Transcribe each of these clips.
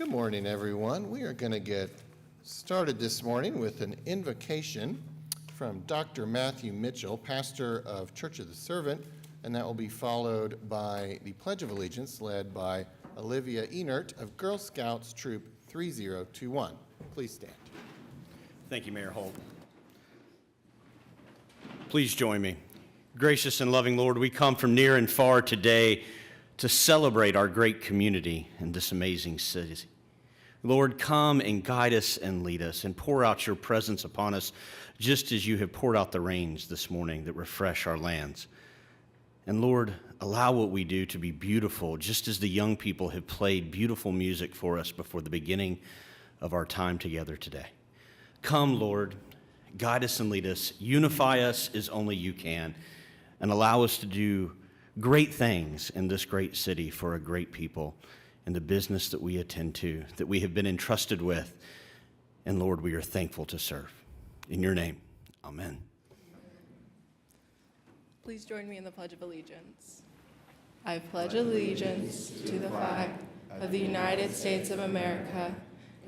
Good morning, everyone. We are going to get started this morning with an invocation from Dr. Matthew Mitchell, pastor of Church of the Servant, and that will be followed by the Pledge of Allegiance led by Olivia Enert of Girl Scouts Troop 3021. Please stand. Thank you, Mayor Holt. Please join me. Gracious and loving Lord, we come from near and far today to celebrate our great community in this amazing city. Lord, come and guide us and lead us and pour out your presence upon us just as you have poured out the rains this morning that refresh our lands. And Lord, allow what we do to be beautiful, just as the young people have played beautiful music for us before the beginning of our time together today. Come, Lord, guide us and lead us, unify us as only you can, and allow us to do great things in this great city for a great people and the business that we attend to, that we have been entrusted with. And Lord, we are thankful to serve. In your name, amen. Please join me in the Pledge of Allegiance. I pledge allegiance to the flag of the United States of America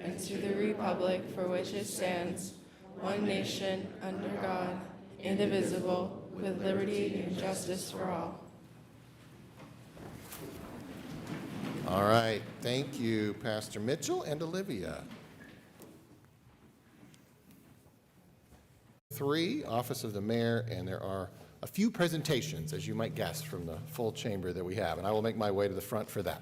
and to the republic for which it stands, one nation, under God, indivisible, with liberty and justice for all. All right. Thank you, Pastor Mitchell and Olivia. 3, Office of the Mayor, and there are a few presentations, as you might guess, from the full chamber that we have, and I will make my way to the front for that.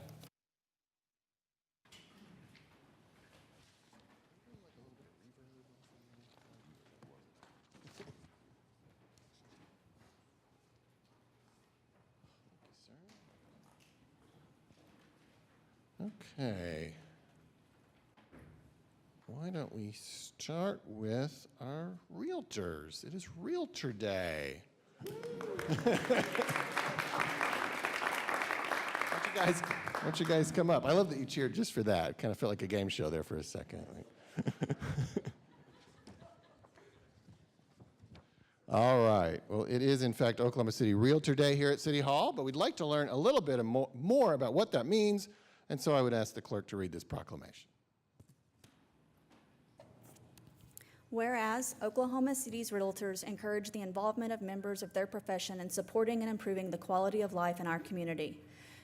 Okay. Why don't we start with our Realtors? It is Realtor Day. Why don't you guys come up? I love that you cheered just for that. It kind of felt like a game show there for a second. All right. Well, it is, in fact, Oklahoma City Realtor Day here at City Hall, but we'd like to learn a little bit more about what that means, and so I would ask the clerk to read this proclamation. Whereas Oklahoma City's realtors encourage the involvement of members of their profession in supporting and improving the quality of life in our community.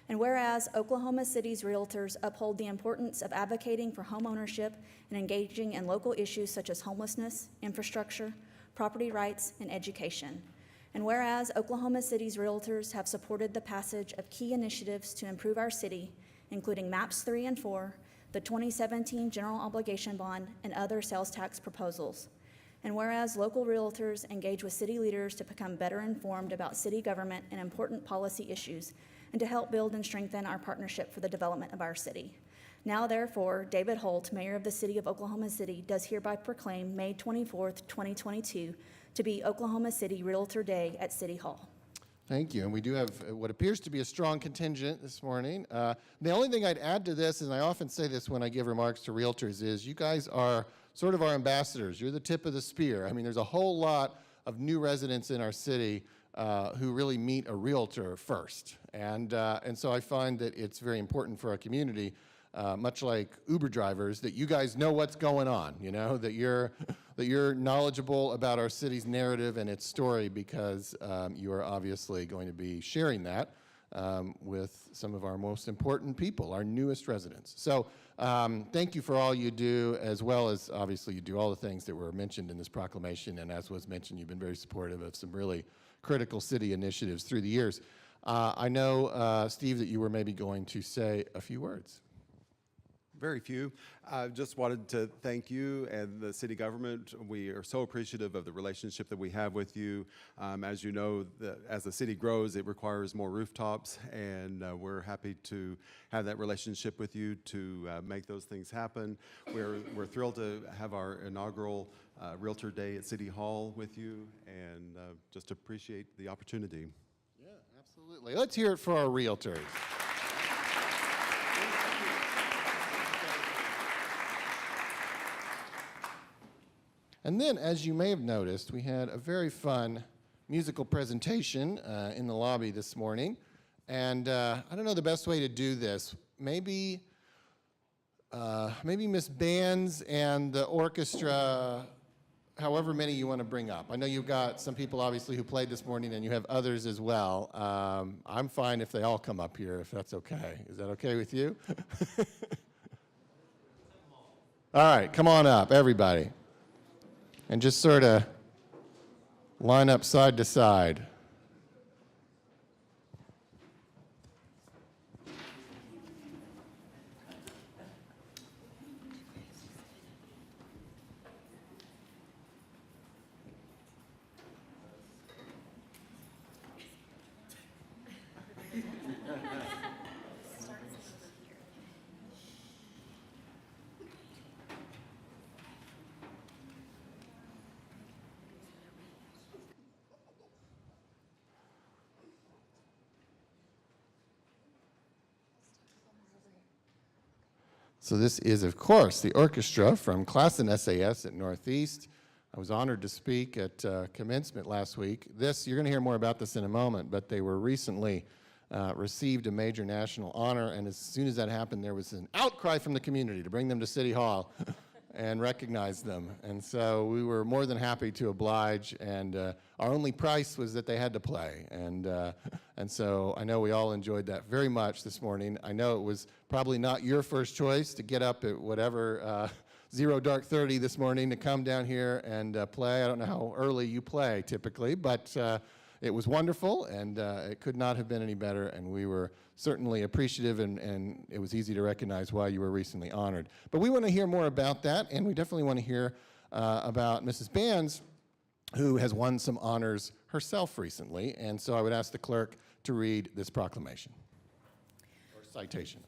And whereas Oklahoma City's realtors uphold the importance of advocating for home ownership and engaging in local issues such as homelessness, infrastructure, property rights, and education. And whereas Oklahoma City's realtors have supported the passage of key initiatives to improve our city, including MAPs 3 and 4, the 2017 General Obligation Bond, and other sales tax proposals. And whereas local realtors engage with city leaders to become better informed about city government and important policy issues, and to help build and strengthen our partnership for the development of our city. Now, therefore, David Holt, Mayor of the City of Oklahoma City, does hereby proclaim May 24th, 2022 to be Oklahoma City Realtor Day at City Hall. Thank you. And we do have what appears to be a strong contingent this morning. The only thing I'd add to this, and I often say this when I give remarks to realtors, is you guys are sort of our ambassadors. You're the tip of the spear. I mean, there's a whole lot of new residents in our city who really meet a realtor first. And so I find that it's very important for our community, much like Uber drivers, that you guys know what's going on, you know, that you're knowledgeable about our city's narrative and its story, because you are obviously going to be sharing that with some of our most important people, our newest residents. So thank you for all you do, as well as obviously you do all the things that were mentioned in this proclamation, and as was mentioned, you've been very supportive of some really critical city initiatives through the years. I know, Steve, that you were maybe going to say a few words. Very few. I just wanted to thank you and the city government. We are so appreciative of the relationship that we have with you. As you know, as the city grows, it requires more rooftops, and we're happy to have that relationship with you to make those things happen. We're thrilled to have our inaugural Realtor Day at City Hall with you, and just appreciate the opportunity. Yeah, absolutely. Let's hear it for our realtors. And then, as you may have noticed, we had a very fun musical presentation in the lobby this morning. And I don't know the best way to do this. Maybe maybe Miss Bands and the orchestra, however many you want to bring up. I know you've got some people obviously who played this morning and you have others as well. I'm fine if they all come up here, if that's okay. Is that okay with you? All right, come on up, everybody. And just sort of line up side to side. So this is, of course, the orchestra from class in SAS at Northeast. I was honored to speak at commencement last week. You're going to hear more about this in a moment, but they were recently received a major national honor, and as soon as that happened, there was an outcry from the community to bring them to City Hall and recognize them. And so we were more than happy to oblige, and our only price was that they had to play. And so I know we all enjoyed that very much this morning. I know it was probably not your first choice to get up at whatever 0:30 this morning to come down here and play. I don't know how early you play typically, but it was wonderful, and it could not have been any better, and we were certainly appreciative, and it was easy to recognize why you were recently honored. But we want to hear more about that, and we definitely want to hear about Mrs. Bands, who has won some honors herself recently, and so I would ask the clerk to read this proclamation, or citation.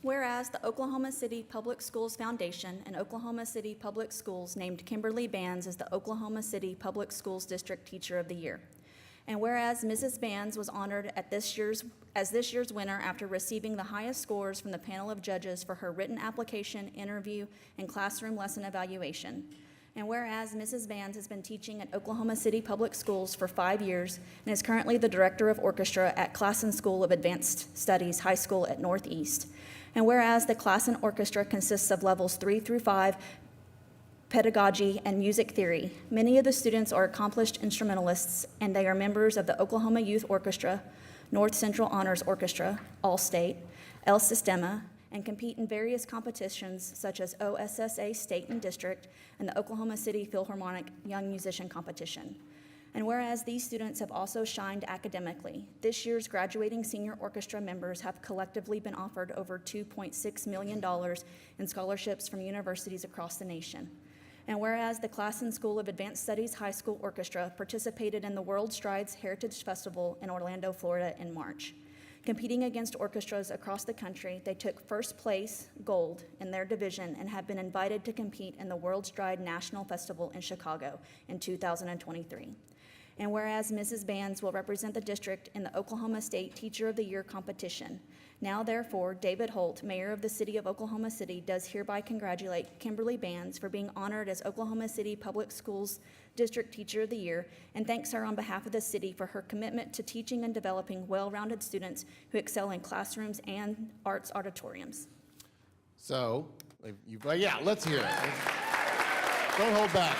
Whereas the Oklahoma City Public Schools Foundation and Oklahoma City Public Schools named Kimberly Bands as the Oklahoma City Public Schools District Teacher of the Year. And whereas Mrs. Bands was honored as this year's winner after receiving the highest scores from the panel of judges for her written application, interview, and classroom lesson evaluation. And whereas Mrs. Bands has been teaching at Oklahoma City Public Schools for 5 years and is currently the Director of Orchestra at Klassen School of Advanced Studies High School at Northeast. And whereas the Klassen Orchestra consists of levels 3 through 5, pedagogy, and music theory. Many of the students are accomplished instrumentalists, and they are members of the Oklahoma Youth Orchestra, North Central Honors Orchestra, All-State, El Sistema, and compete in various competitions such as OSSA State and District and the Oklahoma City Philharmonic Young Musician Competition. And whereas these students have also shined academically, this year's graduating senior orchestra members have collectively been offered over $2.6 million in scholarships from universities across the nation. And whereas the Klassen School of Advanced Studies High School Orchestra participated in the World Strides Heritage Festival in Orlando, Florida in March. Competing against orchestras across the country, they took first place, gold, in their division and have been invited to compete in the World Stride National Festival in Chicago in 2023. And whereas Mrs. Bands will represent the district in the Oklahoma State Teacher of the Year competition, now therefore, David Holt, Mayor of the City of Oklahoma City, does hereby congratulate Kimberly Bands for being honored as Oklahoma City Public Schools District Teacher of the Year, and thanks her on behalf of the city for her commitment to teaching and developing well-rounded students who excel in classrooms and arts auditoriums. So, yeah, let's hear it. Don't hold back.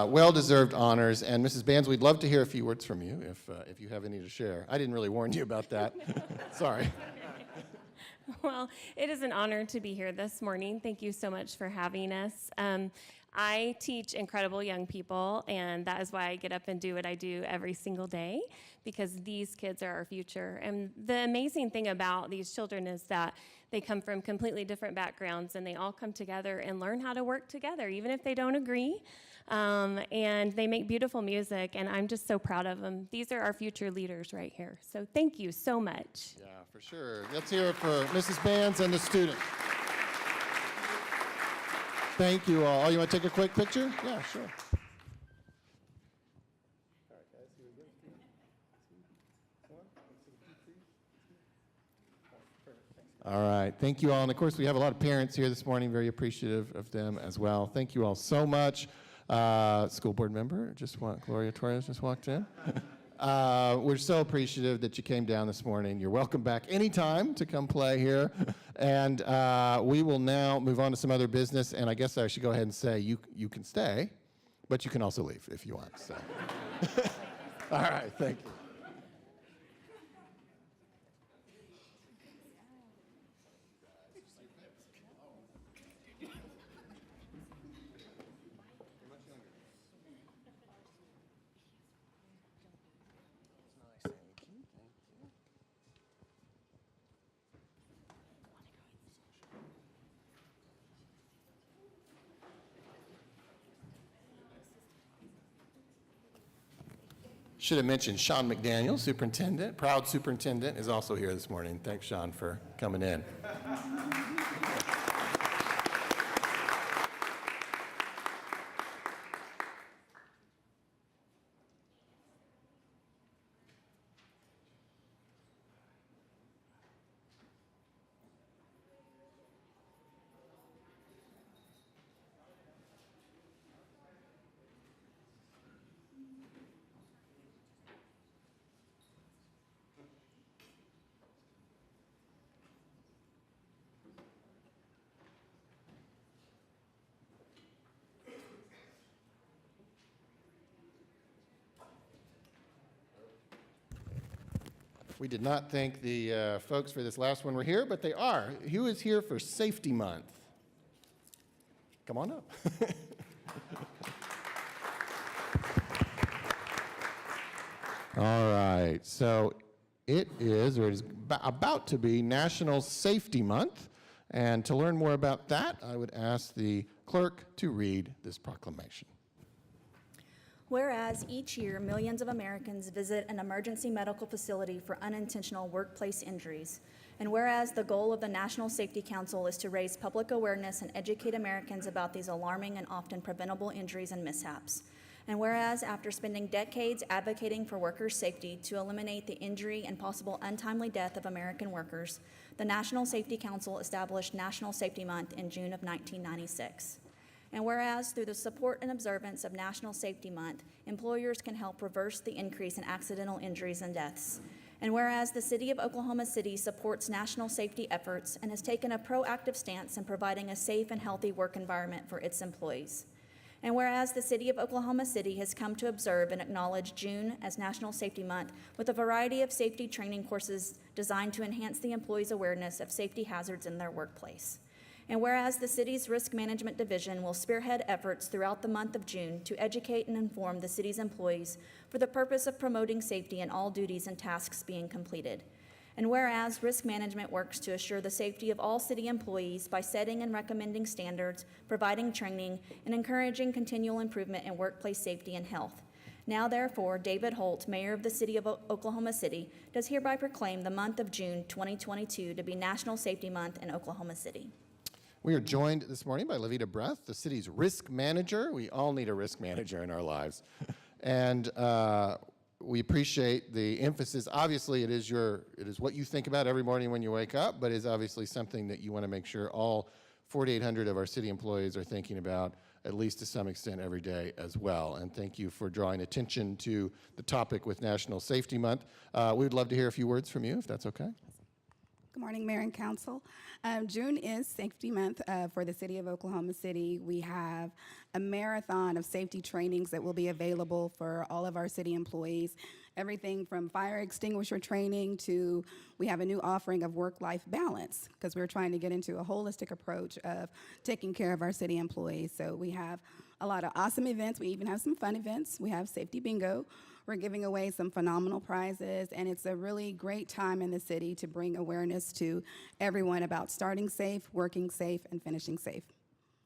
Well-deserved honors, and Mrs. Bands, we'd love to hear a few words from you if you have any to share. I didn't really warn you about that. Sorry. Well, it is an honor to be here this morning. Thank you so much for having us. I teach incredible young people, and that is why I get up and do what I do every single day, because these kids are our future. And the amazing thing about these children is that they come from completely different backgrounds, and they all come together and learn how to work together, even if they don't agree. And they make beautiful music, and I'm just so proud of them. These are our future leaders right here. So thank you so much. Yeah, for sure. Let's hear it for Mrs. Bands and the students. Thank you all. Oh, you want to take a quick picture? Yeah, sure. All right, thank you all. And of course, we have a lot of parents here this morning, very appreciative of them as well. Thank you all so much. School board member, Gloria Torres just walked in. We're so appreciative that you came down this morning. You're welcome back anytime to come play here. And we will now move on to some other business. And I guess I should go ahead and say you can stay, but you can also leave if you want. So. All right, thank you. Should have mentioned Sean McDaniel, superintendent, proud superintendent, is also here this morning. Thanks, Sean, for coming in. We did not think the folks for this last one were here, but they are. Who is here for Safety Month? Come on up. All right, so it is about to be National Safety Month, and to learn more about that, I would ask the clerk to read this proclamation. Whereas each year, millions of Americans visit an emergency medical facility for unintentional workplace injuries, and whereas the goal of the National Safety Council is to raise public awareness and educate Americans about these alarming and often preventable injuries and mishaps, and whereas after spending decades advocating for workers' safety to eliminate the injury and possible untimely death of American workers, the National Safety Council established National Safety Month in June of 1996. And whereas through the support and observance of National Safety Month, employers can help reverse the increase in accidental injuries and deaths. And whereas the City of Oklahoma City supports national safety efforts and has taken a proactive stance in providing a safe and healthy work environment for its employees. And whereas the City of Oklahoma City has come to observe and acknowledge June as National Safety Month with a variety of safety training courses designed to enhance the employees' awareness of safety hazards in their workplace. And whereas the city's Risk Management Division will spearhead efforts throughout the month of June to educate and inform the city's employees for the purpose of promoting safety in all duties and tasks being completed. And whereas Risk Management works to assure the safety of all city employees by setting and recommending standards, providing training, and encouraging continual improvement in workplace safety and health. Now, therefore, David Holt, Mayor of the City of Oklahoma City, does hereby proclaim the month of June 2022 to be National Safety Month in Oklahoma City. We are joined this morning by Levita Breath, the city's risk manager. We all need a risk manager in our lives. And we appreciate the emphasis. Obviously, it is what you think about every morning when you wake up, but is obviously something that you want to make sure all 4,800 of our city employees are thinking about, at least to some extent, every day as well. And thank you for drawing attention to the topic with National Safety Month. We would love to hear a few words from you, if that's okay. Good morning, Mayor and Council. June is Safety Month for the City of Oklahoma City. We have a marathon of safety trainings that will be available for all of our city employees. Everything from fire extinguisher training to, we have a new offering of work-life balance because we're trying to get into a holistic approach of taking care of our city employees. So we have a lot of awesome events. We even have some fun events. We have safety bingo. We're giving away some phenomenal prizes, and it's a really great time in the city to bring awareness to everyone about starting safe, working safe, and finishing safe.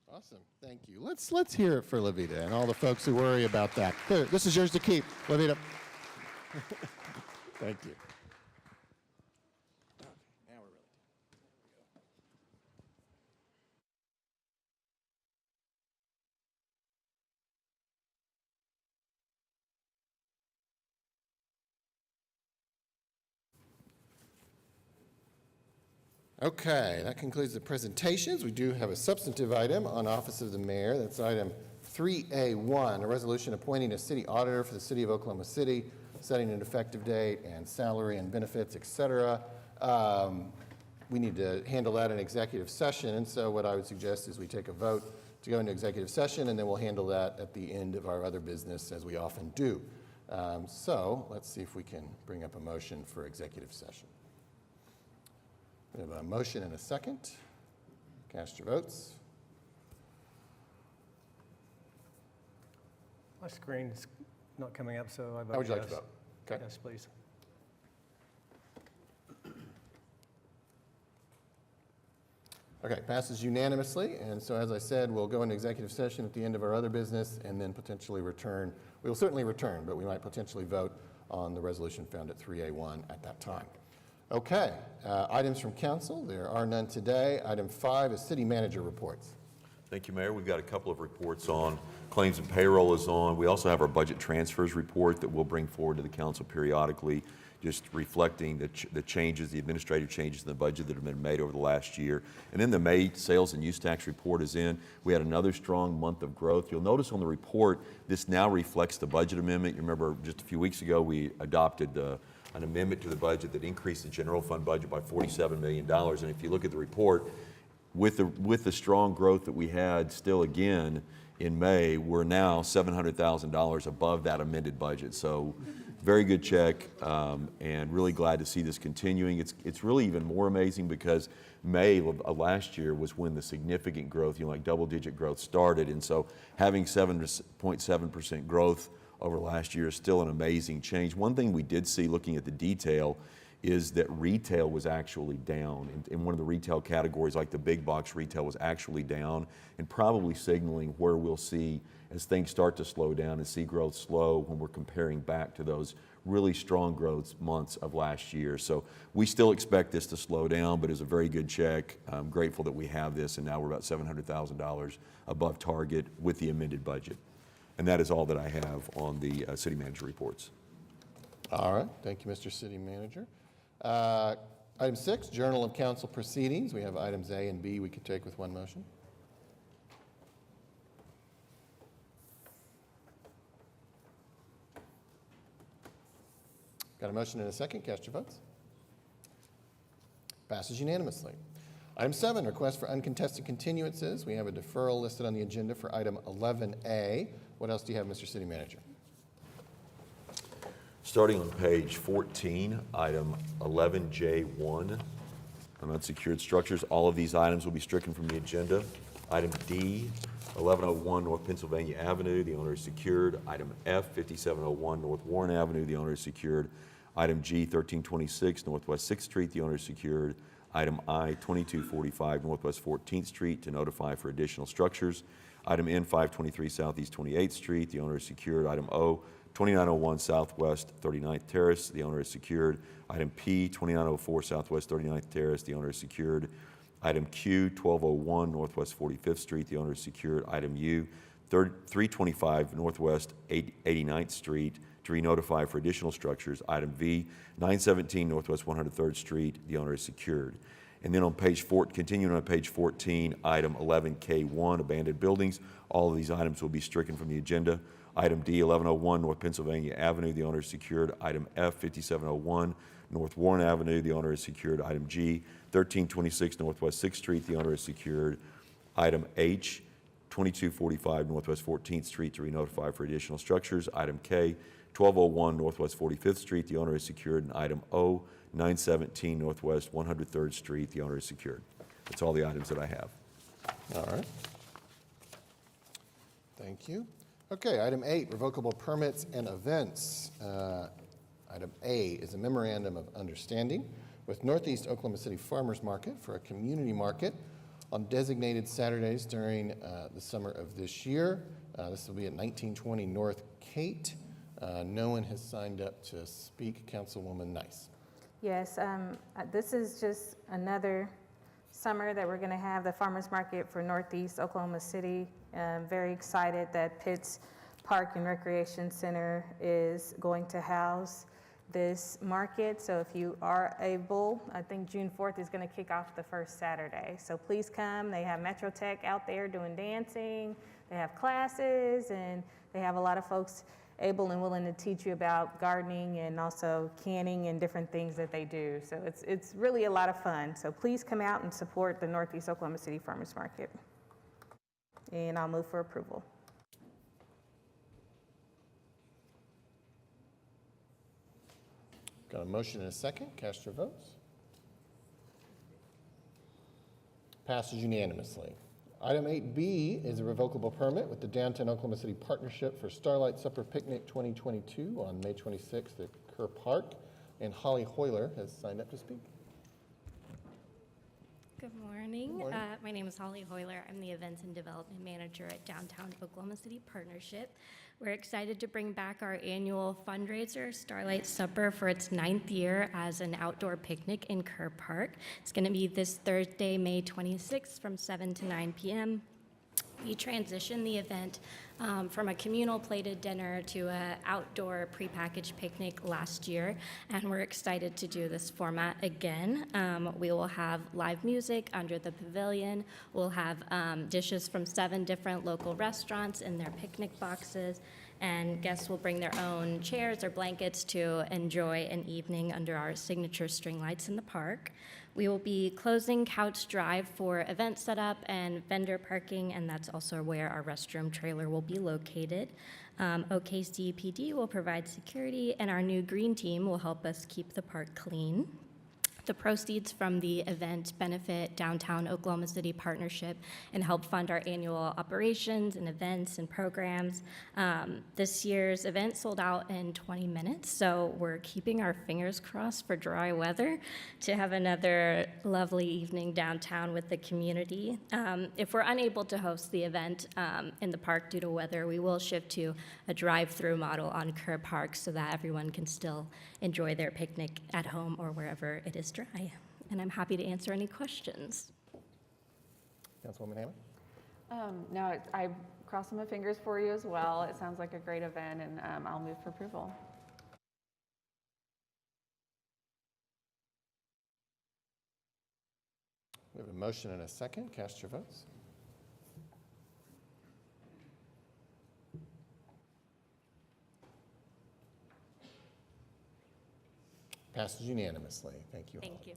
Awesome, thank you. Let's hear it for Levita and all the folks who worry about that. Here, this is yours to keep, Levita. Thank you. Okay, now we're ready. Okay, that concludes the presentations. We do have a substantive item on Office of the Mayor. That's item 3A1, a resolution appointing a city auditor for the city of Oklahoma City, setting an effective date and salary and benefits, et cetera. We need to handle that in executive session, and so what I would suggest is we take a vote to go into executive session, and then we'll handle that at the end of our other business, as we often do. So let's see if we can bring up a motion for executive session. We have a motion and a second. Cast your votes. My screen is not coming up, so I vote yes. How would you like to vote? Okay. Yes, please. Okay, passes unanimously, and so as I said, we'll go into executive session at the end of our other business and then potentially return. We will certainly return, but we might potentially vote on the resolution found at 3A1 at that time. Okay, items from council. There are none today. Item 5 is city manager reports. Thank you, Mayor. We've got a couple of reports on. Claims and payroll is on. We also have our budget transfers report that we'll bring forward to the council periodically, just reflecting the changes, the administrative changes in the budget that have been made over the last year. And then the May sales and use tax report is in. We had another strong month of growth. You'll notice on the report, this now reflects the budget amendment. You remember just a few weeks ago, we adopted an amendment to the budget that increased the general fund budget by $47 million. And if you look at the report, with the strong growth that we had still again in May, we're now $700,000 above that amended budget. So very good check, and really glad to see this continuing. It's really even more amazing because May of last year was when the significant growth, like double-digit growth started. And so having 7.7% growth over last year is still an amazing change. One thing we did see looking at the detail is that retail was actually down. In one of the retail categories, like the big box retail, was actually down, and probably signaling where we'll see, as things start to slow down and see growth slow, when we're comparing back to those really strong growth months of last year. So we still expect this to slow down, but it's a very good check. I'm grateful that we have this, and now we're about $700,000 above target with the amended budget. And that is all that I have on the city manager reports. All right, thank you, Mr. City Manager. Item 6, Journal of Council Proceedings. We have items A and B we could take with one motion. Got a motion and a second. Cast your votes. Passes unanimously. Item 7, request for uncontested continuances. We have a deferral listed on the agenda for item 11A. What else do you have, Mr. City Manager? Starting on page 14, item 11J1, unsecured structures. All of these items will be stricken from the agenda. Item D, 1101 North Pennsylvania Avenue, the owner is secured. Item F, 5701 North Warren Avenue, the owner is secured. Item G, 1326 Northwest 6th Street, the owner is secured. Item I, 2245 Northwest 14th Street, to notify for additional structures. Item N, 523 Southeast 28th Street, the owner is secured. Item O, 2901 Southwest 39th Terrace, the owner is secured. Item P, 2904 Southwest 39th Terrace, the owner is secured. Item Q, 1201 Northwest 45th Street, the owner is secured. Item U, 325 Northwest 89th Street, to re-notify for additional structures. Item V, 917 Northwest 103rd Street, the owner is secured. And then on page 4, continuing on page 14, item 11K1, abandoned buildings. All of these items will be stricken from the agenda. Item D, 1101 North Pennsylvania Avenue, the owner is secured. Item F, 5701 North Warren Avenue, the owner is secured. Item G, 1326 Northwest 6th Street, the owner is secured. Item H, 2245 Northwest 14th Street, to re-notify for additional structures. Item K, 1201 Northwest 45th Street, the owner is secured. And item O, 917 Northwest 103rd Street, the owner is secured. That's all the items that I have. All right. Thank you. Okay, item 8, revocable permits and events. Item A is a memorandum of understanding with Northeast Oklahoma City Farmers Market for a community market on designated Saturdays during the summer of this year. This will be at 1920 North Kate. No one has signed up to speak. Councilwoman Nice. Yes, this is just another summer that we're going to have the farmers market for Northeast Oklahoma City. Very excited that Pitts Park and Recreation Center is going to house this market. So if you are able, I think June 4th is going to kick off the first Saturday. So please come. They have Metro Tech out there doing dancing. They have classes, and they have a lot of folks able and willing to teach you about gardening and also canning and different things that they do. So it's really a lot of fun. So please come out and support the Northeast Oklahoma City Farmers Market. And I'll move for approval. Got a motion and a second. Cast your votes. Passes unanimously. Item 8B is a revocable permit with the Downtown Oklahoma City Partnership for Starlight Supper Picnic 2022 on May 26th at Kerr Park. And Holly Hoyler has signed up to speak. Good morning. Good morning. My name is Holly Hoyler. I'm the Events and Development Manager at Downtown Oklahoma City Partnership. We're excited to bring back our annual fundraiser, Starlight Supper, for its 9th year as an outdoor picnic in Kerr Park. It's going to be this Thursday, May 26th from 7 to 9 p.m. We transitioned the event from a communal plated dinner to an outdoor prepackaged picnic last year, and we're excited to do this format again. We will have live music under the pavilion. We'll have dishes from 7 different local restaurants in their picnic boxes, and guests will bring their own chairs or blankets to enjoy an evening under our signature string lights in the park. We will be closing Couch Drive for event setup and vendor parking, and that's also where our restroom trailer will be located. OKC PD will provide security, and our new green team will help us keep the park clean. The proceeds from the event benefit Downtown Oklahoma City Partnership and help fund our annual operations and events and programs. This year's event sold out in 20 minutes, so we're keeping our fingers crossed for dry weather to have another lovely evening downtown with the community. If we're unable to host the event in the park due to weather, we will shift to a drive-through model on Kerr Park so that everyone can still enjoy their picnic at home or wherever it is dry. And I'm happy to answer any questions. Councilwoman Hammond? No, I crossing my fingers for you as well. It sounds like a great event, and I'll move for approval. We have a motion and a second. Cast your votes. Passes unanimously. Thank you. Thank you.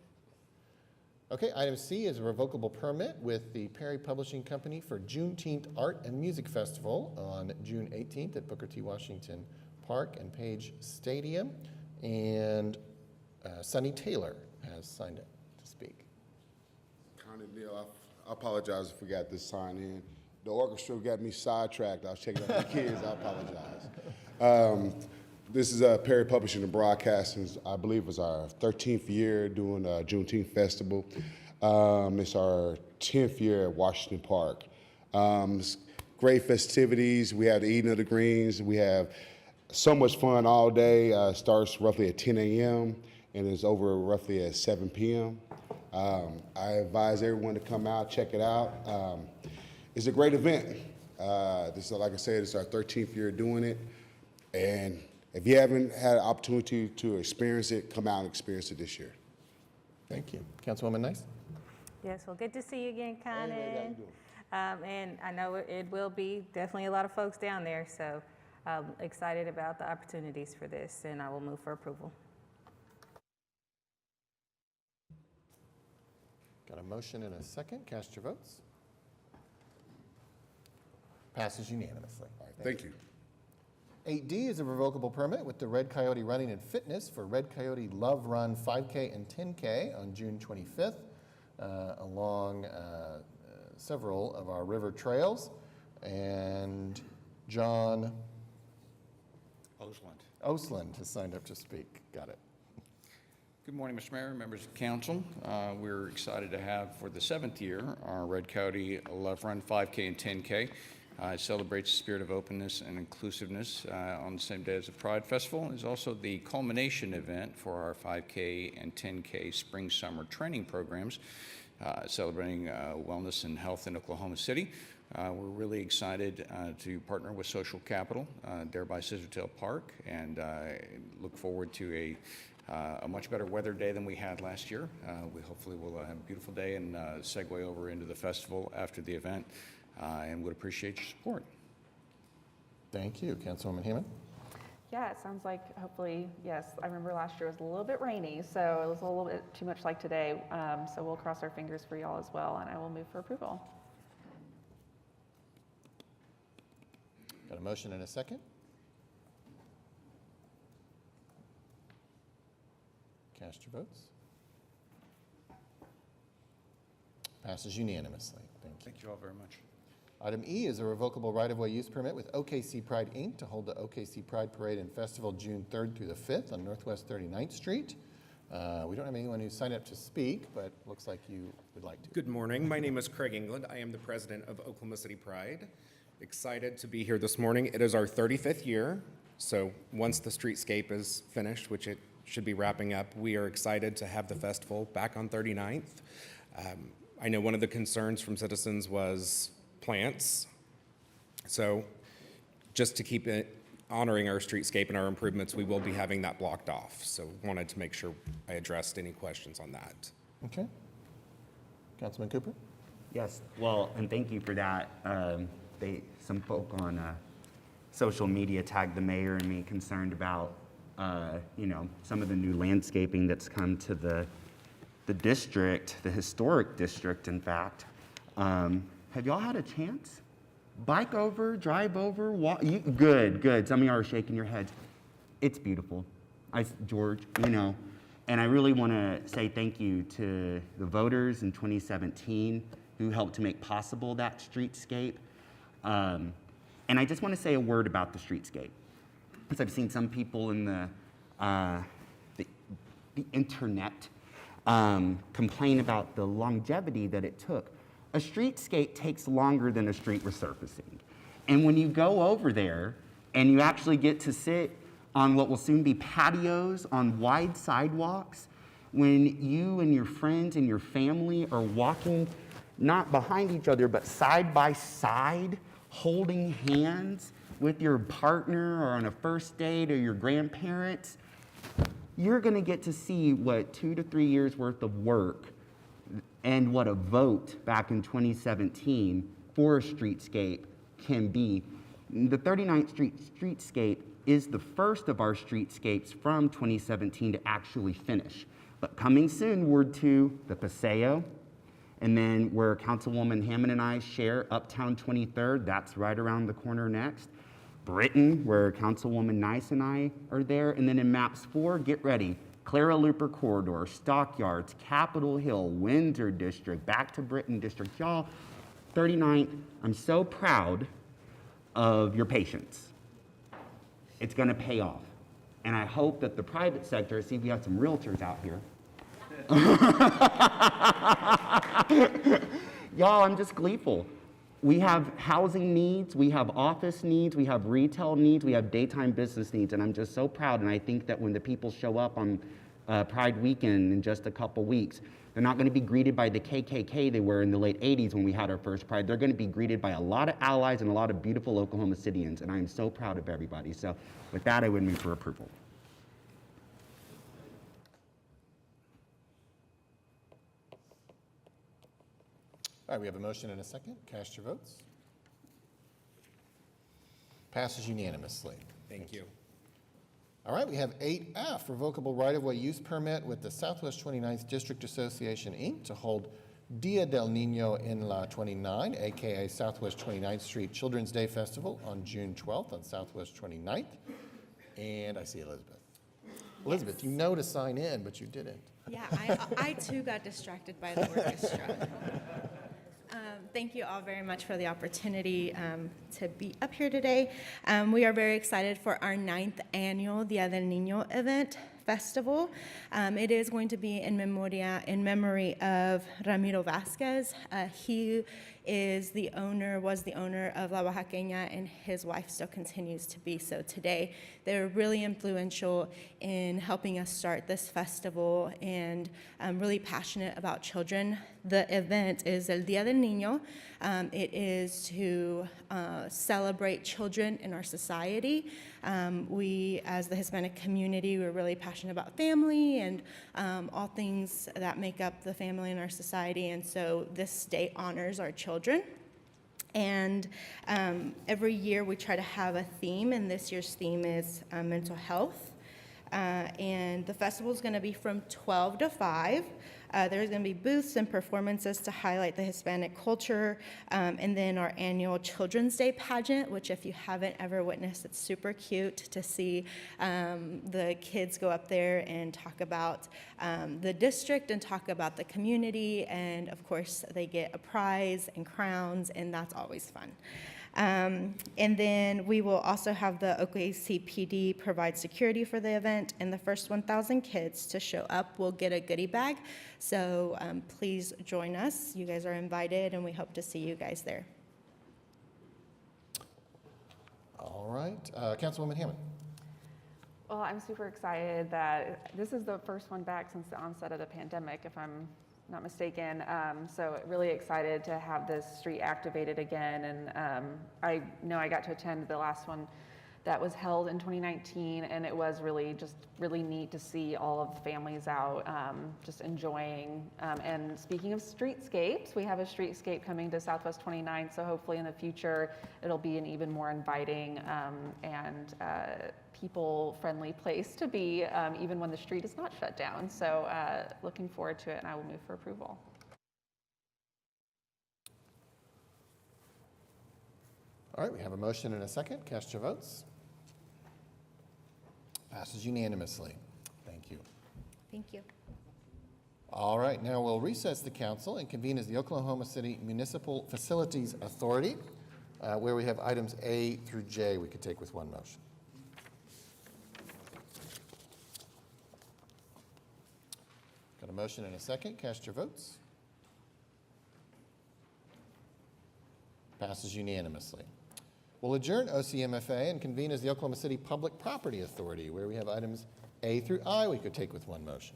Okay, item C is a revocable permit with the Perry Publishing Company for Juneteenth Art and Music Festival on June 18th at Booker T. Washington Park and Page Stadium. And Sonny Taylor has signed up to speak. Connie Neal, I apologize if we got this sign in. The orchestra got me sidetracked. I was checking out the kids. I apologize. This is Perry Publishing and Broadcasting. I believe it was our 13th year doing a Juneteenth Festival. It's our 10th year at Washington Park. It's great festivities. We have the Eating of the Greens. We have so much fun all day. Starts roughly at 10 a.m. and is over roughly at 7 p.m. I advise everyone to come out, check it out. It's a great event. This is, like I said, it's our 13th year doing it. And if you haven't had an opportunity to experience it, come out and experience it this year. Thank you. Councilwoman Nice? Yes, well, good to see you again, Conan. Hey, how you doing? And I know it will be definitely a lot of folks down there, so I'm excited about the opportunities for this, and I will move for approval. Got a motion and a second. Cast your votes. Passes unanimously. All right, thank you. 8D is a revocable permit with the Red Coyote Running and Fitness for Red Coyote Love Run 5K and 10K on June 25th along several of our river trails. And John Osland has signed up to speak. Got it. Good morning, Mr. Mayor, members of council. We're excited to have for the 7th year our Red Coyote Love Run 5K and 10K. It celebrates the spirit of openness and inclusiveness on the same day as the Pride Festival. It's also the culmination event for our 5K and 10K spring-summer training programs, celebrating wellness and health in Oklahoma City. We're really excited to partner with Social Capital there by Scissortail Park, and look forward to a much better weather day than we had last year. We hopefully will have a beautiful day and segue over into the festival after the event. and would appreciate your support. Thank you. Councilwoman Hammond? Yeah, it sounds like hopefully, yes, I remember last year was a little bit rainy, so it was a little bit too much like today. So we'll cross our fingers for y'all as well, and I will move for approval. Got a motion and a second? Cast your votes. Passes unanimously. Thank you. Thank you all very much. Item E is a revocable right-of-way use permit with OKC Pride, Inc. to hold the OKC Pride Parade and Festival June 3rd through the 5th on Northwest 39th Street. We don't have anyone who signed up to speak, but looks like you would like to. Good morning. My name is Craig England. I am the president of Oklahoma City Pride. Excited to be here this morning. It is our 35th year, so once the streetscape is finished, which it should be wrapping up, we are excited to have the festival back on 39th. I know one of the concerns from citizens was plants. So just to keep it honoring our streetscape and our improvements, we will be having that blocked off. So wanted to make sure I addressed any questions on that. Okay. Councilman Cooper? Yes, well, and thank you for that. Some folk on social media tagged the mayor and me concerned about, some of the new landscaping that's come to the district, the historic district, in fact. Have y'all had a chance? Bike over, drive over, walk? Good. Some of y'all are shaking your heads. It's beautiful. George, and I really want to say thank you to the voters in 2017 who helped to make possible that streetscape. And I just want to say a word about the streetscape, because I've seen some people in the internet complain about the longevity that it took. A streetscape takes longer than a street resurfacing. And when you go over there and you actually get to sit on what will soon be patios on wide sidewalks, when you and your friends and your family are walking not behind each other, but side by side, holding hands with your partner or on a first date or your grandparents, you're gonna get to see what 2 to 3 years worth of work and what a vote back in 2017 for a streetscape can be. The 39th Street streetscape is the first of our streetscapes from 2017 to actually finish. But coming soon, Ward 2, the Paseo, and then where Councilwoman Hammond and I share Uptown 23rd, that's right around the corner next. Britain, where Councilwoman Nice and I are there, and then in Maps 4, get ready. Clara Looper Corridor, Stockyards, Capitol Hill, Windsor District, back to Britain District. Y'all, 39th, I'm so proud of your patience. It's gonna pay off. And I hope that the private sector, see if we have some realtors out here. Y'all, I'm just gleeful. We have housing needs, we have office needs, we have retail needs, we have daytime business needs, and I'm just so proud. And I think that when the people show up on Pride Weekend in just a couple weeks, they're not going to be greeted by the KKK they were in the late 80s when we had our first Pride. They're going to be greeted by a lot of allies and a lot of beautiful Oklahoma Cityans, and I am so proud of everybody. So with that, I would move for approval. All right, we have a motion and a second. Cast your votes. Passes unanimously. Thank you. All right, we have 8F, revocable right-of-way use permit with the Southwest 29th District Association, Inc. to hold Dia del Niño en la 29, aka Southwest 29th Street Children's Day Festival on June 12th on Southwest 29th. And I see Elizabeth. Elizabeth, you know to sign in, but you didn't. Yeah, I too got distracted by the orchestra. Thank you all very much for the opportunity to be up here today. We are very excited for our 9th annual Dia del Niño event festival. It is going to be in memory of Ramiro Vasquez. He was the owner of La Oaxaqueña, and his wife still continues to be so today. They're really influential in helping us start this festival, and I'm really passionate about children. The event is El Dia del Niño. It is to celebrate children in our society. We, as the Hispanic community, we're really passionate about family and all things that make up the family in our society, and so this day honors our children. And every year we try to have a theme, and this year's theme is mental health. And the festival is going to be from 12 to 5. There's going to be booths and performances to highlight the Hispanic culture, and then our annual Children's Day pageant, which if you haven't ever witnessed, it's super cute to see the kids go up there and talk about the district and talk about the community, and of course they get a prize and crowns, and that's always fun. And then we will also have the OKC PD provide security for the event, and the first 1,000 kids to show up will get a goodie bag. So please join us. You guys are invited, and we hope to see you guys there. All right, Councilwoman Hammond. Well, I'm super excited that this is the first one back since the onset of the pandemic, if I'm not mistaken. So really excited to have this street activated again. And I know I got to attend the last one that was held in 2019, and it was really neat to see all of the families out just enjoying. And speaking of streetscapes, we have a streetscape coming to Southwest 29, so hopefully in the future it'll be an even more inviting and people-friendly place to be, even when the street is not shut down. So looking forward to it, and I will move for approval. All right, we have a motion and a second. Cast your votes. Passes unanimously. Thank you. Thank you. All right, now we'll recess the council and convene as the Oklahoma City Municipal Facilities Authority, where we have items A through J we could take with one motion. Got a motion and a second. Cast your votes. Passes unanimously. We'll adjourn OCMFA and convene as the Oklahoma City Public Property Authority, where we have items A through I we could take with one motion.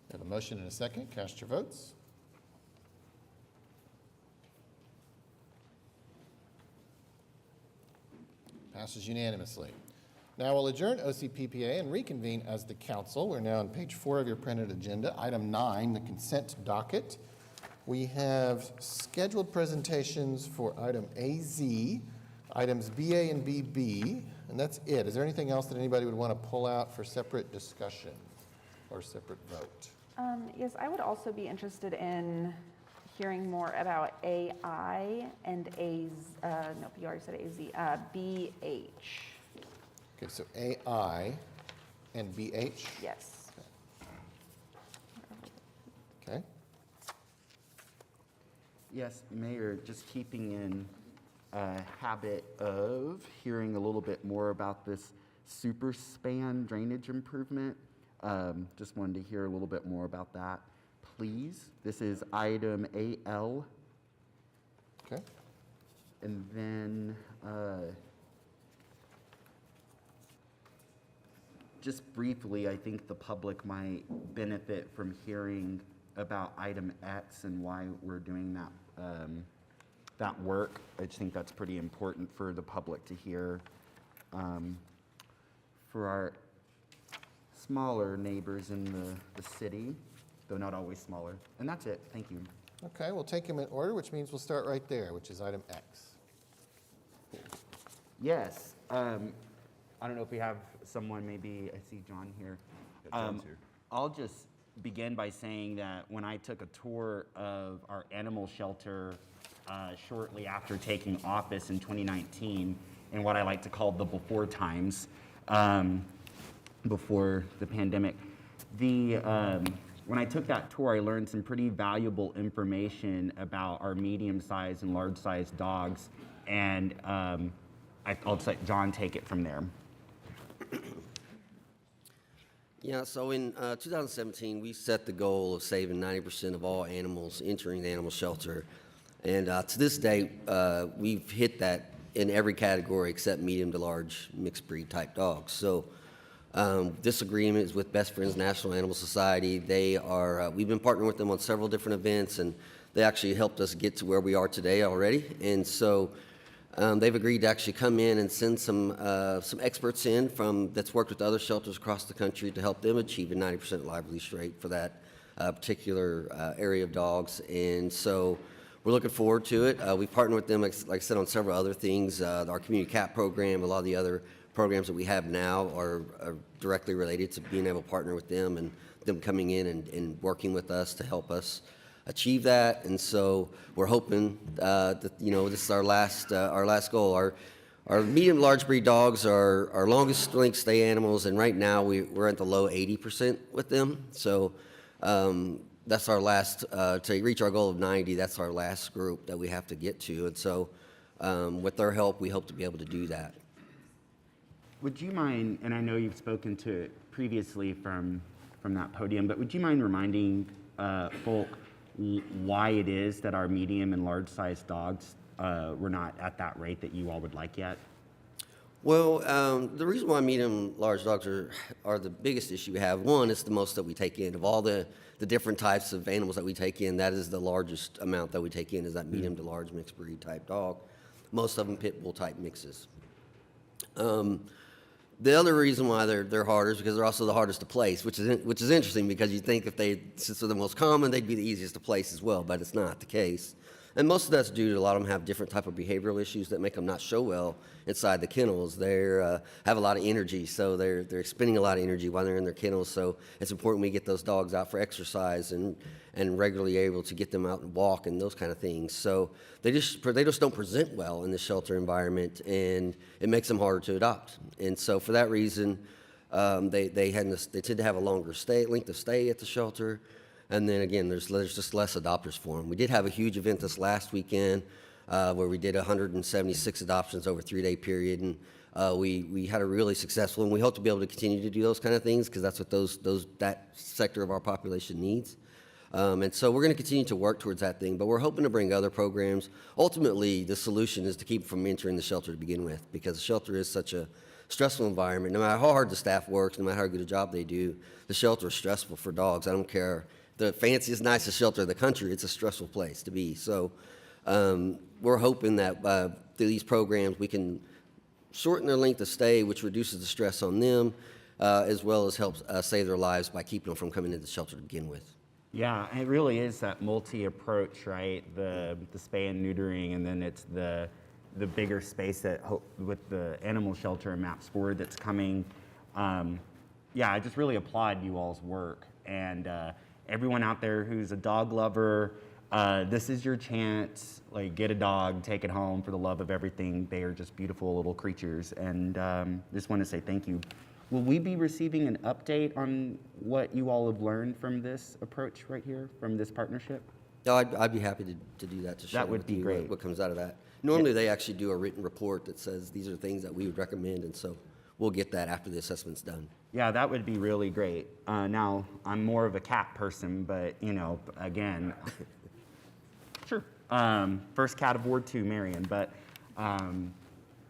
We have a motion and a second. Cast your votes. Passes unanimously. Now we'll adjourn OCPPA and reconvene as the council. We're now on page 4 of your printed agenda. Item 9, the consent docket. We have scheduled presentations for item AZ, items BA and BB, and that's it. Is there anything else that anybody would want to pull out for separate discussion or separate vote? Yes, I would also be interested in hearing more about AI and no, you already said AZ, BH. Okay, so AI and BH? Yes. Okay. Yes, Mayor, just keeping in a habit of hearing a little bit more about this super span drainage improvement. Just wanted to hear a little bit more about that, please. This is item AL. Okay. And then just briefly, I think the public might benefit from hearing about item X and why we're doing that that work. I just think that's pretty important for the public to hear. For our smaller neighbors in the city, though not always smaller. And that's it. Thank you. Okay, we'll take them in order, which means we'll start right there, which is item X. Yes. I don't know if we have someone, maybe I see John here. John's here. I'll just begin by saying that when I took a tour of our animal shelter shortly after taking office in 2019, in what I like to call the before times, before the pandemic, when I took that tour, I learned some pretty valuable information about our medium-sized and large-sized dogs, and I'll let John take it from there. Yeah, so in 2017, we set the goal of saving 90% of all animals entering the animal shelter. And to this day, we've hit that in every category except medium to large mixed breed type dogs. So this agreement is with Best Friends National Animal Society. They are, we've been partnering with them on several different events, and they actually helped us get to where we are today already. And so they've agreed to actually come in and send some experts in that's worked with other shelters across the country to help them achieve a 90% lively rate for that particular area of dogs. And so we're looking forward to it. We partner with them, like I said, on several other things. Our community cat program, a lot of the other programs that we have now are directly related to being able to partner with them and them coming in and working with us to help us achieve that. And so we're hoping that, this is our last goal. Our medium large breed dogs are our longest length stay animals, and right now we're at the low 80% with them. So that's our last, to reach our goal of 90, that's our last group that we have to get to. And so with their help, we hope to be able to do that. Would you mind, and I know you've spoken to it previously from that podium, but would you mind reminding folk why it is that our medium and large sized dogs were not at that rate that you all would like yet? Well, the reason why medium large dogs are the biggest issue we have, one, it's the most that we take in. Of all the different types of animals that we take in, that is the largest amount that we take in, is that medium to large mixed breed type dog. Most of them pit bull type mixes. The other reason why they're harder is because they're also the hardest to place, which is interesting, because you think since they're the most common, they'd be the easiest to place as well, but it's not the case. And most of that's due to a lot of them have different type of behavioral issues that make them not show well inside the kennels. They have a lot of energy, so they're expending a lot of energy while they're in their kennels. So it's important we get those dogs out for exercise and regularly able to get them out and walk and those kind of things. So they just don't present well in the shelter environment, and it makes them harder to adopt. And so for that reason, they tend to have a longer length of stay at the shelter. And then again, there's just less adopters for them. We did have a huge event this last weekend where we did 176 adoptions over a 3-day period, and we had a really successful, and we hope to be able to continue to do those kind of things, because that's what that sector of our population needs. And so we're going to continue to work towards that thing, but we're hoping to bring other programs. Ultimately, the solution is to keep them from entering the shelter to begin with, because the shelter is such a stressful environment. No matter how hard the staff works, no matter how good a job they do, the shelter is stressful for dogs. I don't care the fanciest, nicest shelter in the country, it's a stressful place to be. So we're hoping that through these programs we can shorten their length of stay, which reduces the stress on them, as well as helps save their lives by keeping them from coming into the shelter to begin with. Yeah, it really is that multi-approach, right? The spay and neutering, and then it's the bigger space that with the animal shelter and Maps Forward that's coming. Yeah, I just really applaud you all's work. And everyone out there who's a dog lover, this is your chance. Like, get a dog, take it home for the love of everything. They are just beautiful little creatures. And just want to say thank you. Will we be receiving an update on what you all have learned from this approach right here, from this partnership? No, I'd be happy to do that, to share That would with be you great. what comes out of that. Normally, they actually do a written report that says these are things that we would recommend, and so we'll get that after the assessment's done. Yeah, that would be really great. Now, I'm more of a cat person, but, again, sure. First cat of Ward 2, Marion. But,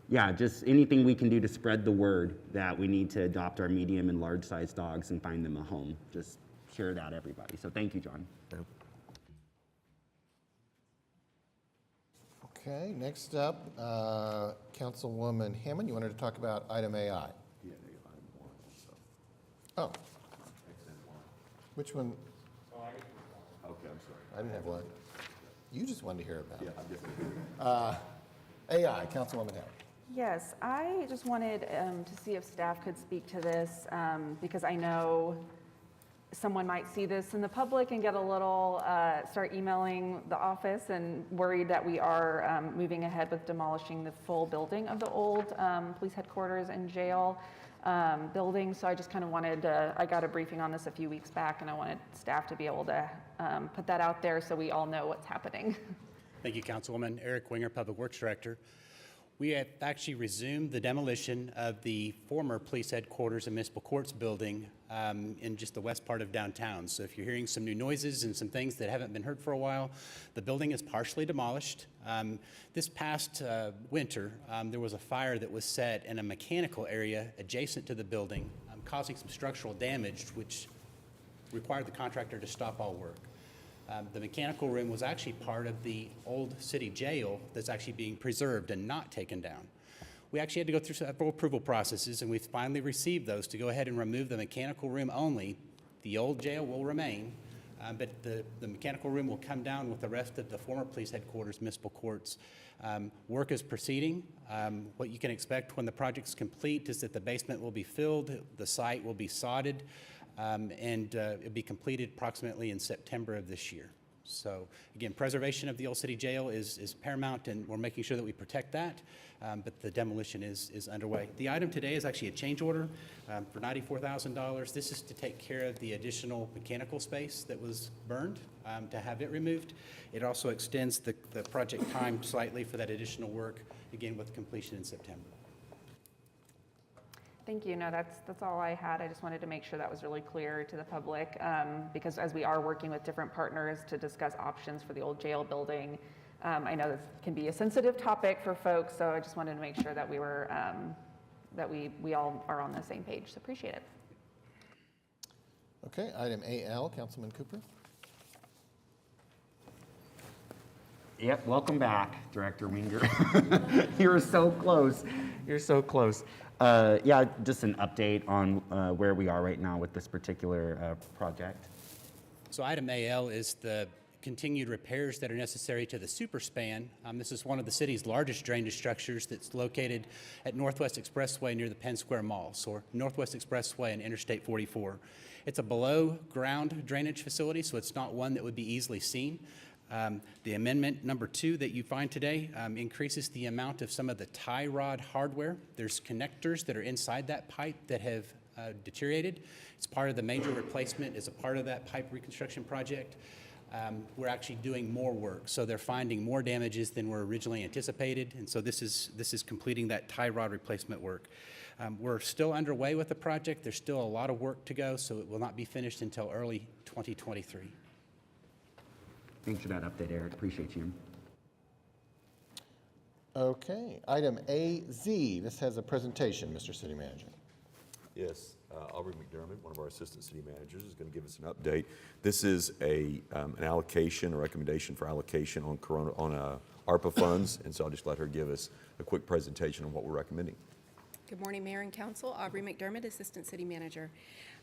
yeah, just anything we can do to spread the word that we need to adopt our medium and large-sized dogs and find them a home. Just share that, everybody. So thank you, John. Okay, next up, Councilwoman Hammond, you wanted to talk about item AI. Yeah, item 1. So. Oh. Which one? Okay, I'm sorry. I didn't have one. You just wanted to hear about it. Yeah, AI, Councilwoman Hammond. Yes, I just wanted to see if staff could speak to this, because I know someone might see this in the public and get a little, start emailing the office and worried that we are moving ahead with demolishing the full building of the old police headquarters and jail building. So I just kind of wanted to, I got a briefing on this a few weeks back, and I wanted staff to be able to put that out there so we all know what's happening. Thank you, Councilwoman. Eric Winger, Public Works Director. We have actually resumed the demolition of the former police headquarters and municipal courts building in just the west part of downtown. So if you're hearing some new noises and some things that haven't been heard for a while, the building is partially demolished. This past winter, there was a fire that was set in a mechanical area adjacent to the building, causing some structural damage, which required the contractor to stop all work. The mechanical room was actually part of the old city jail that's actually being preserved and not taken down. We actually had to go through several approval processes, and we finally received those to go ahead and remove the mechanical room only. The old jail will remain, but the mechanical room will come down with the rest of the former police headquarters, municipal courts. Work is proceeding. What you can expect when the project's complete is that the basement will be filled, the site will be sodded, and it'll be completed approximately in September of this year. So again, preservation of the Old City Jail is paramount, and we're making sure that we protect that, but the demolition is underway. The item today is actually a change order for $94,000. This is to take care of the additional mechanical space that was burned, to have it removed. It also extends the project time slightly for that additional work, again with completion in September. Thank you. No, that's all I had. I just wanted to make sure that was really clear to the public, because as we are working with different partners to discuss options for the old jail building, I know this can be a sensitive topic for folks, so I just wanted to make sure that we were that we all are on the same page. So appreciate it. Okay, item AL, Councilman Cooper. Yep, welcome back, Director Winger. You're so close. You're so close. Yeah, just an update on where we are right now with this particular project. So item AL is the continued repairs that are necessary to the super span. This is one of the city's largest drainage structures that's located at Northwest Expressway near the Penn Square Mall, so Northwest Expressway and Interstate 44. It's a below ground drainage facility, so it's not one that would be easily seen. The amendment number 2 that you find today increases the amount of some of the tie rod hardware. There's connectors that are inside that pipe that have deteriorated. It's part of the major replacement as a part of that pipe reconstruction project. We're actually doing more work, so they're finding more damages than were originally anticipated, and so this is completing that tie rod replacement work. We're still underway with the project. There's still a lot of work to go, so it will not be finished until early 2023. Thanks for that update, Eric. Appreciate you. Okay, item AZ. This has a presentation, Mr. City Manager. Yes, Aubrey McDermott, one of our assistant city managers, is going to give us an update. This is an allocation, a recommendation for allocation on ARPA funds, and so I'll just let her give us a quick presentation on what we're recommending. Good morning, Mayor and Council. Aubrey McDermott, Assistant City Manager.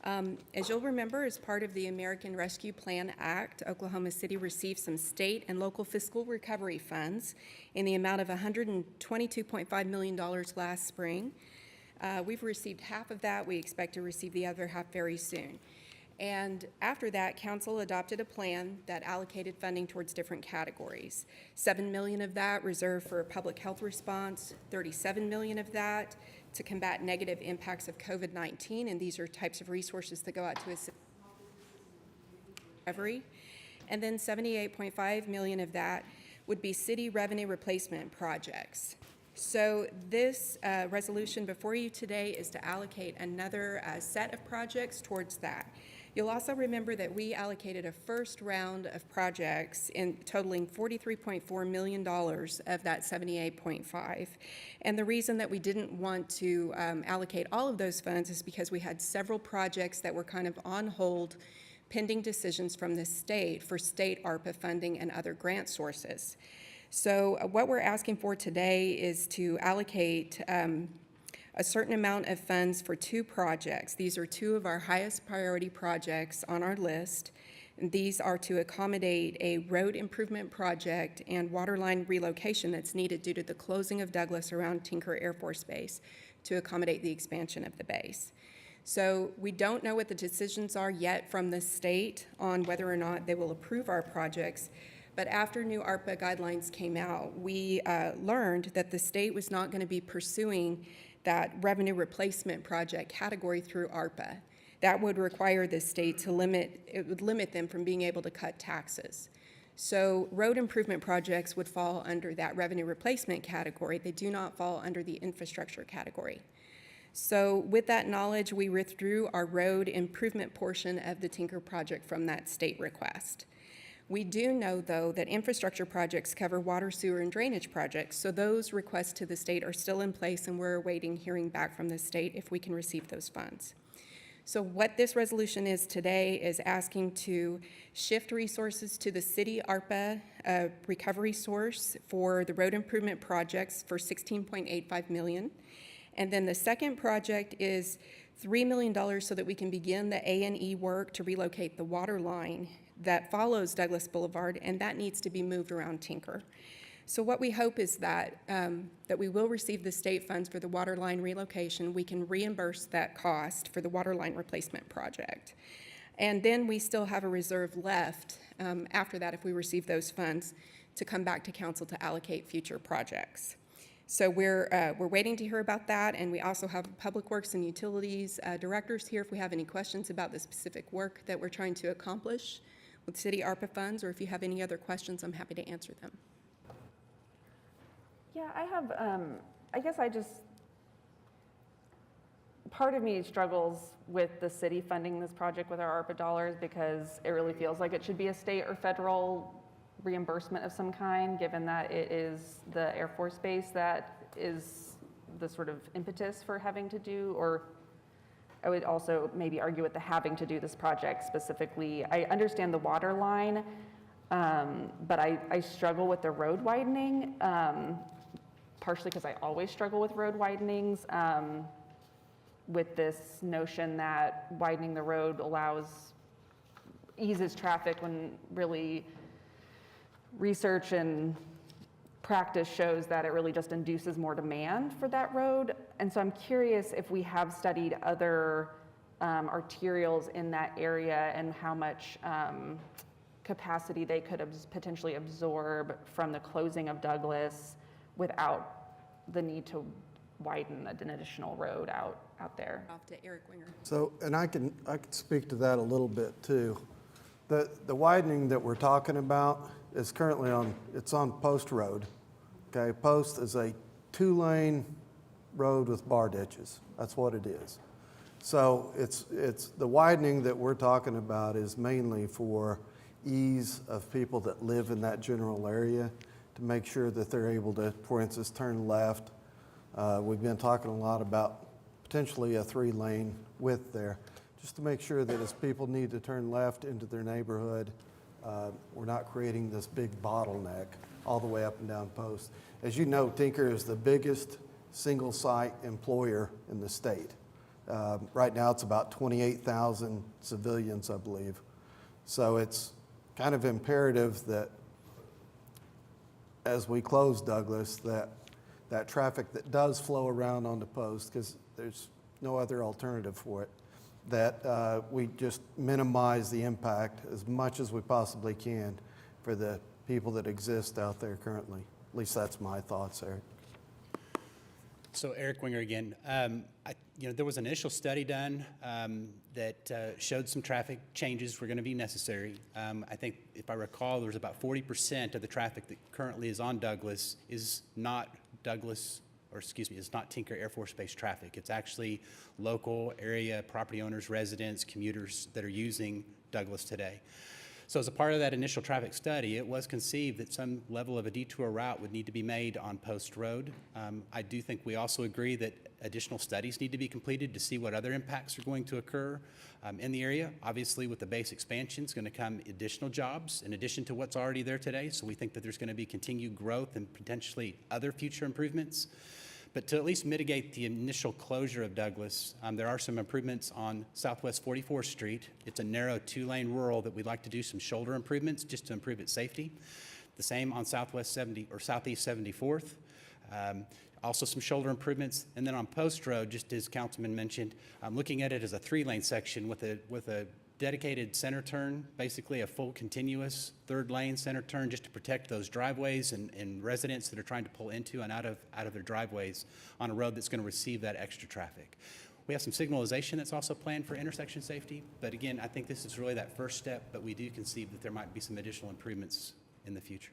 As you'll remember, as part of the American Rescue Plan Act, Oklahoma City received some state and local fiscal recovery funds in the amount of $122.5 million last spring. We've received half of that. We expect to receive the other half very soon. And after that, Council adopted a plan that allocated funding towards different categories. $7 million of that reserved for a public health response, $37 million of that to combat negative impacts of COVID-19, and these are types of resources that go out to assist recovery. And then $78.5 million of that would be city revenue replacement projects. So this resolution before you today is to allocate another set of projects towards that. You'll also remember that we allocated a first round of projects in totaling $43.4 million of that $78.5. And the reason that we didn't want to allocate all of those funds is because we had several projects that were kind of on hold pending decisions from the state for state ARPA funding and other grant sources. So what we're asking for today is to allocate a certain amount of funds for 2 projects. These are 2 of our highest priority projects on our list. And these are to accommodate a road improvement project and waterline relocation that's needed due to the closing of Douglas around Tinker Air Force Base to accommodate the expansion of the base. So we don't know what the decisions are yet from the state on whether or not they will approve our projects. But after new ARPA guidelines came out, we learned that the state was not going to be pursuing that revenue replacement project category through ARPA. That would require the state to limit them from being able to cut taxes. So road improvement projects would fall under that revenue replacement category. They do not fall under the infrastructure category. So with that knowledge, we withdrew our road improvement portion of the Tinker project from that state request. We do know, though, that infrastructure projects cover water, sewer, and drainage projects, so those requests to the state are still in place, and we're awaiting hearing back from the state if we can receive those funds. So what this resolution is today is asking to shift resources to the city ARPA recovery source for the road improvement projects for $16.85 million. And then the second project is $3 million so that we can begin the A&E work to relocate the water line that follows Douglas Boulevard, and that needs to be moved around Tinker. So what we hope is that, that we will receive the state funds for the water line relocation. We can reimburse that cost for the water line replacement project. And then we still have a reserve left after that, if we receive those funds, to come back to council to allocate future projects. So we're waiting to hear about that, and we also have Public Works and Utilities directors here if we have any questions about the specific work that we're trying to accomplish with city ARPA funds, or if you have any other questions, I'm happy to answer them. Yeah, I have, part of me struggles with the city funding this project with our ARPA dollars because it really feels like it should be a state or federal reimbursement of some kind, given that it is the Air Force Base that is the sort of impetus for having to do, or I would also maybe argue with the having to do this project specifically. I understand the water line, but I struggle with the road widening, partially because I always struggle with road widenings, with this notion that widening the road eases traffic when really research and practice shows that it really just induces more demand for that road. And so I'm curious if we have studied other arterials in that area and how much capacity they could potentially absorb from the closing of Douglas without the need to widen an additional road out there. Off to Eric Winger. So, and I can speak to that a little bit too. The widening that we're talking about is currently it's on Post Road. Okay, Post is a 2-lane road with bar ditches. That's what it is. So it's the widening that we're talking about is mainly for ease of people that live in that general area, to make sure that they're able to, for instance, turn left. We've been talking a lot about potentially a 3-lane width there, just to make sure that as people need to turn left into their neighborhood, we're not creating this big bottleneck all the way up and down Post. As you know, Tinker is the biggest single-site employer in the state. Right now it's about 28,000 civilians, I believe. So it's kind of imperative that as we close Douglas, that traffic that does flow around onto Post, because there's no other alternative for it, that we just minimize the impact as much as we possibly can for the people that exist out there currently. At least that's my thoughts, Eric. So Eric Winger again. There was an initial study done that showed some traffic changes were going to be necessary. I think, if I recall, there's about 40% of the traffic that currently is on Douglas is not it's not Tinker Air Force Base traffic. It's actually local area property owners, residents, commuters that are using Douglas today. So as a part of that initial traffic study, it was conceived that some level of a detour route would need to be made on Post Road. I do think we also agree that additional studies need to be completed to see what other impacts are going to occur in the area. Obviously, with the base expansion, is going to come additional jobs in addition to what's already there today. So we think that there's going to be continued growth and potentially other future improvements. But to at least mitigate the initial closure of Douglas, there are some improvements on Southwest 44th Street. It's a narrow 2-lane rural that we'd like to do some shoulder improvements just to improve its safety. The same on Southeast 74th. Also some shoulder improvements. And then on Post Road, just as Councilman mentioned, looking at it as a 3-lane section with a dedicated center turn, basically a full continuous 3rd-lane center turn, just to protect those driveways and residents that are trying to pull into and out of their driveways on a road that's going to receive that extra traffic. We have some signalization that's also planned for intersection safety, but again, I think this is really that first step, but we do conceive that there might be some additional improvements in the future.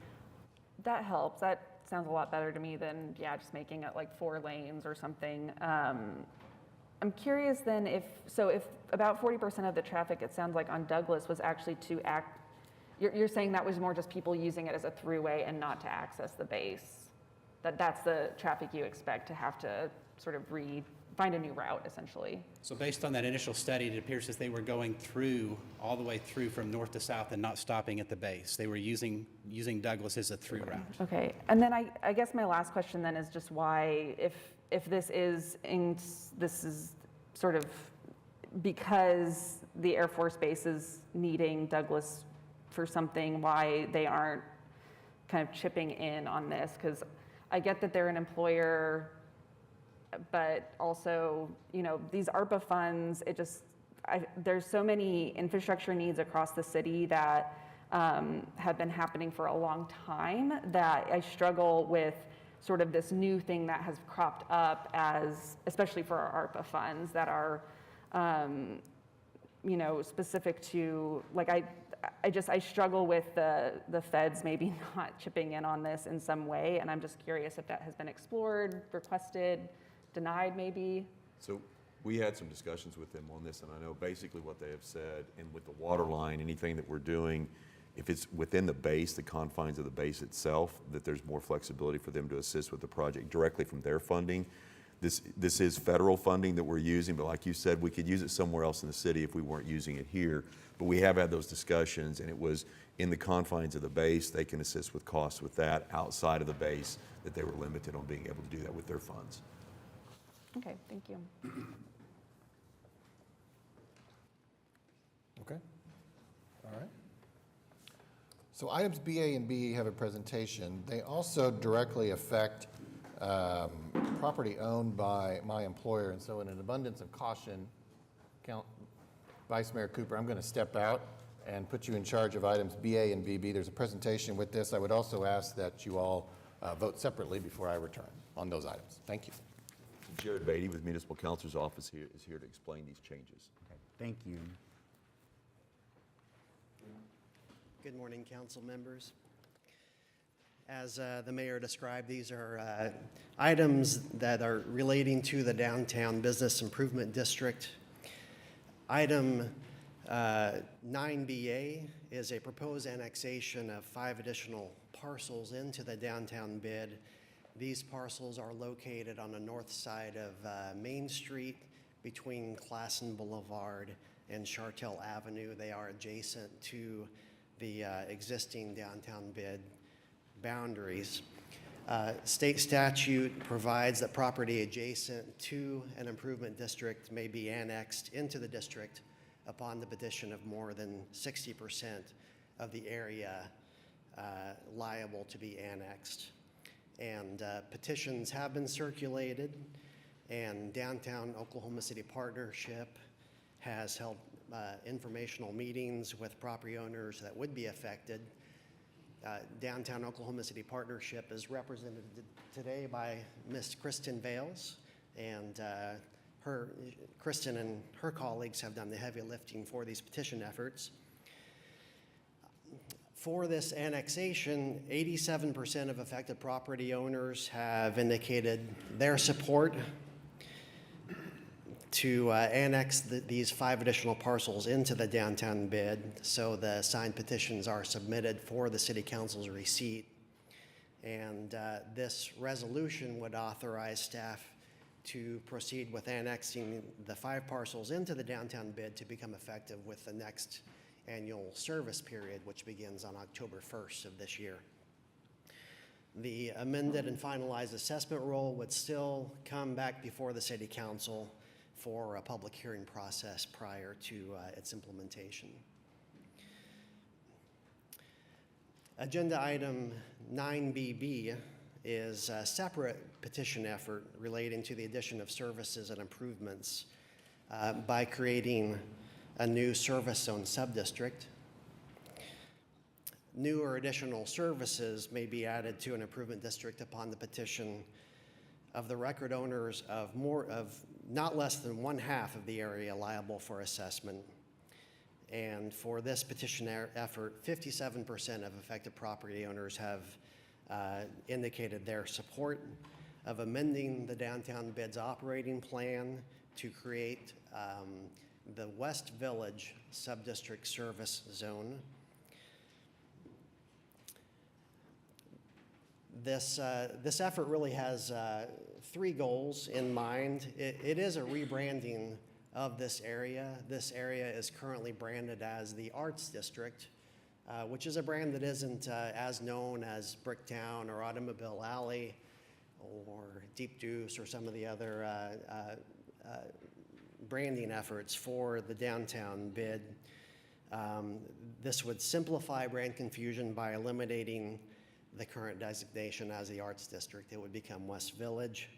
That helps. That sounds a lot better to me than, just making it like 4 lanes or something. I'm curious then if about 40% of the traffic, it sounds like on Douglas, was actually you're saying that was more just people using it as a throughway and not to access the base. That's the traffic you expect to have to sort of find a new route, essentially. So based on that initial study, it appears as they were going all the way through from north to south and not stopping at the base. They were using Douglas as a through route. Okay, and then I guess my last question then is just why, if this is sort of because the Air Force Base is needing Douglas for something, why they aren't kind of chipping in on this, because I get that they're an employer, but also, you know, these ARPA funds, there's so many infrastructure needs across the city that have been happening for a long time that I struggle with sort of this new thing that has cropped up as, especially for our ARPA funds that are, you know, specific to, like, I struggle with the feds maybe not chipping in on this in some way, and I'm just curious if that has been explored, requested, denied maybe. So we had some discussions with them on this, and I know basically what they have said, and with the water line, anything that we're doing, if it's within the base, the confines of the base itself, that there's more flexibility for them to assist with the project directly from their funding. This is federal funding that we're using, but like you said, we could use it somewhere else in the city if we weren't using it here. But we have had those discussions, and it was in the confines of the base. They can assist with costs with that. Outside of the base, that they were limited on being able to do that with their funds. Okay, thank you. Okay. All right. So items B, A, and B have a presentation. They also directly affect property owned by my employer, and so in an abundance of caution, Vice Mayor Cooper, I'm going to step out and put you in charge of items B, A, and BB. There's a presentation with this. I would also ask that you all vote separately before I return on those items. Thank you. Jared Beatty with Municipal Counselor's Office is here to explain these changes. Okay, thank you. Good morning, council members. As the mayor described, these are items that are relating to the Downtown Business Improvement District. Item 9BA is a proposed annexation of 5 additional parcels into the downtown bid. These parcels are located on the north side of Main Street between Classen Boulevard and Chartel Avenue. They are adjacent to the existing downtown bid boundaries. State statute provides that property adjacent to an improvement district may be annexed into the district upon the petition of more than 60% of the area liable to be annexed. And petitions have been circulated, and Downtown Oklahoma City Partnership has held informational meetings with property owners that would be affected. Downtown Oklahoma City Partnership is represented today by Ms. Kristen Vales, and Kristen and her colleagues have done the heavy lifting for these petition efforts. For this annexation, 87% of affected property owners have indicated their support to annex these 5 additional parcels into the downtown bid. So the signed petitions are submitted for the city council's receipt. And this resolution would authorize staff to proceed with annexing the 5 parcels into the downtown bid to become effective with the next annual service period, which begins on October 1st of this year. The amended and finalized assessment roll would still come back before the city council for a public hearing process prior to its implementation. Agenda item 9BB is a separate petition effort relating to the addition of services and improvements by creating a new service zone subdistrict. New or additional services may be added to an improvement district upon the petition of the record owners of not less than 1/2 of the area liable for assessment. And for this petition effort, 57% of affected property owners have indicated their support of amending the downtown bids operating plan to create the West Village Subdistrict Service Zone. This effort really has 3 goals in mind. It is a rebranding of this area. This area is currently branded as the Arts District, which is a brand that isn't as known as Bricktown or Automobile Alley or Deep Deuce or some of the other branding efforts for the downtown bid. This would simplify brand confusion by eliminating the current designation as the Arts District. It would become West Village.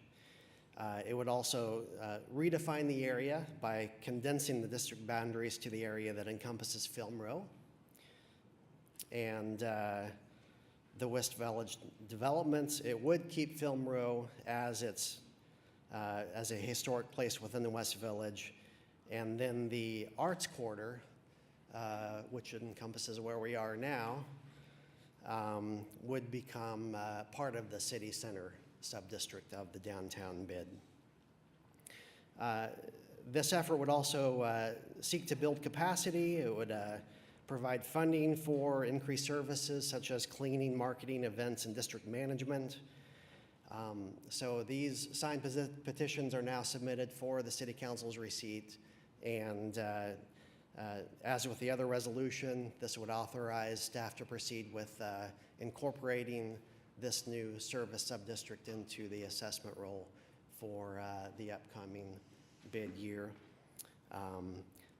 It would also redefine the area by condensing the district boundaries to the area that encompasses Film Row. And the West Village developments, it would keep Film Row as a historic place within the West Village. And then the Arts Quarter, which encompasses where we are now, would become part of the city center subdistrict of the downtown bid. This effort would also seek to build capacity. It would provide funding for increased services such as cleaning, marketing, events, and district management. So these signed petitions are now submitted for the City Council's receipt, and as with the other resolution, this would authorize staff to proceed with incorporating this new service subdistrict into the assessment roll for the upcoming bid year.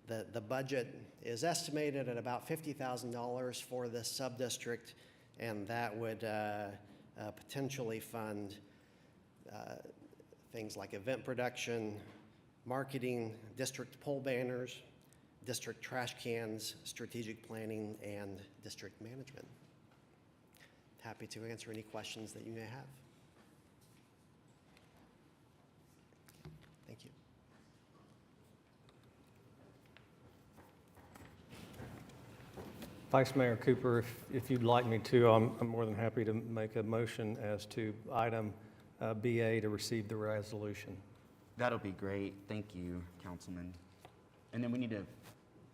The budget is estimated at about $50,000 for this subdistrict, and that would potentially fund things like event production, marketing, district pole banners, district trash cans, strategic planning, and district management. Happy to answer any questions that you may have. Thank you. Vice Mayor Cooper, if you'd like me to, I'm more than happy to make a motion as to item BA to receive the resolution. That'll be great. Thank you, Councilman. And then we need to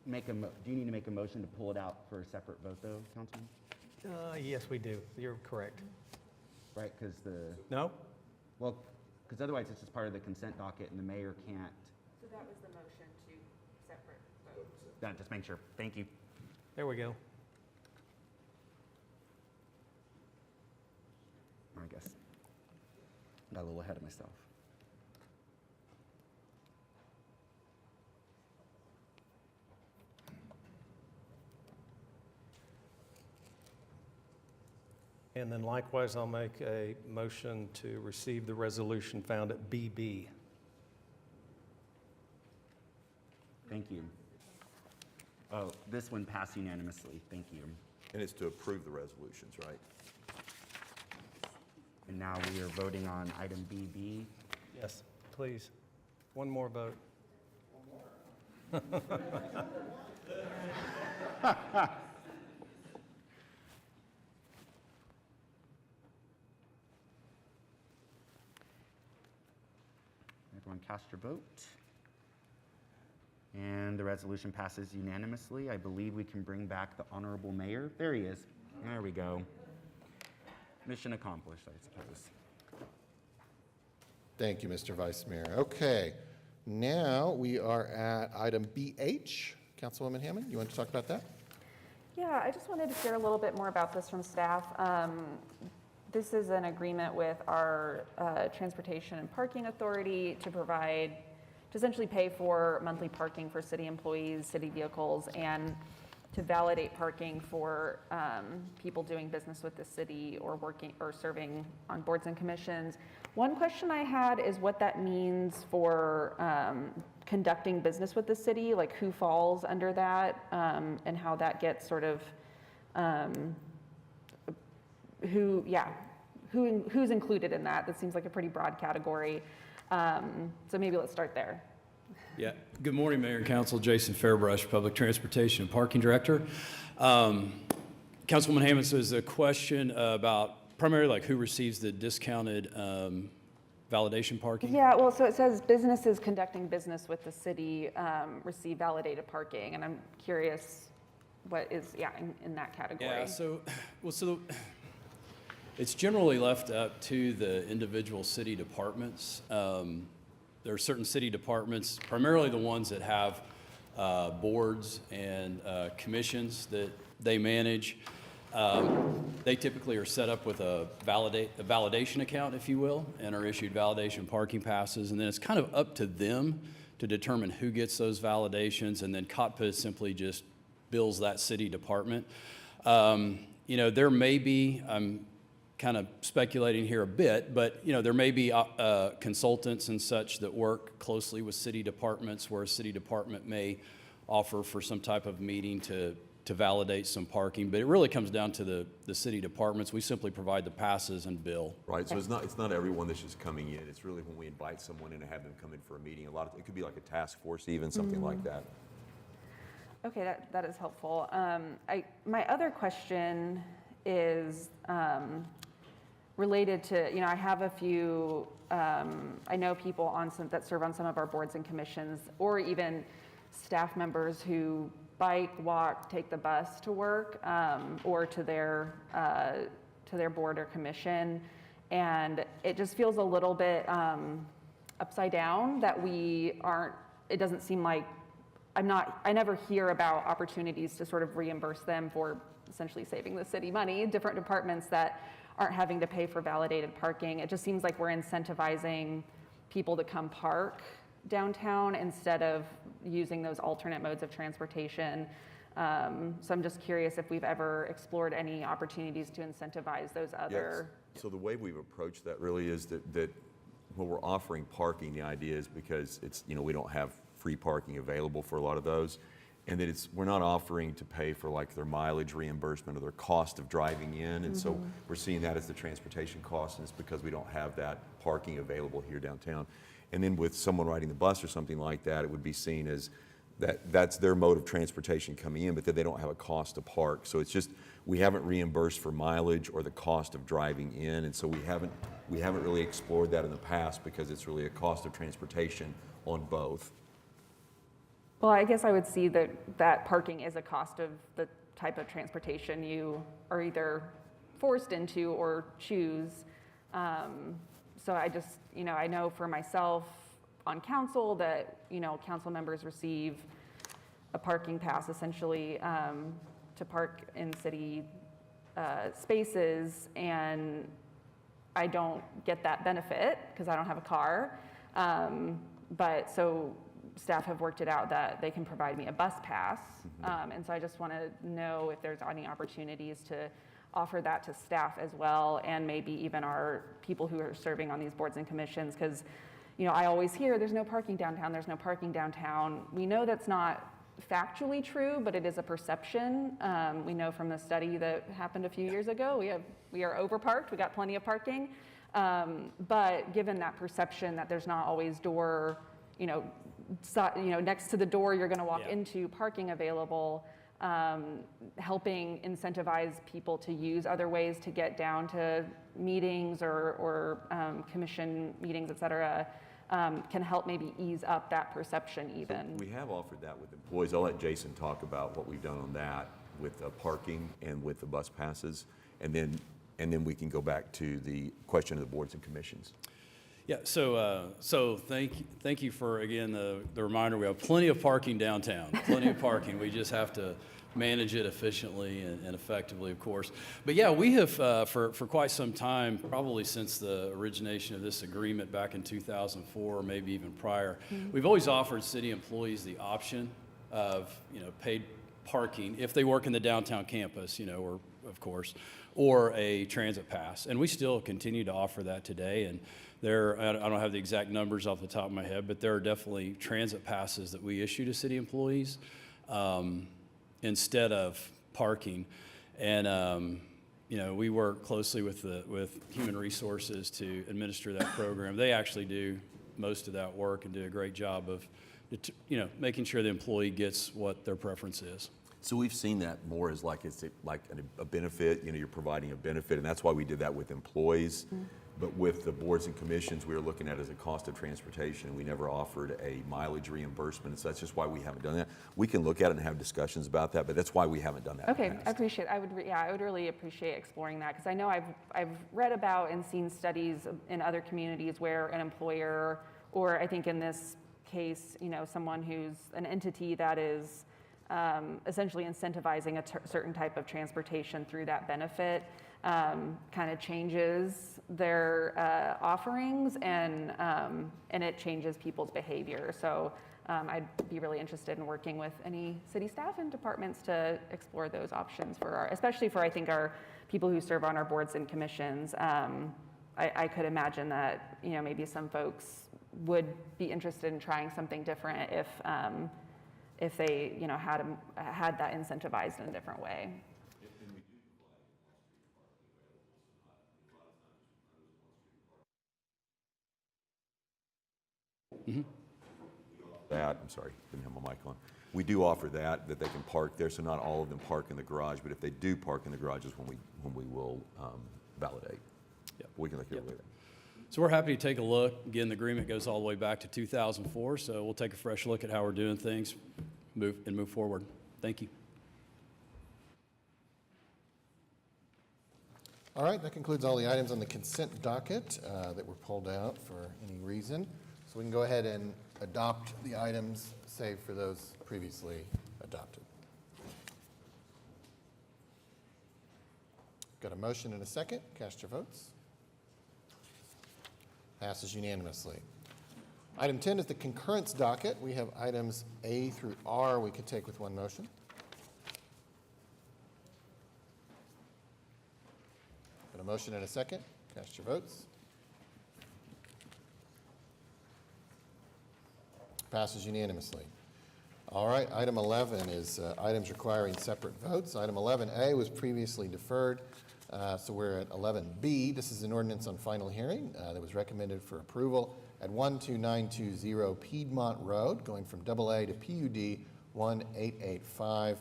make do you need to make a motion to pull it out for a separate vote, though, Councilman? Yes, we do. You're correct. Right, because No? well, because otherwise it's just part of the consent docket and the mayor can't. So that was the motion to separate vote. Just make sure. Thank you. There we go. I guess. Got a little ahead of myself. And then likewise, I'll make a motion to receive the resolution found at BB. Thank you. Oh, this one passed unanimously. Thank you. And it's to approve the resolutions, right? And now we are voting on item BB. Yes, please. One more vote. Everyone cast your vote. And the resolution passes unanimously. I believe we can bring back the Honorable Mayor. There he is. There we go. Mission accomplished, I suppose. Thank you, Mr. Vice Mayor. Okay, now we are at item BH. Councilwoman Hammond, you want to talk about that? Yeah, I just wanted to share a little bit more about this from staff. This is an agreement with our Transportation and Parking Authority to provide, to essentially pay for monthly parking for city employees, city vehicles, and to validate parking for people doing business with the city or working or serving on boards and commissions. One question I had is what that means for conducting business with the city, like who falls under that, and how that gets sort of who's included in that. That seems like a pretty broad category. So maybe let's start there. Yeah. Good morning, Mayor and Council. Jason Fairbrush, Public Transportation and Parking Director. Councilwoman Hammond says a question about primarily like who receives the discounted validation parking. Yeah, well, so it says businesses conducting business with the city receive validated parking, and I'm curious what is, in that category. Yeah, so it's generally left up to the individual city departments. There are certain city departments, primarily the ones that have boards and commissions that they manage. They typically are set up with a validation account, if you will, and are issued validation parking passes. And then it's kind of up to them to determine who gets those validations, and then COTPA simply just bills that city department. There may be, I'm kind of speculating here a bit, but there may be consultants and such that work closely with city departments, where a city department may offer for some type of meeting to validate some parking. But it really comes down to the city departments. We simply provide the passes and bill. Right, so it's not everyone that's just coming in. It's really when we invite someone in and have them come in for a meeting. It could be like a task force, even something like that. Okay, that is helpful. My other question is related to, I have a few, I know people that serve on some of our boards and commissions, or even staff members who bike, walk, take the bus to work, or to their board or commission. And it just feels a little bit upside down that it doesn't seem like, I never hear about opportunities to sort of reimburse them for essentially saving the city money, different departments that aren't having to pay for validated parking. It just seems like we're incentivizing people to come park downtown instead of using those alternate modes of transportation. So I'm just curious if we've ever explored any opportunities to incentivize those other. Yes. So the way we've approached that really is that when we're offering parking, the idea is because it's, we don't have free parking available for a lot of those, and that we're not offering to pay for like their mileage reimbursement or their cost of driving in, and so we're seeing that as the transportation cost, and it's because we don't have that parking available here downtown. And then with someone riding the bus or something like that, it would be seen as that's their mode of transportation coming in, but that they don't have a cost to park. So it's just, we haven't reimbursed for mileage or the cost of driving in, and so we haven't really explored that in the past because it's really a cost of transportation on both. Well, I guess I would see that parking is a cost of the type of transportation you are either forced into or choose. So I just, I know for myself on council that, council members receive a parking pass essentially to park in city spaces, and I don't get that benefit because I don't have a car. But so staff have worked it out that they can provide me a bus pass. And so I just want to know if there's any opportunities to offer that to staff as well, and maybe even our people who are serving on these boards and commissions, because I always hear there's no parking downtown, there's no parking downtown. We know that's not factually true, but it is a perception. We know from the study that happened a few years ago, we are overparked, we got plenty of parking. But given that perception that there's not always next to the door you're going to walk into parking available, helping incentivize people to use other ways to get down to meetings or commission meetings, et cetera, can help maybe ease up that perception even. So we have offered that with employees. I'll let Jason talk about what we've done on that with parking and with the bus passes, and then we can go back to the question of the boards and commissions. Yeah, so thank you for, again, the reminder. We have plenty of parking downtown, plenty of parking. We just have to manage it efficiently and effectively, of course. But yeah, we have, for quite some time, probably since the origination of this agreement back in 2004, or maybe even prior, we've always offered city employees the option of, paid parking if they work in the downtown campus, or, of course, or a transit pass. And we still continue to offer that today. And I don't have the exact numbers off the top of my head, but there are definitely transit passes that we issue to city employees instead of parking. And we work closely with Human Resources to administer that program. They actually do most of that work and do a great job of making sure the employee gets what their preference is. So we've seen that more as like a benefit. You're providing a benefit, and that's why we did that with employees. But with the boards and commissions, we were looking at it as a cost of transportation. We never offered a mileage reimbursement, so that's just why we haven't done that. We can look at it and have discussions about that, but that's why we haven't done that. Okay, I appreciate. I would really appreciate exploring that, because I know I've read about and seen studies in other communities where an employer, or I think in this case, someone who's an entity that is essentially incentivizing a certain type of transportation through that benefit, kind of changes their offerings, and it changes people's behavior. So I'd be really interested in working with any city staff and departments to explore those options for especially for, I think, our people who serve on our boards and commissions. I could imagine that, maybe some folks would be interested in trying something different if they, had that incentivized in a different way. That, I'm sorry, didn't have my mic on. We do offer that they can park there, so not all of them park in the garage, but if they do park in the garage is when we will validate. Yep. We can look at it later. So we're happy to take a look. Again, the agreement goes all the way back to 2004, so we'll take a fresh look at how we're doing things, move forward. Thank you. All right, that concludes all the items on the consent docket that were pulled out for any reason. So we can go ahead and adopt the items, save for those previously adopted. Got a motion and a second. Cast your votes. Passes unanimously. Item 10 is the concurrence docket. We have items A through R we could take with one motion. Got a motion and a second. Cast your votes. Passes unanimously. All right, item 11 is items requiring separate votes. Item 11A was previously deferred, so we're at 11B. This is an ordinance on final hearing that was recommended for approval at 12920 Piedmont Road, going from AA to PUD 1885.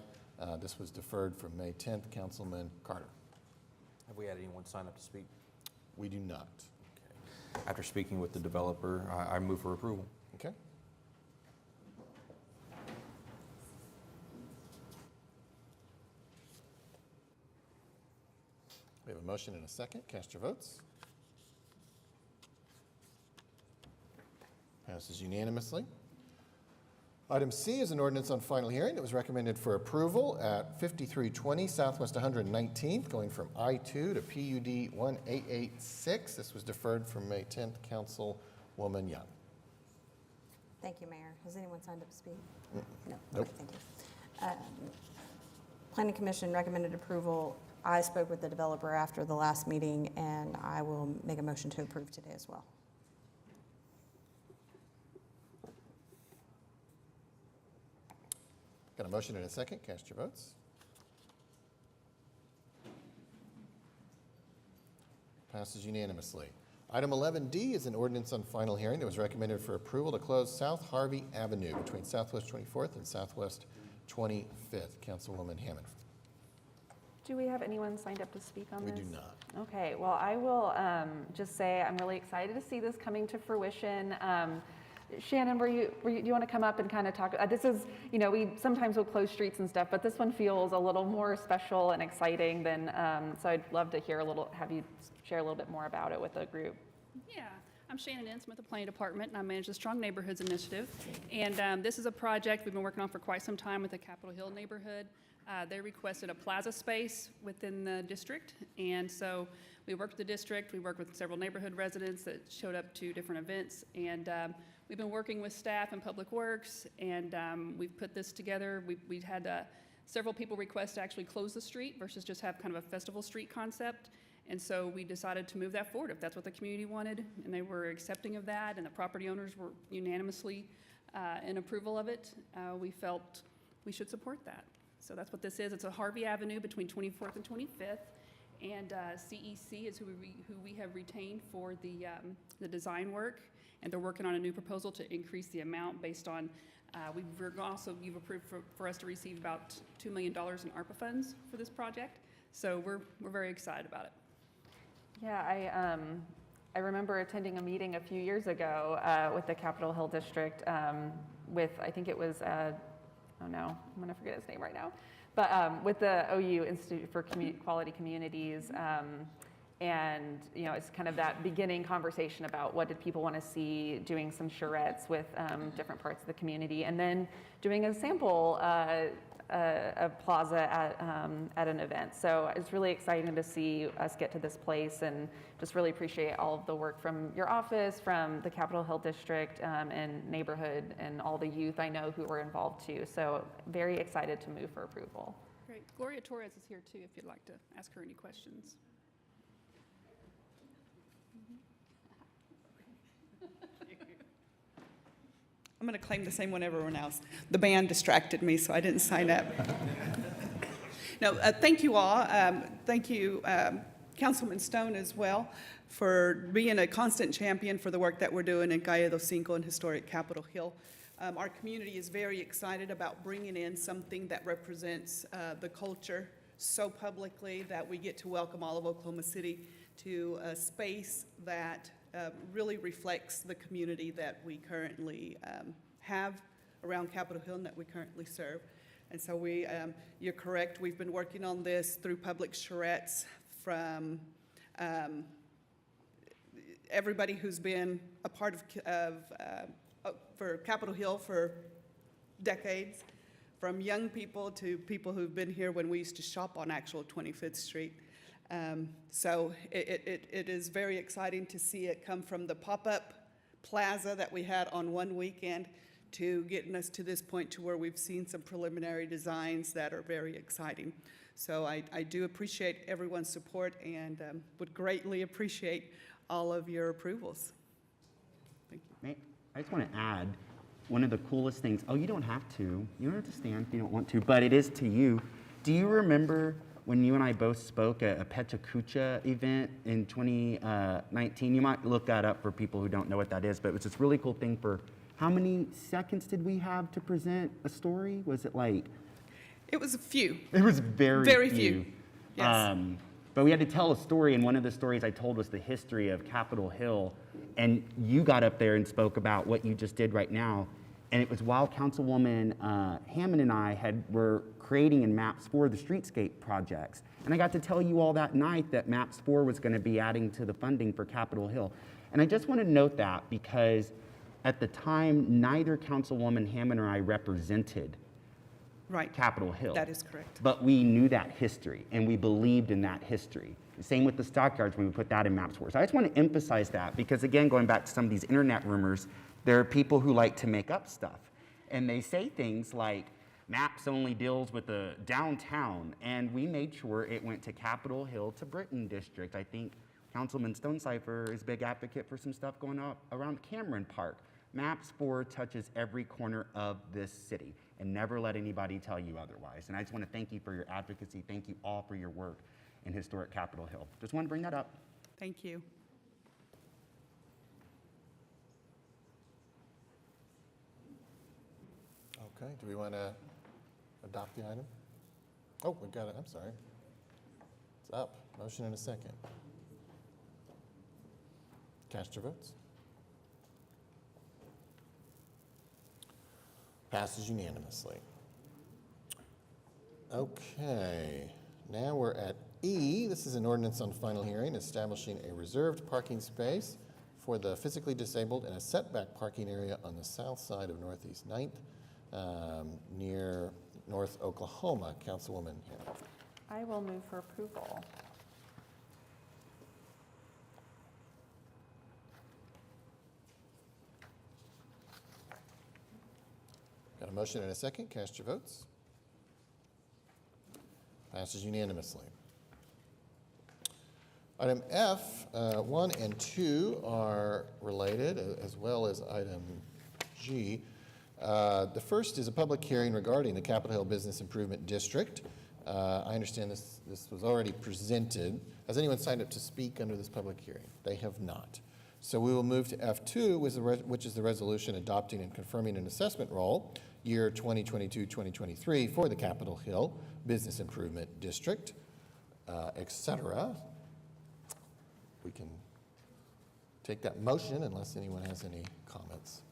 This was deferred from May 10th. Councilman Carter. Have we had anyone sign up to speak? We do not. Okay. After speaking with the developer, I move for approval. Okay. We have a motion and a second. Cast your votes. Passes unanimously. Item C is an ordinance on final hearing that was recommended for approval at 5320 Southwest 119th, going from I-2 to PUD 1886. This was deferred from May 10th. Councilwoman Young. Thank you, Mayor. Has anyone signed up to speak? No. Nope. Okay, thank you. Planning Commission recommended approval. I spoke with the developer after the last meeting, and I will make a motion to approve today as well. Got a motion and a second. Cast your votes. Passes unanimously. Item 11D is an ordinance on final hearing that was recommended for approval to close South Harvey Avenue between Southwest 24th and Southwest 25th. Councilwoman Hammond. Do we have anyone signed up to speak on this? We do not. Okay, well, I will just say I'm really excited to see this coming to fruition. Shannon, do you want to come up and kind of talk? This is, we sometimes will close streets and stuff, but this one feels a little more special and exciting than, so I'd love to have you share a little bit more about it with the group. Yeah, I'm Shannon Ince with the Planning Department, and I manage the Strong Neighborhoods Initiative. And this is a project we've been working on for quite some time with the Capitol Hill neighborhood. They requested a plaza space within the district, and so we worked with the district. We worked with several neighborhood residents that showed up to different events, and we've been working with staff and Public Works, and we've put this together. We had several people request to actually close the street versus just have kind of a festival street concept, and so we decided to move that forward if that's what the community wanted, and they were accepting of that, and the property owners were unanimously in approval of it. We felt we should support that. So that's what this is. It's a Harvey Avenue between 24th and 25th, and CEC is who we have retained for the design work, and they're working on a new proposal to increase the amount based on, you've approved for us to receive about $2 million in ARPA funds for this project, so we're very excited about it. Yeah, I remember attending a meeting a few years ago with the Capitol Hill District with, I think it was, oh no, I'm going to forget his name right now, but with the OU Institute for Quality Communities, and it's kind of that beginning conversation about what did people want to see, doing some charrettes with different parts of the community, and then doing a sample a plaza at an event. So it's really exciting to see us get to this place, and just really appreciate all of the work from your office, from the Capitol Hill District and neighborhood, and all the youth I know who were involved too. So very excited to move for approval. Great. Gloria Torres is here too, if you'd like to ask her any questions. I'm going to claim the same one everyone else. The band distracted me, so I didn't sign up. No, thank you all. Thank you, Councilman Stone, as well, for being a constant champion for the work that we're doing in Calle dos Cinco and historic Capitol Hill. Our community is very excited about bringing in something that represents the culture so publicly that we get to welcome all of Oklahoma City to a space that really reflects the community that we currently have around Capitol Hill and that we currently serve. And so you're correct, we've been working on this through public charrettes from everybody who's been a part for Capitol Hill for decades, from young people to people who've been here when we used to shop on actual 25th Street. So it is very exciting to see it come from the pop-up plaza that we had on one weekend to getting us to this point to where we've seen some preliminary designs that are very exciting. So I do appreciate everyone's support and would greatly appreciate all of your approvals. Thank you. I just want to add, one of the coolest things, oh, you don't have to. You don't have to stand if you don't want to, but it is to you. Do you remember when you and I both spoke at a Pechacucha event in 2019? You might look that up for people who don't know what that is, but it was this really cool thing for, how many seconds did we have to present a story? Was it like? It was a few. It was very few. Yes. But we had to tell a story, and one of the stories I told was the history of Capitol Hill, and you got up there and spoke about what you just did right now, and it was while Councilwoman Hammond and I were creating in MAPS 4 the streetscape projects, and I got to tell you all that night that MAPS 4 was going to be adding to the funding for Capitol Hill. And I just want to note that because at the time, neither Councilwoman Hammond or I represented Capitol Hill. That is correct. But we knew that history, and we believed in that history. Same with the stockyards when we put that in MAPS 4. So I just want to emphasize that because, again, going back to some of these internet rumors, there are people who like to make up stuff. And they say things like, MAPS only deals with the downtown, and we made sure it went to Capitol Hill to Britton District. I think Councilman Stonecipher is a big advocate for some stuff going on around Cameron Park. MAPS 4 touches every corner of this city, and never let anybody tell you otherwise. And I just want to thank you for your advocacy. Thank you all for your work in historic Capitol Hill. Just want to bring that up. Thank you. Okay, do we want to adopt the item? Oh, we got it, I'm sorry. It's up, motion and a second. Cast your votes. Passes unanimously. Okay, now we're at E. This is an ordinance on final hearing establishing a reserved parking space for the physically disabled in a setback parking area on the south side of Northeast 9th near North Oklahoma. Councilwoman Hammond. I will move for approval. Got a motion and a second. Cast your votes. Passes unanimously. Item F, 1 and 2 are related, as well as item G. The first is a public hearing regarding the Capitol Hill Business Improvement District. I understand this was already presented. Has anyone signed up to speak under this public hearing? They have not. So we will move to F2, which is the resolution adopting and confirming an assessment roll, year 2022-2023, for the Capitol Hill Business Improvement District, et cetera. We can take that motion unless anyone has any comments.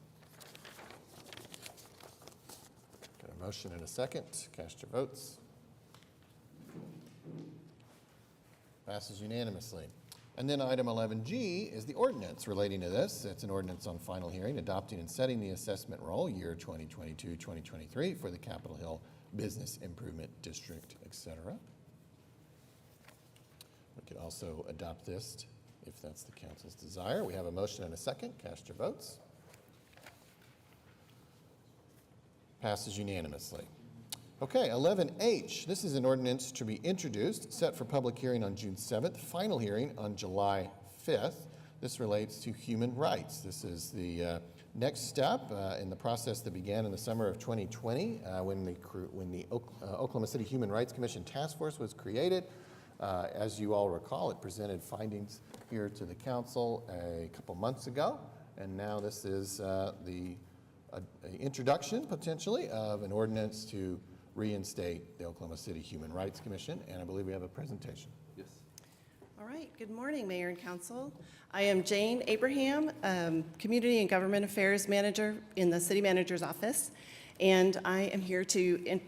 Got a motion and a second. Cast your votes. Passes unanimously. And then item 11G is the ordinance relating to this. It's an ordinance on final hearing, adopting and setting the assessment roll, year 2022-2023, for the Capitol Hill business improvement district, etc. We could also adopt this if that's the council's desire. We have a motion and a second. Cast your votes. Passes unanimously. Okay, 11H. This is an ordinance to be introduced, set for public hearing on June 7th, final hearing on July 5th. This relates to human rights. This is the next step in the process that began in the summer of 2020 when the Oklahoma City Human Rights Commission Task Force was created. As you all recall, it presented findings here to the council a couple months ago, and now this is the introduction, potentially, of an ordinance to reinstate the Oklahoma City Human Rights Commission, and I believe we have a presentation. Yes. All right, good morning, Mayor and Council. I am Jane Abraham, Community and Government Affairs Manager in the City Manager's Office, and I am here to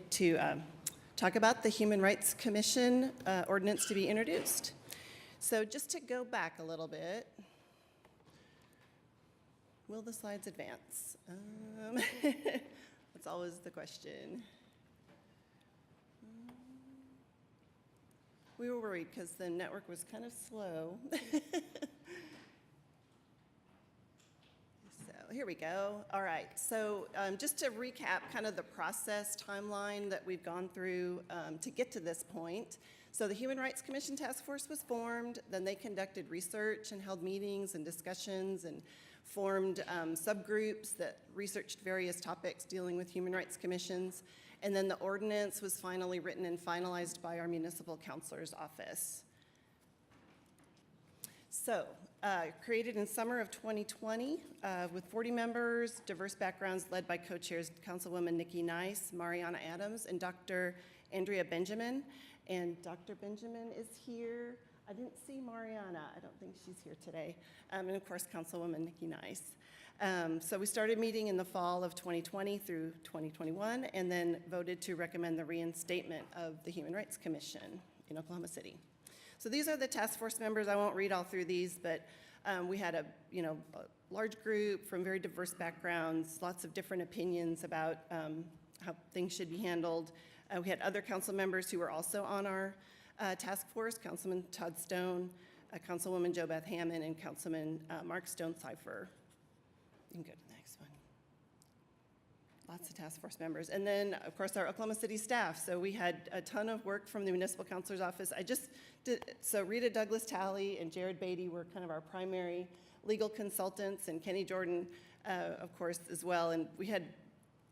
talk about the Human Rights Commission ordinance to be introduced. So just to go back a little bit, will the slides advance? That's always the question. We were worried because the network was kind of slow. So here we go. All right, so just to recap kind of the process timeline that we've gone through to get to this point. So the Human Rights Commission Task Force was formed, then they conducted research and held meetings and discussions and formed subgroups that researched various topics dealing with human rights commissions. And then the ordinance was finally written and finalized by our municipal counselor's office. So, created in summer of 2020 with 40 members, diverse backgrounds led by co-chairs Councilwoman Nikki Nice, Mariana Adams, and Dr. Andrea Benjamin. And Dr. Benjamin is here. I didn't see Mariana. I don't think she's here today. And of course, Councilwoman Nikki Nice. So we started meeting in the fall of 2020 through 2021, and then voted to recommend the reinstatement of the Human Rights Commission in Oklahoma City. So these are the task force members. I won't read all through these, but we had a large group from very diverse backgrounds, lots of different opinions about how things should be handled. We had other council members who were also on our task force, Councilman Todd Stone, Councilwoman Jo Beth Hammond, and Councilman Mark Stone-Cipher. You can go to the next one. Lots of task force members. And then, of course, our Oklahoma City staff. So we had a ton of work from the municipal counselor's office. So Rita Douglas Talley and Jared Beatty were kind of our primary legal consultants, and Kenny Jordan, of course, as well. And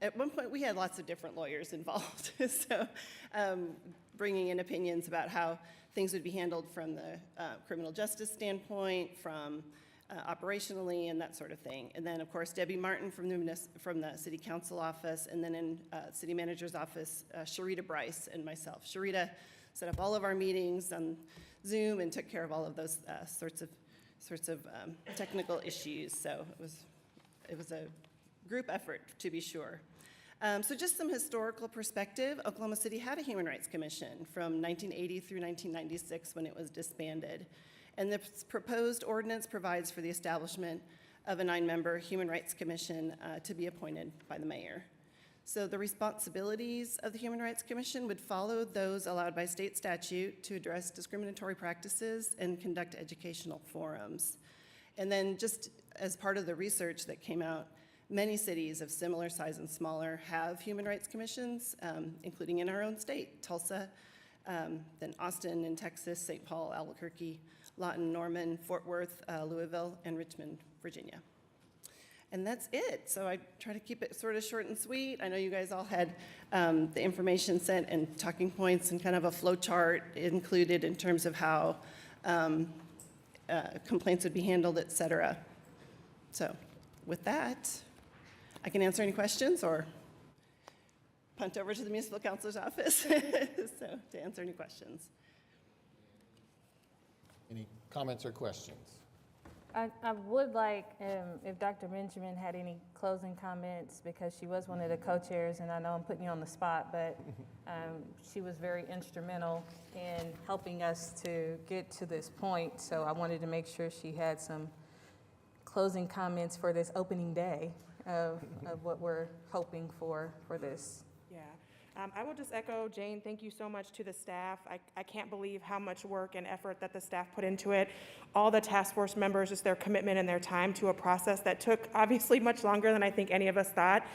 at one point, we had lots of different lawyers involved. So bringing in opinions about how things would be handled from the criminal justice standpoint, from operationally, and that sort of thing. And then, of course, Debbie Martin from the City Council office, and then in City Manager's office, Sharita Bryce and myself. Sharita set up all of our meetings on Zoom and took care of all of those sorts of technical issues. So it was a group effort, to be sure. So just some historical perspective. Oklahoma City had a Human Rights Commission from 1980 through 1996 when it was disbanded. And the proposed ordinance provides for the establishment of a 9-member Human Rights Commission to be appointed by the mayor. So the responsibilities of the Human Rights Commission would follow those allowed by state statute to address discriminatory practices and conduct educational forums. And then just as part of the research that came out, many cities of similar size and smaller have Human Rights Commissions, including in our own state, Tulsa, then Austin in Texas, St. Paul, Albuquerque, Lawton, Norman, Fort Worth, Louisville, and Richmond, Virginia. And that's it. So I try to keep it sort of short and sweet. I know you guys all had the information sent and talking points and kind of a flow chart included in terms of how complaints would be handled, et cetera. So with that, I can answer any questions or punt over to the municipal counselor's office so to answer any questions. Any comments or questions? I would like if Dr. Benjamin had any closing comments, because she was one of the co-chairs, and I know I'm putting you on the spot, but she was very instrumental in helping us to get to this point. So I wanted to make sure she had some closing comments for this opening day of what we're hoping for this. Yeah. I will just echo Jane, thank you so much to the staff. I can't believe how much work and effort that the staff put into it. All the task force members, just their commitment and their time to a process that took obviously much longer than I think any of us thought.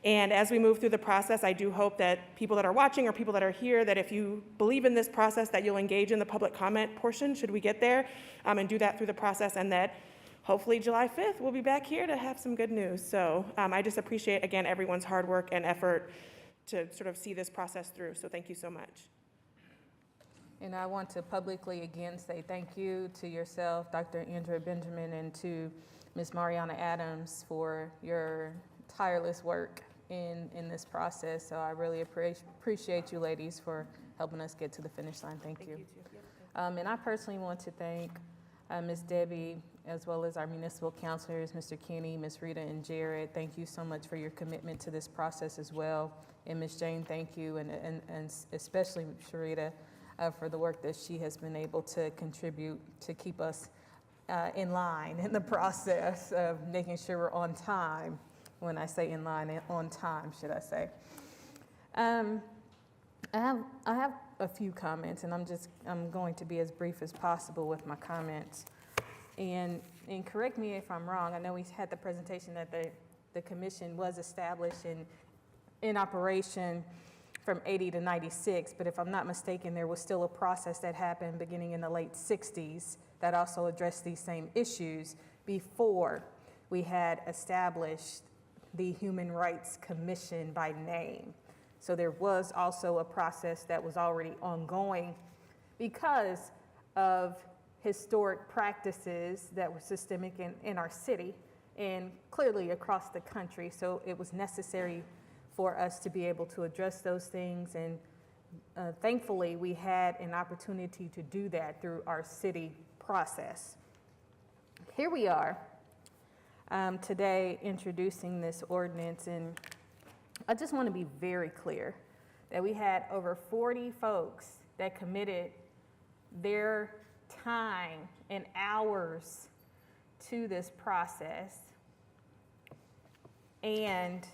And as we move through the process, I do hope that people that are watching or people that are here, that if you believe in this process, that you'll engage in the public comment portion, should we get there, and do that through the process, and that hopefully July 5th, we'll be back here to have some good news. So I just appreciate, again, everyone's hard work and effort to sort of see this process through. So thank you so much. And I want to publicly again say thank you to yourself, Dr. Andrea Benjamin, and to Ms. Mariana Adams for your tireless work in this process. So I really appreciate you ladies for helping us get to the finish line. Thank you. And I personally want to thank Ms. Debbie, as well as our municipal counselors, Mr. Kenny, Ms. Rita, and Jared. Thank you so much for your commitment to this process as well. And Ms. Jane, thank you, and especially Sharita, for the work that she has been able to contribute to keep us in line in the process of making sure we're on time. When I say in line, on time, should I say. I have a few comments, and I'm going to be as brief as possible with my comments. And correct me if I'm wrong, I know we had the presentation that the commission was established in operation from 80 to 96, but if I'm not mistaken, there was still a process that happened beginning in the late 60s that also addressed these same issues before we had established the Human Rights Commission by name. So there was also a process that was already ongoing because of historic practices that were systemic in our city and clearly across the country. So it was necessary for us to be able to address those things. And thankfully, we had an opportunity to do that through our city process. Here we are today introducing this ordinance, and I just want to be very clear that we had over 40 folks that committed their time and hours to this process, and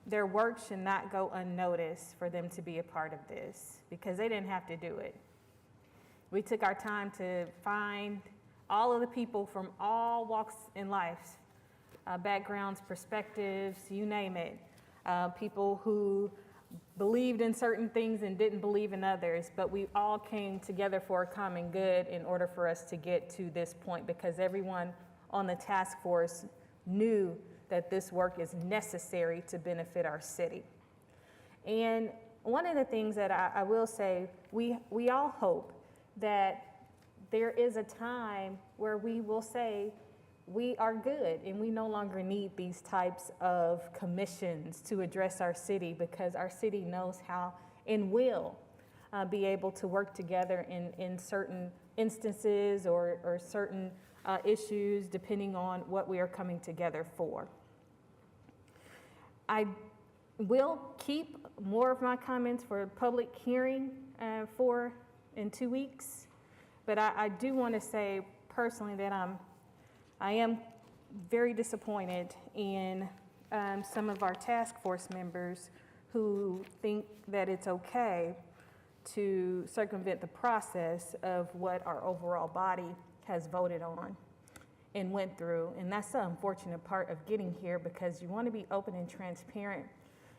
their work should not go unnoticed for them to be a part of this because they didn't have to do it. We took our time to find all of the people from all walks in life, backgrounds, perspectives, you name it, people who believed in certain things and didn't believe in others, but we all came together for a common good in order for us to get to this point because everyone on the task force knew that this work is necessary to benefit our city. And one of the things that I will say, we all hope that there is a time where we will say we are good and we no longer need these types of commissions to address our city because our city knows how and will be able to work together in certain instances or certain issues depending on what we are coming together for. I will keep more of my comments for public hearing in 2 weeks, but I do want to say personally that I am very disappointed in some of our task force members who think that it's okay to circumvent the process of what our overall body has voted on and went through. And that's the unfortunate part of getting here because you want to be open and transparent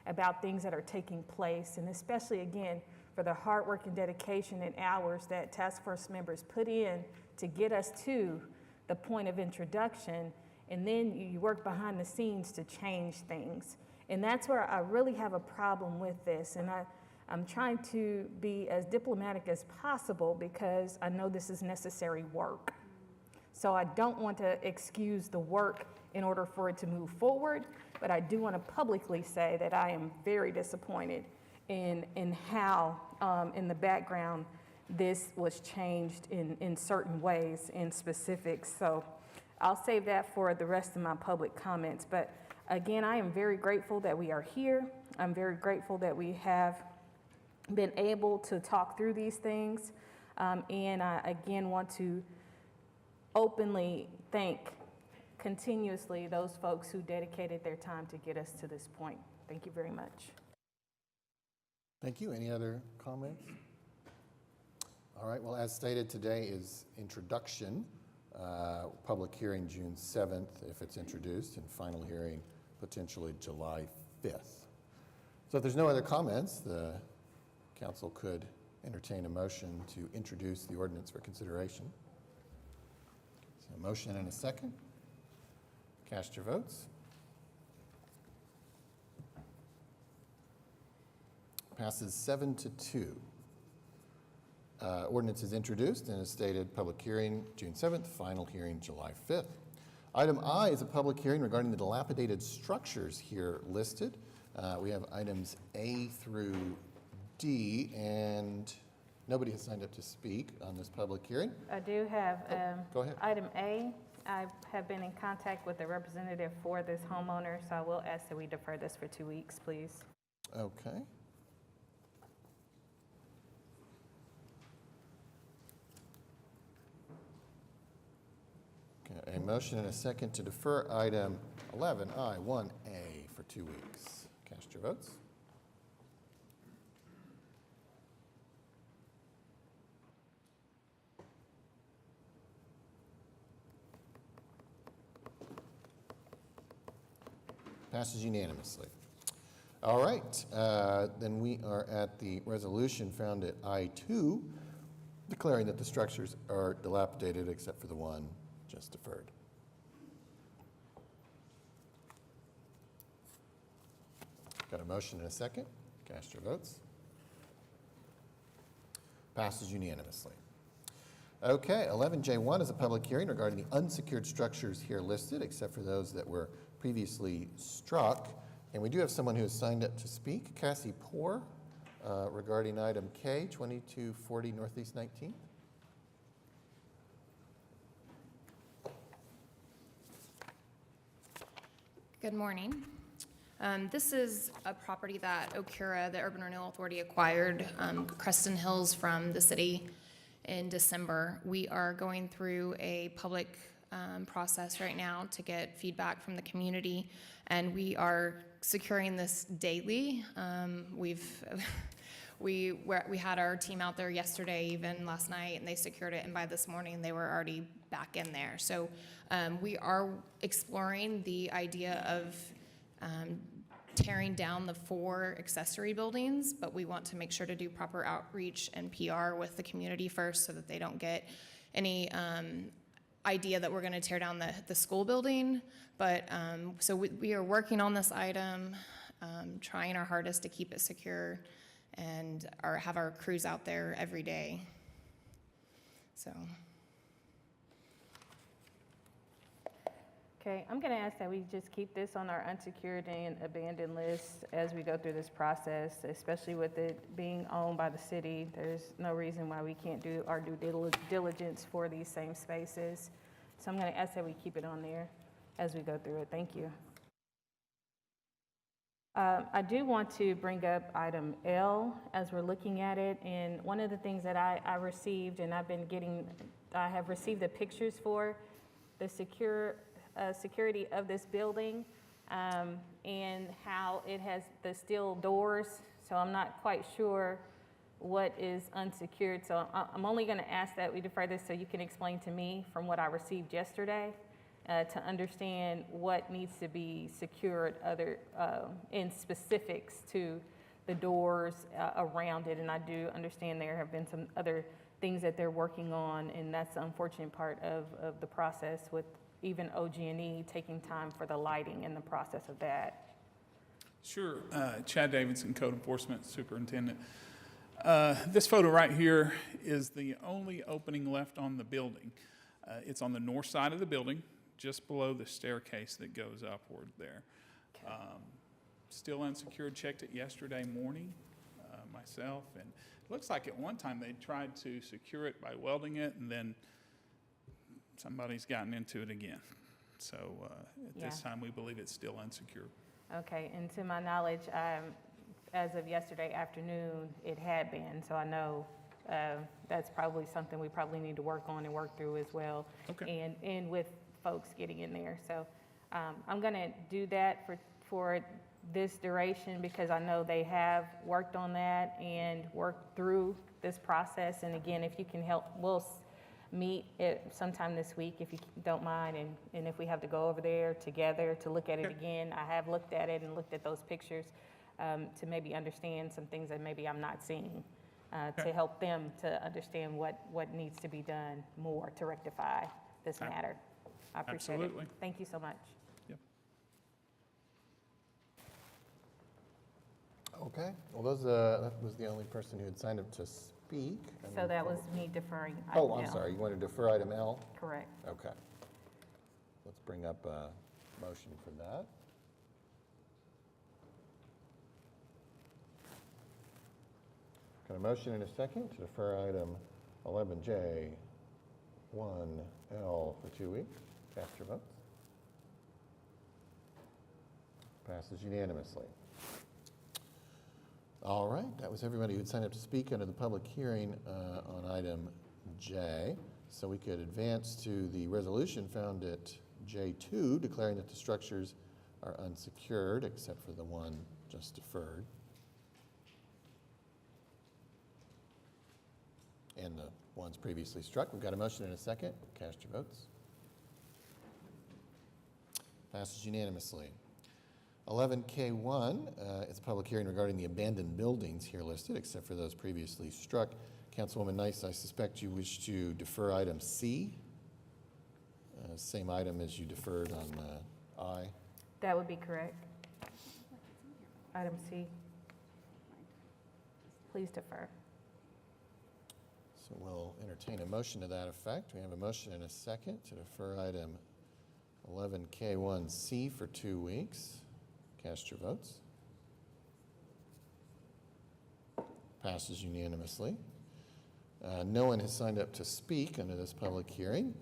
about things that are taking place, and especially, again, for the hard work and dedication and hours that task force members put in to get us to the point of introduction, and then you work behind the scenes to change things. And that's where I really have a problem with this, and I'm trying to be as diplomatic as possible because I know this is necessary work. So I don't want to excuse the work in order for it to move forward, but I do want to publicly say that I am very disappointed in how, in the background, this was changed in certain ways, in specifics. So I'll save that for the rest of my public comments. But again, I am very grateful that we are here. I'm very grateful that we have been able to talk through these things. And I, again, want to openly thank continuously those folks who dedicated their time to get us to this point. Thank you very much. Thank you. Any other comments? All right, well, as stated, today is introduction. Public hearing June 7th if it's introduced, and final hearing potentially July 5th. So if there's no other comments, the council could entertain a motion to introduce the ordinance for consideration. So a motion and a second. Cast your votes. Passes 7-2. Ordinance is introduced and is stated public hearing June 7th, final hearing July 5th. Item I is a public hearing regarding the dilapidated structures here listed. We have items A through D, and nobody has signed up to speak on this public hearing. I do have Go ahead. item A. I have been in contact with the representative for this homeowner, so I will ask that we defer this for 2 weeks, please. Okay. A motion and a second to defer item 11I1A for 2 weeks. Cast your votes. Passes unanimously. All right, then we are at the resolution found at I2, declaring that the structures are dilapidated except for the one just deferred. Got a motion and a second. Cast your votes. Passes unanimously. Okay, 11J1 is a public hearing regarding the unsecured structures here listed, except for those that were previously struck. And we do have someone who has signed up to speak, Cassie Poor, regarding item K, 2240 Northeast 19th. Good morning. This is a property that Okura, the Urban Renewal Authority, acquired, Creston Hills, from the city in December. We are going through a public process right now to get feedback from the community, and we are securing this daily. We had our team out there yesterday, even last night, and they secured it, and by this morning they were already back in there. So we are exploring the idea of tearing down the 4 accessory buildings, but we want to make sure to do proper outreach and PR with the community first so that they don't get any idea that we're going to tear down the school building. But so we are working on this item, trying our hardest to keep it secure, and have our crews out there every day. So. Okay, I'm going to ask that we just keep this on our unsecured and abandoned list as we go through this process, especially with it being owned by the city. There's no reason why we can't do our due diligence for these same spaces. So I'm going to ask that we keep it on there as we go through it. Thank you. I do want to bring up item L as we're looking at it. And one of the things that I received, and I have received the pictures for the security of this building, and how it has the steel doors. So I'm not quite sure what is unsecured. So I'm only going to ask that we defer this so you can explain to me from what I received yesterday to understand what needs to be secured in specifics to the doors around it. And I do understand there have been some other things that they're working on, and that's the unfortunate part of the process, with even OG&E taking time for the lighting and the process of that. Sure. Chad Davidson, Code Enforcement Superintendent. This photo right here is the only opening left on the building. It's on the north side of the building, just below the staircase that goes upward there. Still unsecured. Checked it yesterday morning myself, and it looks like at one time they tried to secure it by welding it, and then somebody's gotten into it again. So at this time, we believe it's still unsecured. Okay, and to my knowledge, as of yesterday afternoon, it had been. So I know that's probably something we probably need to work on and work through as well. Okay. And with folks getting in there. So I'm going to do that for this duration because I know they have worked on that and worked through this process. And again, if you can help, we'll meet sometime this week if you don't mind. And if we have to go over there together to look at it again, I have looked at it and looked at those pictures to maybe understand some things that maybe I'm not seeing. To help them to understand what needs to be done more to rectify this matter. I appreciate Absolutely. it. Thank you so much. Yep. Okay, well, that was the only person who had signed up to speak. So that was me deferring. Oh, item I'm L. sorry, you want to defer item L? Correct. Okay. Let's bring up a motion for that. Got a motion and a second to defer item 11J, 1L for 2 weeks. Cast your votes. Passes unanimously. All right, that was everybody who'd signed up to speak under the public hearing on item J. So we could advance to the resolution found at J2, declaring that the structures are unsecured except for the one just deferred. And the ones previously struck. We've got a motion and a second. Cast your votes. Passes unanimously. 11K1 is a public hearing regarding the abandoned buildings here listed, except for those previously struck. Councilwoman Nice, I suspect you wish to defer item C. Same item as you deferred on I. That would be correct. Item C. Please defer. So we'll entertain a motion to that effect. We have a motion and a second to defer item 11K1C for 2 weeks. Cast your votes. Passes unanimously. No one has signed up to speak under this public hearing,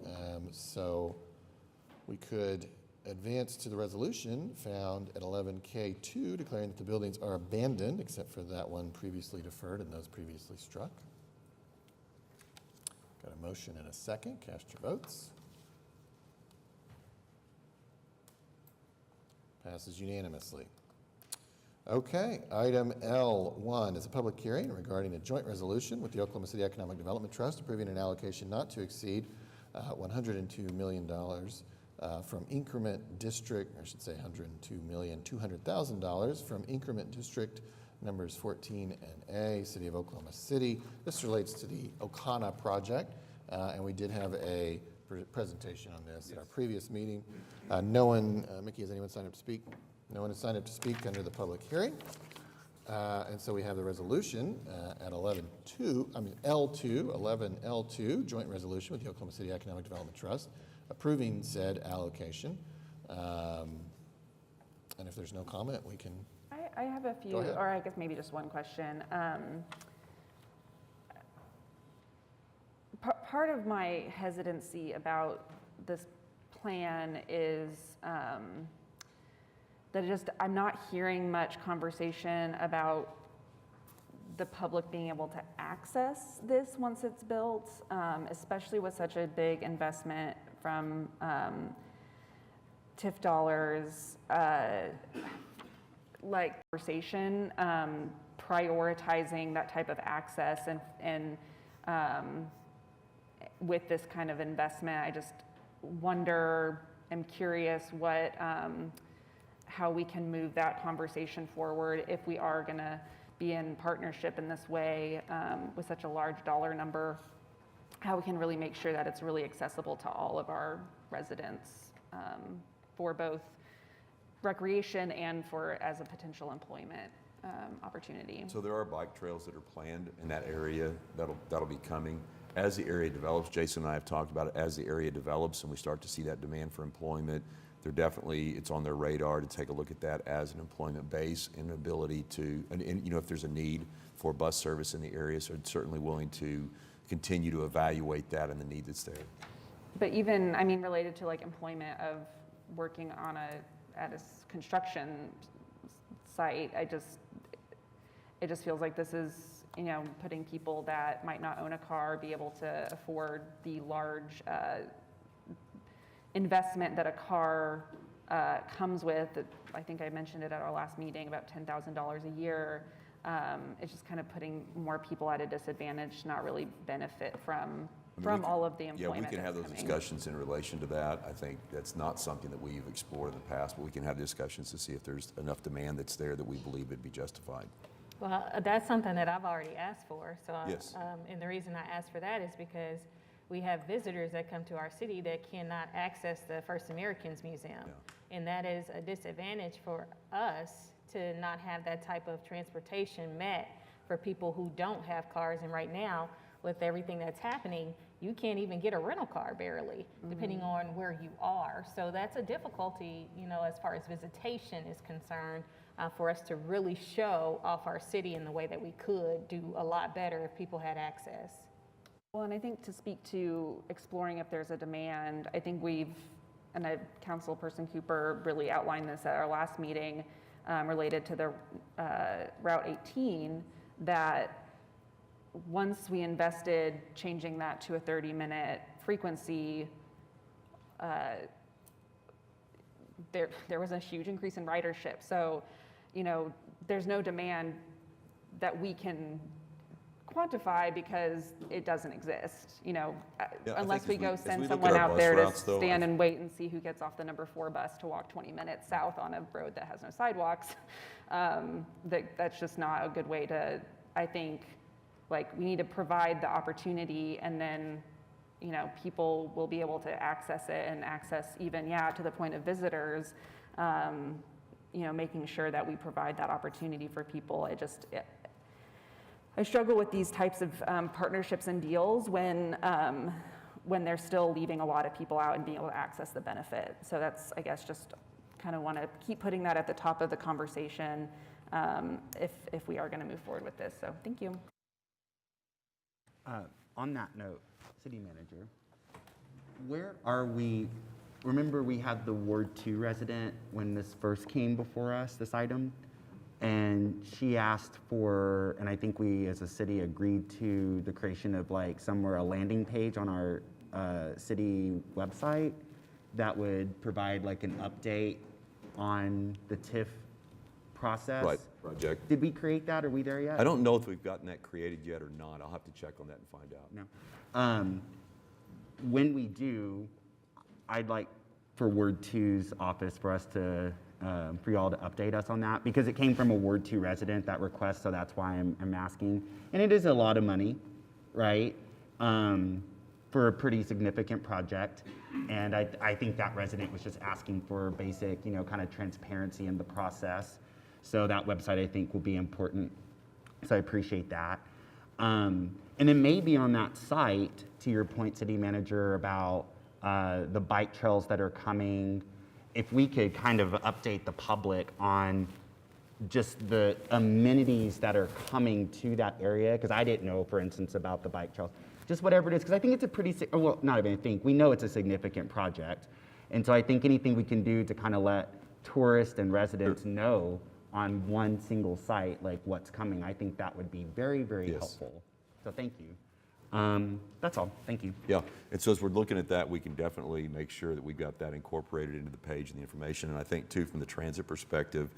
so we could advance to the resolution found at 11K2, declaring that the buildings are abandoned except for that one previously deferred and those previously struck. Got a motion and a second. Cast your votes. Passes unanimously. Okay, item L1 is a public hearing regarding a joint resolution with the Oklahoma City Economic Development Trust approving an allocation not to exceed $102 million from increment district, or I should say $102,200,000 from increment district numbers 14 and A, City of Oklahoma City. This relates to the Okana project, and we did have a presentation on this at our previous meeting. No one, Mickey, has anyone signed up to speak? No one has signed up to speak under the public hearing. And so we have the resolution at L2, joint resolution with the Oklahoma City Economic Development Trust, approving said allocation. And if there's no comment, we can. I have a few, or I guess maybe just one question. Part of my hesitancy about this plan is that I'm not hearing much conversation about the public being able to access this once it's built, especially with such a big investment from TIF dollars, like conversation, prioritizing that type of access and with this kind of investment. I just wonder, I'm curious what, how we can move that conversation forward if we are gonna be in partnership in this way with such a large dollar number, how we can really make sure that it's really accessible to all of our residents for both recreation and for as a potential employment opportunity. So there are bike trails that are planned in that area that'll be coming. As the area develops, Jason and I have talked about it, as the area develops and we start to see that demand for employment, it's on their radar to take a look at that as an employment base and ability to, and if there's a need for bus service in the area, so it's certainly willing to continue to evaluate that and the need that's there. But even, related to like employment of working on at a construction site, it just feels like this is, putting people that might not own a car be able to afford the large investment that a car comes with, I think I mentioned it at our last meeting, about $10,000 a year. It's just kind of putting more people at a disadvantage to not really benefit from all of the employment. Yeah, we can have those discussions in relation to that. I think that's not something that we've explored in the past, but we can have discussions to see if there's enough demand that's there that we believe would be justified. Well, that's something that I've already asked for. So, Yes. And the reason I asked for that is because we have visitors that come to our city that cannot access the First Americans Museum. Yeah. And that is a disadvantage for us to not have that type of transportation met for people who don't have cars. And right now, with everything that's happening, you can't even get a rental car barely, depending on where you are. So that's a difficulty, as far as visitation is concerned, for us to really show off our city in the way that we could do a lot better if people had access. Well, and I think to speak to exploring if there's a demand, I think Councilperson Cooper really outlined this at our last meeting related to the Route 18, that once we invested changing that to a 30-minute frequency, there was a huge increase in ridership. So, there's no demand that we can quantify because it doesn't exist, unless we go send someone out there to stand and wait and see who gets off the number 4 bus to walk 20 minutes south on a road that has no sidewalks. That's just not a good way to, I think, we need to provide the opportunity, and then, people will be able to access it and access even, to the point of visitors, making sure that we provide that opportunity for people. I struggle with these types of partnerships and deals when they're still leaving a lot of people out and being able to access the benefit. So that's, I guess, just kind of want to keep putting that at the top of the conversation if we are going to move forward with this. So thank you. On that note, City Manager, where are we? Remember we had the Ward 2 resident when this first came before us, this item? And she asked for, and I think we as a city agreed to the creation of somewhere a landing page on our city website that would provide an update on the TIF process. Right, project. Did we create that? Are we there yet? I don't know if we've gotten that created yet or not. I'll have to check on that and find out. No. When we do, I'd like for Ward 2's office for us to, for y'all to update us on that, because it came from a Ward 2 resident, that request, so that's why I'm asking. And it is a lot of money, right, for a pretty significant project. And I think that resident was just asking for basic, kind of transparency in the process. So that website, I think, will be important. So I appreciate that. And then maybe on that site, to your point, City Manager, about the bike trails that are coming, if we could kind of update the public on just the amenities that are coming to that area, because I didn't know, for instance, about the bike trails, just whatever it is, because I think it's a pretty, well, not even think, we know it's a significant project. And so I think anything we can do to kind of let tourists and residents know on one single site, what's coming, I think that would be very, very helpful. So thank you. That's all. Thank you. Yeah, and so as we're looking at that, we can definitely make sure that we've got that incorporated into the page and the information. And I think, too, from the transit perspective,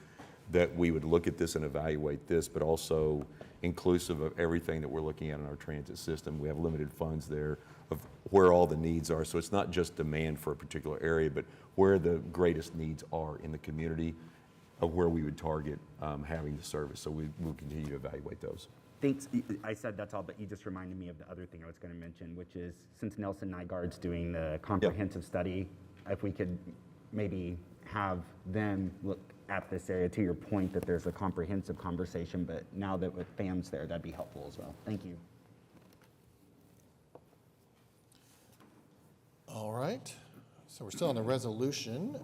that we would look at this and evaluate this, but also inclusive of everything that we're looking at in our transit system. We have limited funds there of where all the needs are. So it's not just demand for a particular area, but where the greatest needs are in the community, of where we would target having the service. So we'll continue to evaluate those. Thanks. I said that's all, but you just reminded me of the other thing I was going to mention, which is since Nelson Nygaard's doing the comprehensive study, if we could maybe have them look at this area, to your point that there's a comprehensive conversation, but now that with FAM's there, that'd be helpful as well. Thank you. All right. So we're still on the resolution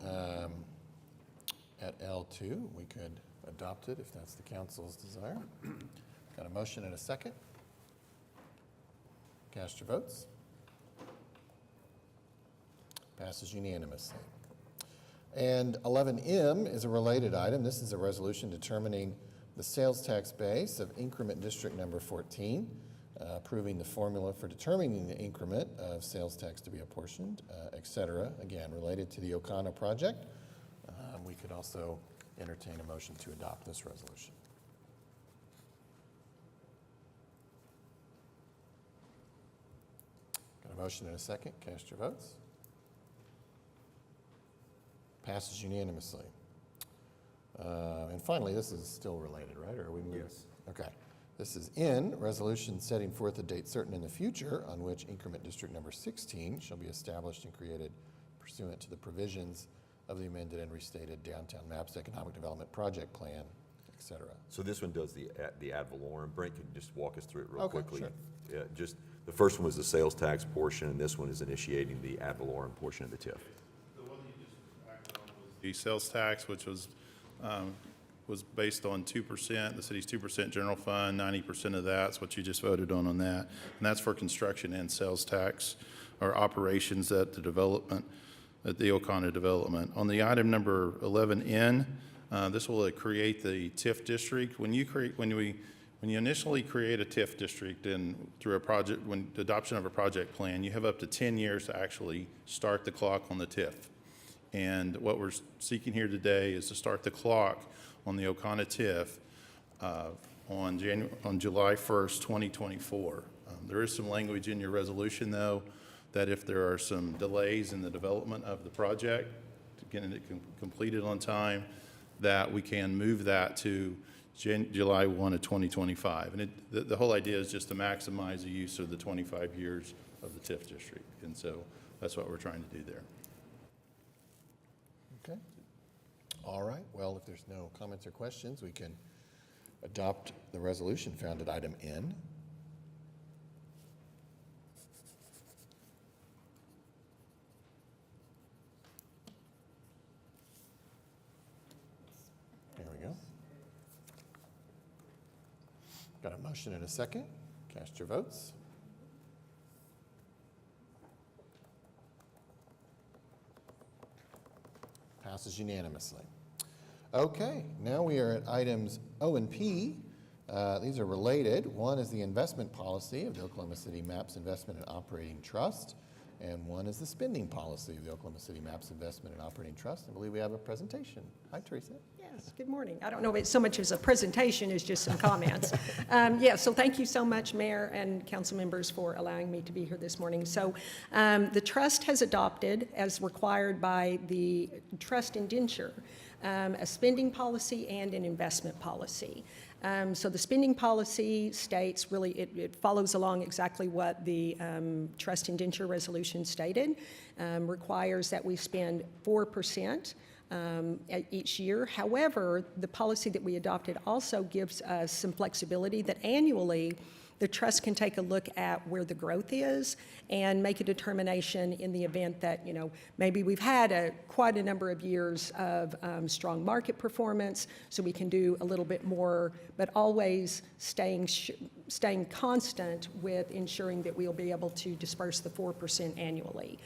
at L2. We could adopt it if that's the council's desire. Got a motion and a second. Cast your votes. Passes unanimously. And 11M is a related item. This is a resolution determining the sales tax base of increment district number 14, approving the formula for determining the increment of sales tax to be apportioned, et cetera. Again, related to the O'Connor project. we could also entertain a motion to adopt this resolution. Got a motion and a second. Cast your votes. Passes unanimously. And finally, this is still related, right? Or are we moving? Yes. Okay. This is N, resolution setting forth a date certain in the future on which increment district number 16 shall be established and created pursuant to the provisions of the amended and restated Downtown Maps Economic Development Project Plan, et cetera. So this one does the ad valorem. Brent can just walk us through it real Okay, quickly. sure. Yeah, just, the first one was the sales tax portion, and this one is initiating the ad valorem portion of the TIF. The sales tax, which was based on 2%, the city's 2% general fund, 90% of that's what you just voted on that. And that's for construction and sales tax or operations at the development, at the O'Connor development. On the item number 11N, this will create the TIF district. When you initially create a TIF district and through a project, when the adoption of a project plan, you have up to 10 years to actually start the clock on the TIF. And what we're seeking here today is to start the clock on the O'Connor TIF on July 1st, 2024. There is some language in your resolution, though, that if there are some delays in the development of the project, getting it completed on time, that we can move that to July 1 of 2025. And the whole idea is just to maximize the use of the 25 years of the TIF district. And so that's what we're trying to do there. Okay. All right. Well, if there's no comments or questions, we can adopt the resolution found at item N. There we go. Got a motion and a second. Cast your votes. Passes unanimously. Okay, now we are at items O and P. These are related. One is the investment policy of the Oklahoma City Maps Investment and Operating Trust, and one is the spending policy of the Oklahoma City Maps Investment and Operating Trust. I believe we have a presentation. Hi, Teresa. Yes, good morning. I don't know if it's so much as a presentation as just some comments. So thank you so much, Mayor and council members, for allowing me to be here this morning. So the trust has adopted, as required by the trust indenture, a spending policy and an investment policy. So the spending policy states, really, it follows along exactly what the trust indenture resolution stated, requires that we spend 4% each year. However, the policy that we adopted also gives us some flexibility that annually the trust can take a look at where the growth is and make a determination in the event that, maybe we've had quite a number of years of strong market performance, so we can do a little bit more, but always staying constant with ensuring that we'll be able to disperse the 4% annually.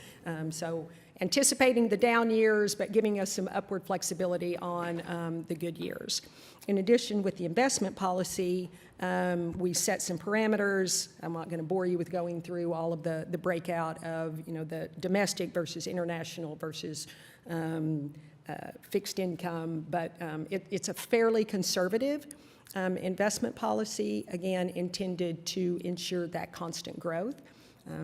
So anticipating the down years, but giving us some upward flexibility on the good years. In addition, with the investment policy, we set some parameters. I'm not going to bore you with going through all of the breakout of, the domestic versus international versus fixed income, but it's a fairly conservative investment policy, again, intended to ensure that constant growth.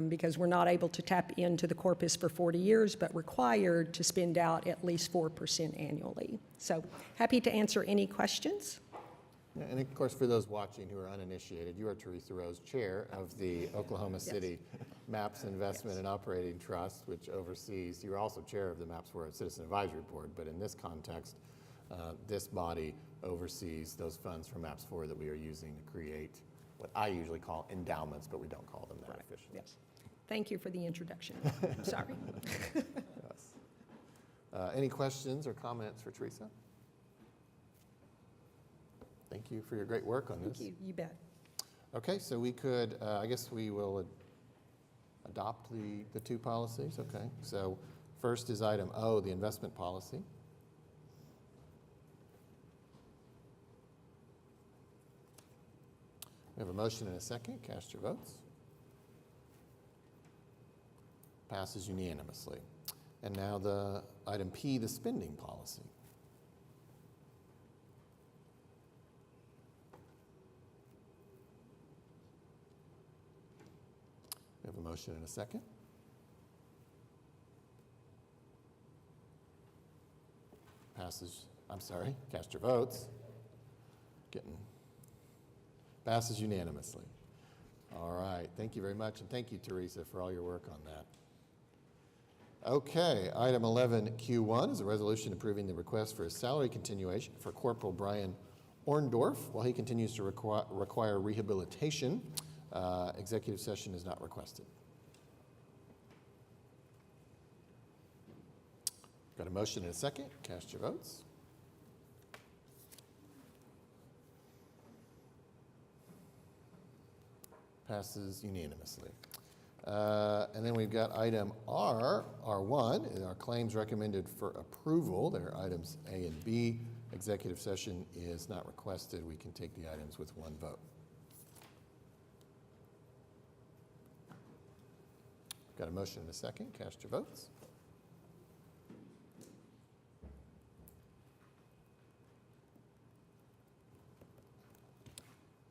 Because we're not able to tap into the corpus for 40 years, but required to spend out at least 4% annually. So happy to answer any questions. And of course, for those watching who are uninitiated, you are Teresa Rose, Chair of the Oklahoma City Maps Investment and Operating Trust, which oversees, you're also Chair of the Maps for Citizen Advisory Board, but in this context, this body oversees those funds from Maps 4 that we are using to create what I usually call endowments, but we don't call them that officially. Yes. Thank you for the introduction. Sorry. Yes. Any questions or comments for Teresa? Thank you for your great work on this. Thank you. You bet. Okay, so we could, I guess we will adopt the two policies. Okay, so first is item O, the investment policy. We have a motion and a second. Cast your votes. Passes unanimously. And now the item P, the spending policy. motion and a second? Cast your votes. Passes unanimously. All right, thank you very much, and thank you, Teresa, for all your work on that. Okay, item 11Q1 is a resolution approving the request for a salary continuation for Corporal Brian Orndorff while he continues to require rehabilitation. Executive session is not requested. Got a motion and a second. Cast your votes. Passes unanimously. And then we've got item R1, and our claims recommended for approval. There are items A and B. Executive session is not requested. We can take the items with one vote. Got a motion and a second. Cast your votes.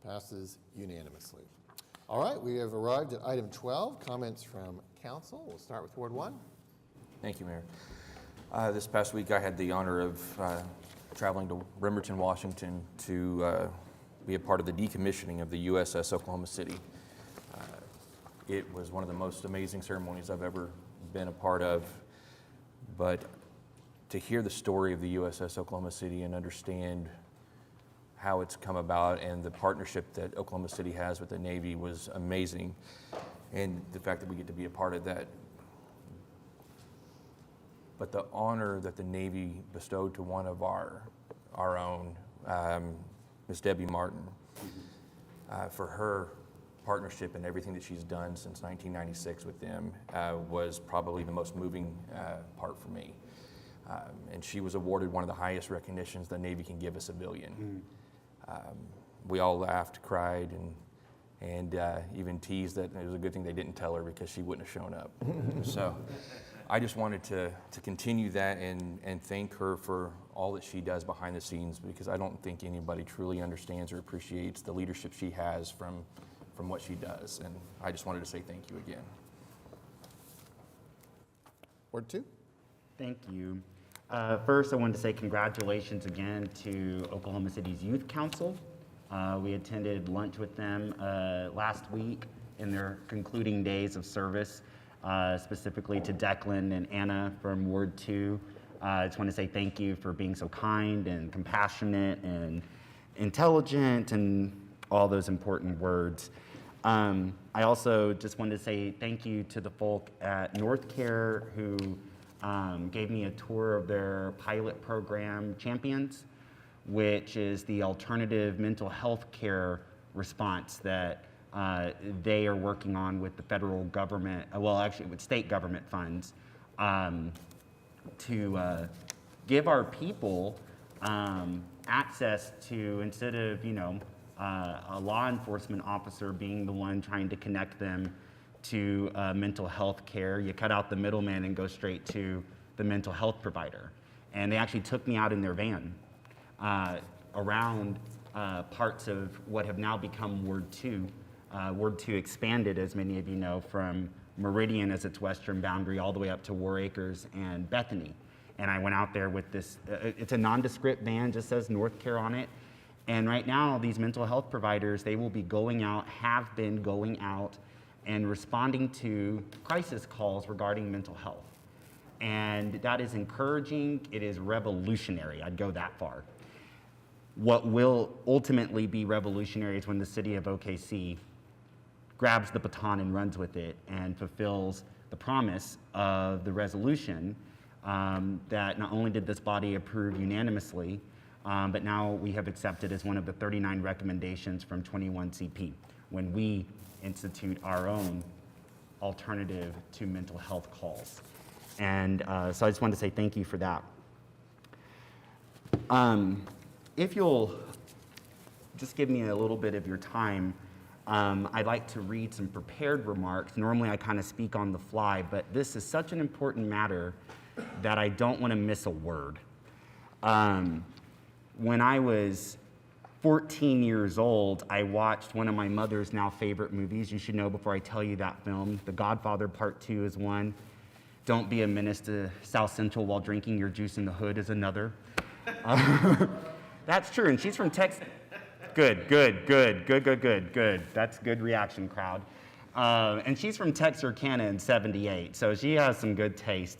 Passes unanimously. All right, we have arrived at item 12, comments from council. We'll start with Ward 1. Thank you, Mayor. This past week, I had the honor of traveling to Bremerton, Washington to be a part of the decommissioning of the USS Oklahoma City. It was one of the most amazing ceremonies I've ever been a part of, but to hear the story of the USS Oklahoma City and understand how it's come about and the partnership that Oklahoma City has with the Navy was amazing, and the fact that we get to be a part of that. But the honor that the Navy bestowed to one of our own, Ms. Debbie Martin, for her partnership and everything that she's done since 1996 with them was probably the most moving part for me. And she was awarded one of the highest recognitions the Navy can give a civilian. We all laughed, cried, and even teased that it was a good thing they didn't tell her because she wouldn't have shown up. So I just wanted to continue that and thank her for all that she does behind the scenes, because I don't think anybody truly understands or appreciates the leadership she has from what she does. And I just wanted to say thank you again. Ward 2. Thank you. First, I wanted to say congratulations again to Oklahoma City's Youth Council. We attended lunch with them last week in their concluding days of service, specifically to Declan and Anna from Ward 2. I just want to say thank you for being so kind and compassionate and intelligent and all those important words. I also just wanted to say thank you to the folk at NorthCare who gave me a tour of their pilot program, Champions, which is the alternative mental health care response that they are working on with the federal government, well, actually with state government funds, to give our people access to, instead of, a law enforcement officer being the one trying to connect them to mental health care, you cut out the middleman and go straight to the mental health provider. And they actually took me out in their van around parts of what have now become Ward 2. Ward 2 expanded, as many of you know, from Meridian as its western boundary all the way up to War Acres and Bethany. And I went out there with this, it's a nondescript van, just says NorthCare on it. And right now, these mental health providers, they will be going out, have been going out, and responding to crisis calls regarding mental health. And that is encouraging, it is revolutionary, I'd go that far. What will ultimately be revolutionary is when the city of OKC grabs the baton and runs with it and fulfills the promise of the resolution that not only did this body approve unanimously, but now we have accepted as one of the 39 recommendations from 21CP when we institute our own alternative to mental health calls. And so I just wanted to say thank you for that. If you'll just give me a little bit of your time, I'd like to read some prepared remarks. Normally I kind of speak on the fly, but this is such an important matter that I don't want to miss a word. When I was 14 years old, I watched one of my mother's now favorite movies. You should know before I tell you that film. The Godfather Part 2 is one. Don't be a menace to South Central while drinking your juice in the hood is another. That's true, and she's from Texas. Good. That's good reaction, crowd. And she's from Texarkana in '78, so she has some good taste.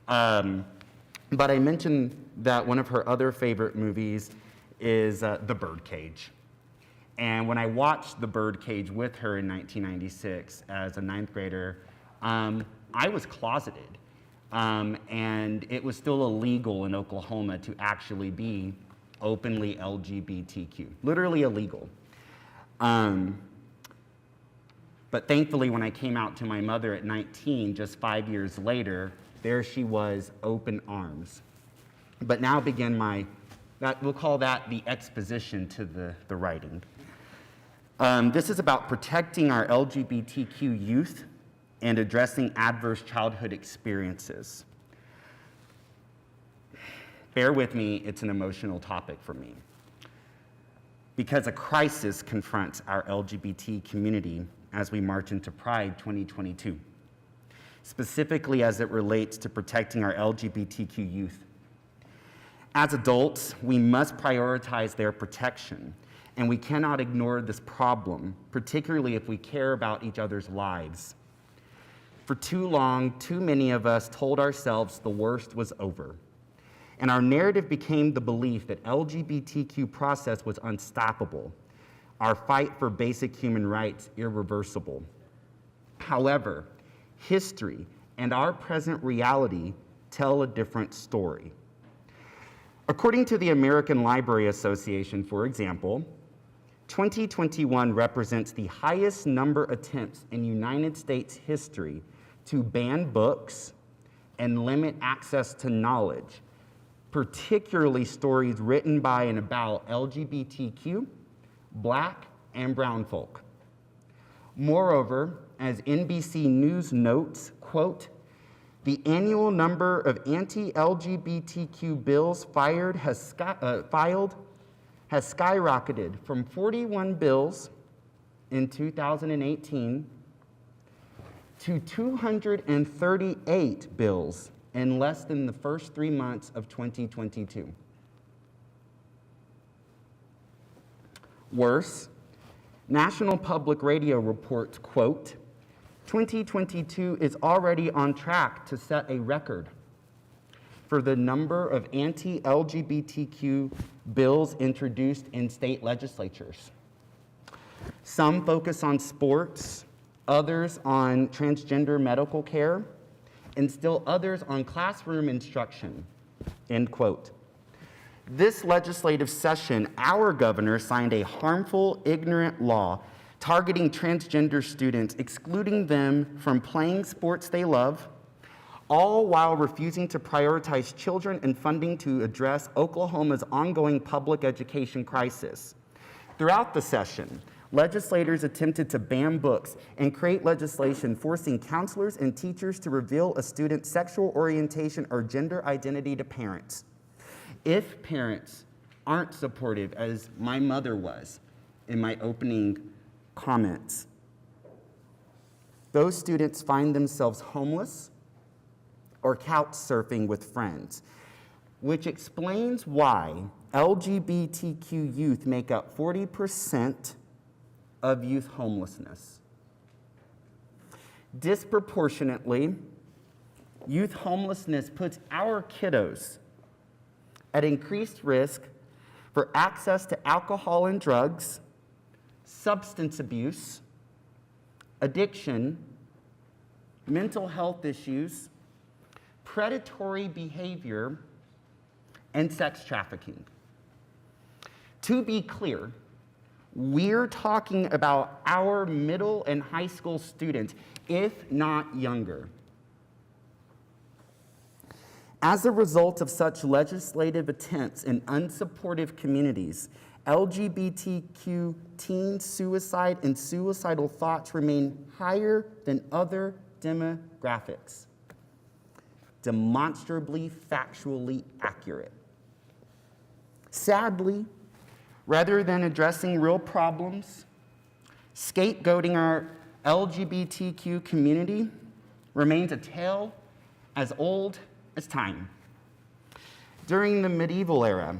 But I mentioned that one of her other favorite movies is The Birdcage. And when I watched The Birdcage with her in 1996 as a 9th grader, I was closeted. And it was still illegal in Oklahoma to actually be openly LGBTQ, literally illegal. But thankfully, when I came out to my mother at 19, just 5 years later, there she was, open arms. But now began we'll call that the exposition to the writing. This is about protecting our LGBTQ youth and addressing adverse childhood experiences. Bear with me, it's an emotional topic for me. Because a crisis confronts our LGBT community as we march into Pride 2022, specifically as it relates to protecting our LGBTQ youth. As adults, we must prioritize their protection, and we cannot ignore this problem, particularly if we care about each other's lives. For too long, too many of us told ourselves the worst was over, and our narrative became the belief that LGBTQ process was unstoppable, our fight for basic human rights irreversible. However, history and our present reality tell a different story. According to the American Library Association, for example, 2021 represents the highest number of attempts in United States history to ban books and limit access to knowledge, particularly stories written by and about LGBTQ, Black, and brown folk. Moreover, as NBC News notes, quote, the annual number of anti-LGBTQ bills filed has skyrocketed from 41 bills in 2018 to 238 bills in less than the first 3 months of 2022. Worse, National Public Radio reports, quote, 2022 is already on track to set a record for the number of anti-LGBTQ bills introduced in state legislatures. Some focus on sports, others on transgender medical care, and still others on classroom instruction, end quote. This legislative session, our governor signed a harmful, ignorant law targeting transgender students, excluding them from playing sports they love, all while refusing to prioritize children and funding to address Oklahoma's ongoing public education crisis. Throughout the session, legislators attempted to ban books and create legislation forcing counselors and teachers to reveal a student's sexual orientation or gender identity to parents. If parents aren't supportive, as my mother was in my opening comments, those students find themselves homeless or couch surfing with friends, which explains why LGBTQ youth make up 40% of youth homelessness. Disproportionately, youth homelessness puts our kiddos at increased risk for access to alcohol and drugs, substance abuse, addiction, mental health issues, predatory behavior, and sex trafficking. To be clear, we're talking about our middle and high school students, if not younger. As a result of such legislative attempts in unsupportive communities, LGBTQ teen suicide and suicidal thoughts remain higher than other demographics. Demonstrably, factually accurate. Sadly, Rather than addressing real problems, scapegoating our LGBTQ community remains a tale as old as time. During the medieval era,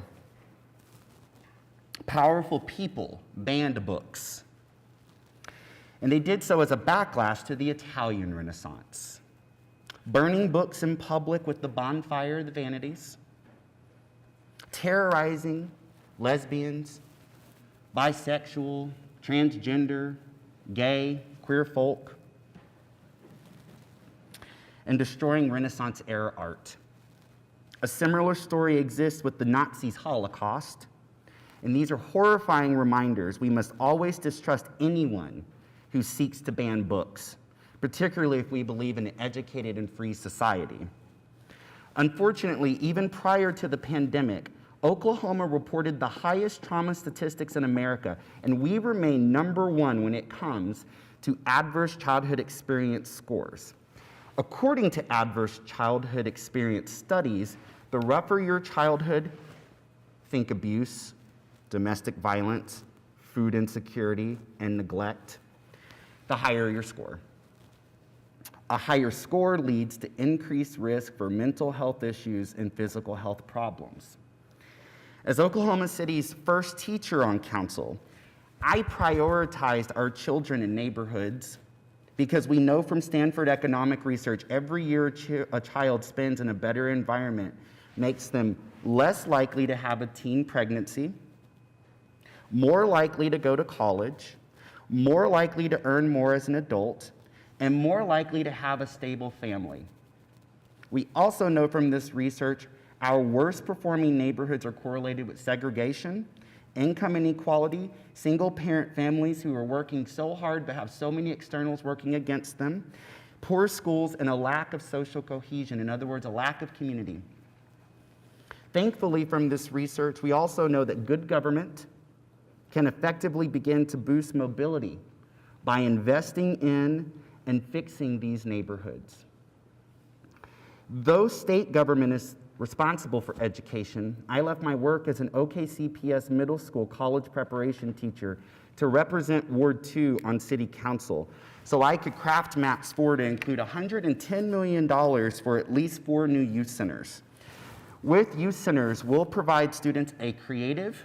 powerful people banned books, and they did so as a backlash to the Italian Renaissance, burning books in public with the bonfire of the vanities, terrorizing lesbians, bisexual, transgender, gay, queer folk, and destroying Renaissance-era art. A similar story exists with the Nazis' Holocaust, and these are horrifying reminders we must always distrust anyone who seeks to ban books, particularly if we believe in an educated and free society. Unfortunately, even prior to the pandemic, Oklahoma reported the highest trauma statistics in America, and we remain #1 when it comes to adverse childhood experience scores. According to adverse childhood experience studies, the rougher your childhood, think abuse, domestic violence, food insecurity, and neglect, the higher your score. A higher score leads to increased risk for mental health issues and physical health problems. As Oklahoma City's first teacher on council, I prioritized our children in neighborhoods because we know from Stanford economic research every year a child spends in a better environment makes them less likely to have a teen pregnancy, more likely to go to college, more likely to earn more as an adult, and more likely to have a stable family. We also know from this research our worst performing neighborhoods are correlated with segregation, income inequality, single parent families who are working so hard but have so many externals working against them, poor schools, and a lack of social cohesion. In other words, a lack of community. Thankfully, from this research, we also know that good government can effectively begin to boost mobility by investing in and fixing these neighborhoods. Though state government is responsible for education, I left my work as an OKCPS middle school college preparation teacher to represent Ward 2 on City Council, so I could craft maps for to include $110 million for at least 4 new youth centers. With youth centers, we'll provide students a creative,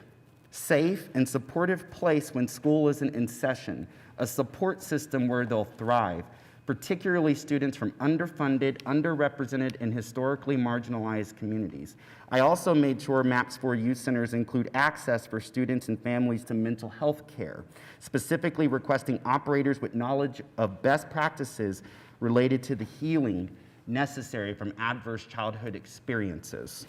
safe, and supportive place when school isn't in session, a support system where they'll thrive, particularly students from underfunded, underrepresented, and historically marginalized communities. I also made sure Maps for Youth Centers include access for students and families to mental health care, specifically requesting operators with knowledge of best practices related to the healing necessary from adverse childhood experiences.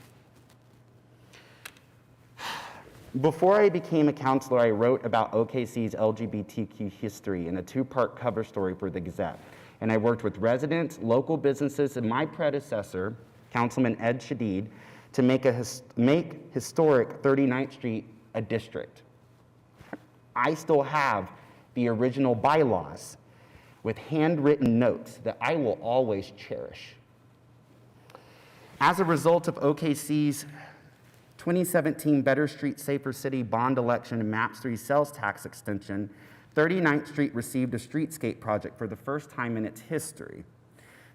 Before I became a counselor, I wrote about OKC's LGBTQ history in a 2-part cover story for the Gazette. And I worked with residents, local businesses, and my predecessor, Councilman Ed Shadid, to make historic 39th Street a district. I still have the original bylaws with handwritten notes that I will always cherish. As a result of OKC's 2017 Better Street, Safer City bond election and MAPS 3 sales tax extension, 39th Street received a streetscape project for the first time in its history.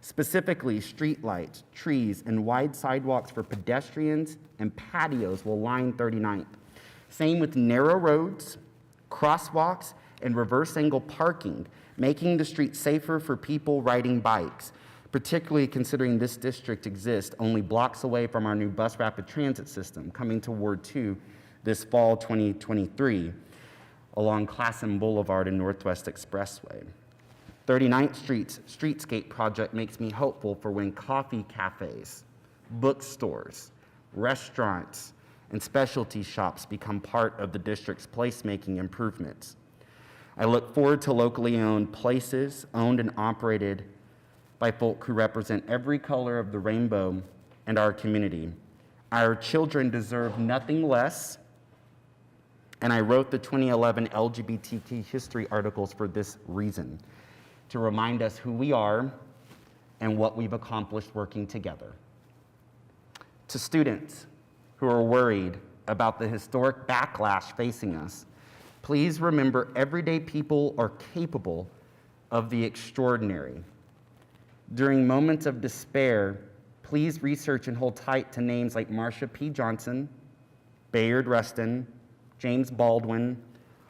Specifically, streetlights, trees, and wide sidewalks for pedestrians and patios will line 39th. Same with narrow roads, crosswalks, and reverse angle parking, making the street safer for people riding bikes, particularly considering this district exists only blocks away from our new bus rapid transit system coming to Ward 2 this fall 2023 along Classen Boulevard and Northwest Expressway. 39th Street's streetscape project makes me hopeful for when coffee cafes, bookstores, restaurants, and specialty shops become part of the district's placemaking improvements. I look forward to locally owned places, owned and operated by folk who represent every color of the rainbow and our community. Our children deserve nothing less, and I wrote the 2011 LGBTQ history articles for this reason, to remind us who we are and what we've accomplished working together. To students who are worried about the historic backlash facing us, please remember everyday people are capable of the extraordinary. During moments of despair, please research and hold tight to names like Marsha P. Johnson, Bayard Rustin, James Baldwin,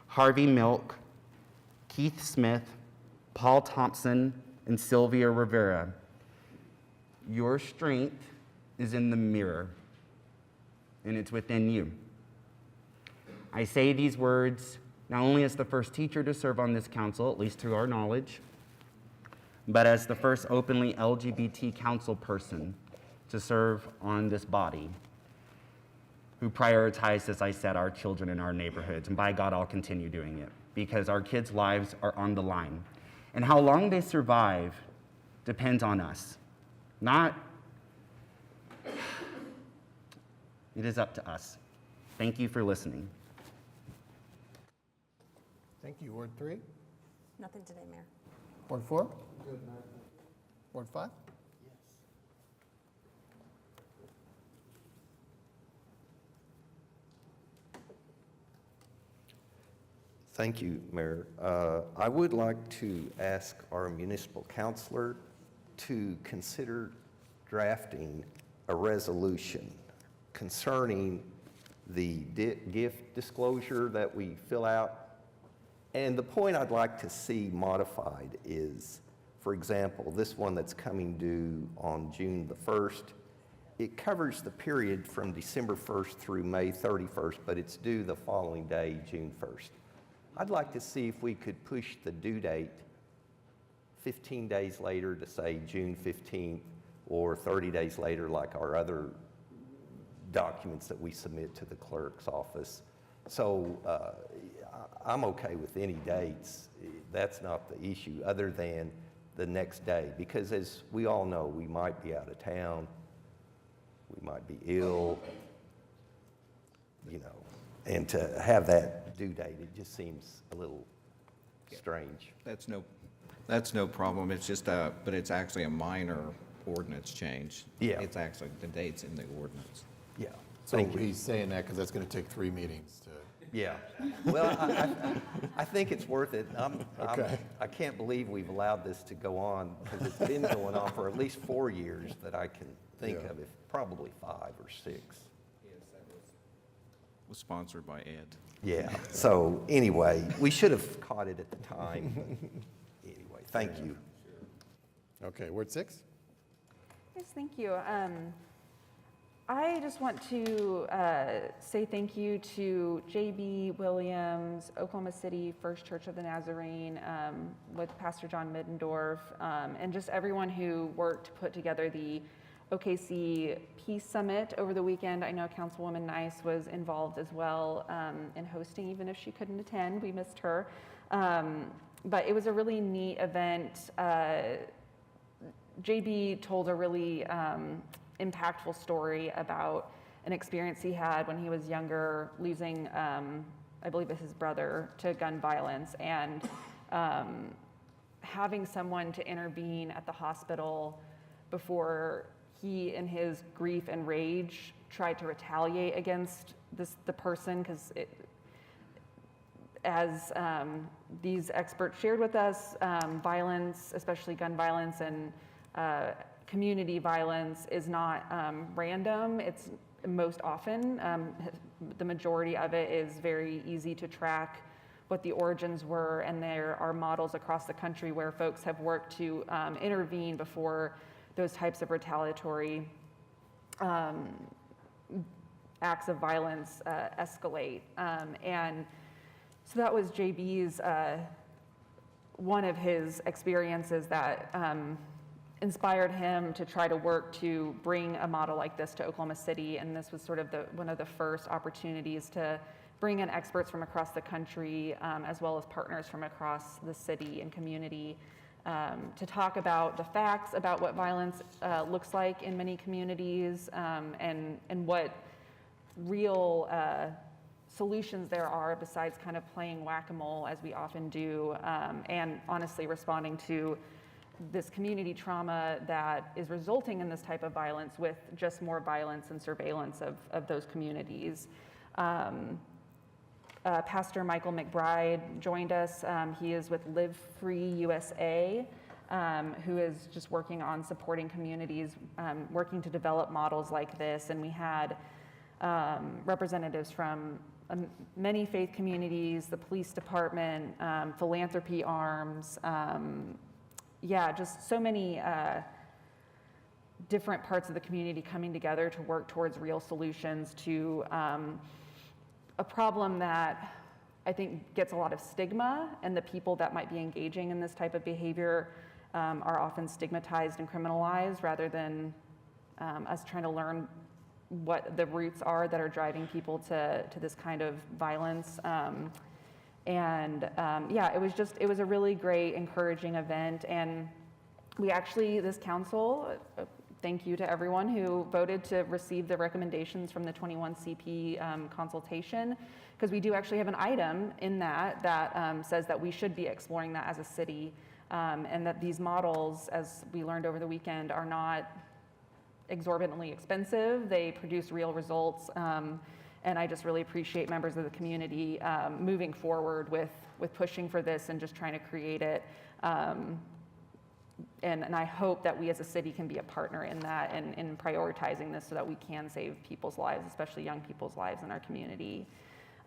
Harvey Milk, Keith Smith, Paul Thompson, and Sylvia Rivera. Your strength is in the mirror, and it's within you. I say these words not only as the first teacher to serve on this council, at least to our knowledge, but as the first openly LGBT council person to serve on this body, who prioritized, as I said, our children in our neighborhoods. And by God, I'll continue doing it, because our kids' lives are on the line. And how long they survive depends on us. It is up to us. Thank you for listening. Thank you. Ward 3? Nothing today, Mayor. Ward 4? Ward 5? Thank you, Mayor. I would like to ask our municipal counselor to consider drafting a resolution concerning the gift disclosure that we fill out. And the point I'd like to see modified is, for example, this one that's coming due on June the 1st, it covers the period from December 1st through May 31st, but it's due the following day, June 1st. I'd like to see if we could push the due date 15 days later to say June 15th, or 30 days later like our other documents that we submit to the clerk's office. So I'm okay with any dates. That's not the issue, other than the next day, because as we all know, we might be out of town, we might be ill, you know, and to have that due date, it just seems a little strange. That's no problem. It's just but it's actually a minor ordinance change. Yeah. It's actually, the date's in the ordinance. Yeah. So Thank you. he's saying that because that's going to take 3 meetings to. Yeah. Well, I think it's worth it. Okay. I can't believe we've allowed this to go on, because it's been going on for at least 4 years that I can think of, if probably 5 or 6. Yes, that was sponsored by Ed. Yeah. So anyway, we should have caught it at the time. But anyway, thank you. Okay, Ward 6? Yes, thank you. I just want to say thank you to J.B. Williams, Oklahoma City First Church of the Nazarene, with Pastor John Middendorf, and just everyone who worked to put together the OKC Peace Summit over the weekend. I know Councilwoman Nice was involved as well in hosting, even if she couldn't attend. We missed her. But it was a really neat event. JB told a really impactful story about an experience he had when he was younger, losing, I believe it was his brother, to gun violence, and having someone to intervene at the hospital before he, in his grief and rage, tried to retaliate against the person, because as these experts shared with us, violence, especially gun violence and community violence, is not random. It's most often, the majority of it is very easy to track what the origins were, and there are models across the country where folks have worked to intervene before those types of retaliatory acts of violence escalate. And so that was JB's, one of his experiences that inspired him to try to work to bring a model like this to Oklahoma City. And this was sort of one of the first opportunities to bring in experts from across the country, as well as partners from across the city and community, to talk about the facts about what violence looks like in many communities, and what real solutions there are besides kind of playing whack-a-mole, as we often do, and honestly responding to this community trauma that is resulting in this type of violence with just more violence and surveillance of those communities. Pastor Michael McBride joined us. He is with Live Free USA, who is just working on supporting communities, working to develop models like this. And we had representatives from many faith communities, the police department, philanthropy arms, just so many different parts of the community coming together to work towards real solutions to a problem that I think gets a lot of stigma, and the people that might be engaging in this type of behavior are often stigmatized and criminalized rather than us trying to learn what the roots are that are driving people to this kind of violence. It was a really great, encouraging event. And we actually, this council, thank you to everyone who voted to receive the recommendations from the 21 CP consultation, because we do actually have an item in that says that we should be exploring that as a city, and that these models, as we learned over the weekend, are not exorbitantly expensive. They produce real results, and I just really appreciate members of the community moving forward with pushing for this and just trying to create it. And I hope that we as a city can be a partner in that and in prioritizing this so that we can save people's lives, especially young people's lives in our community.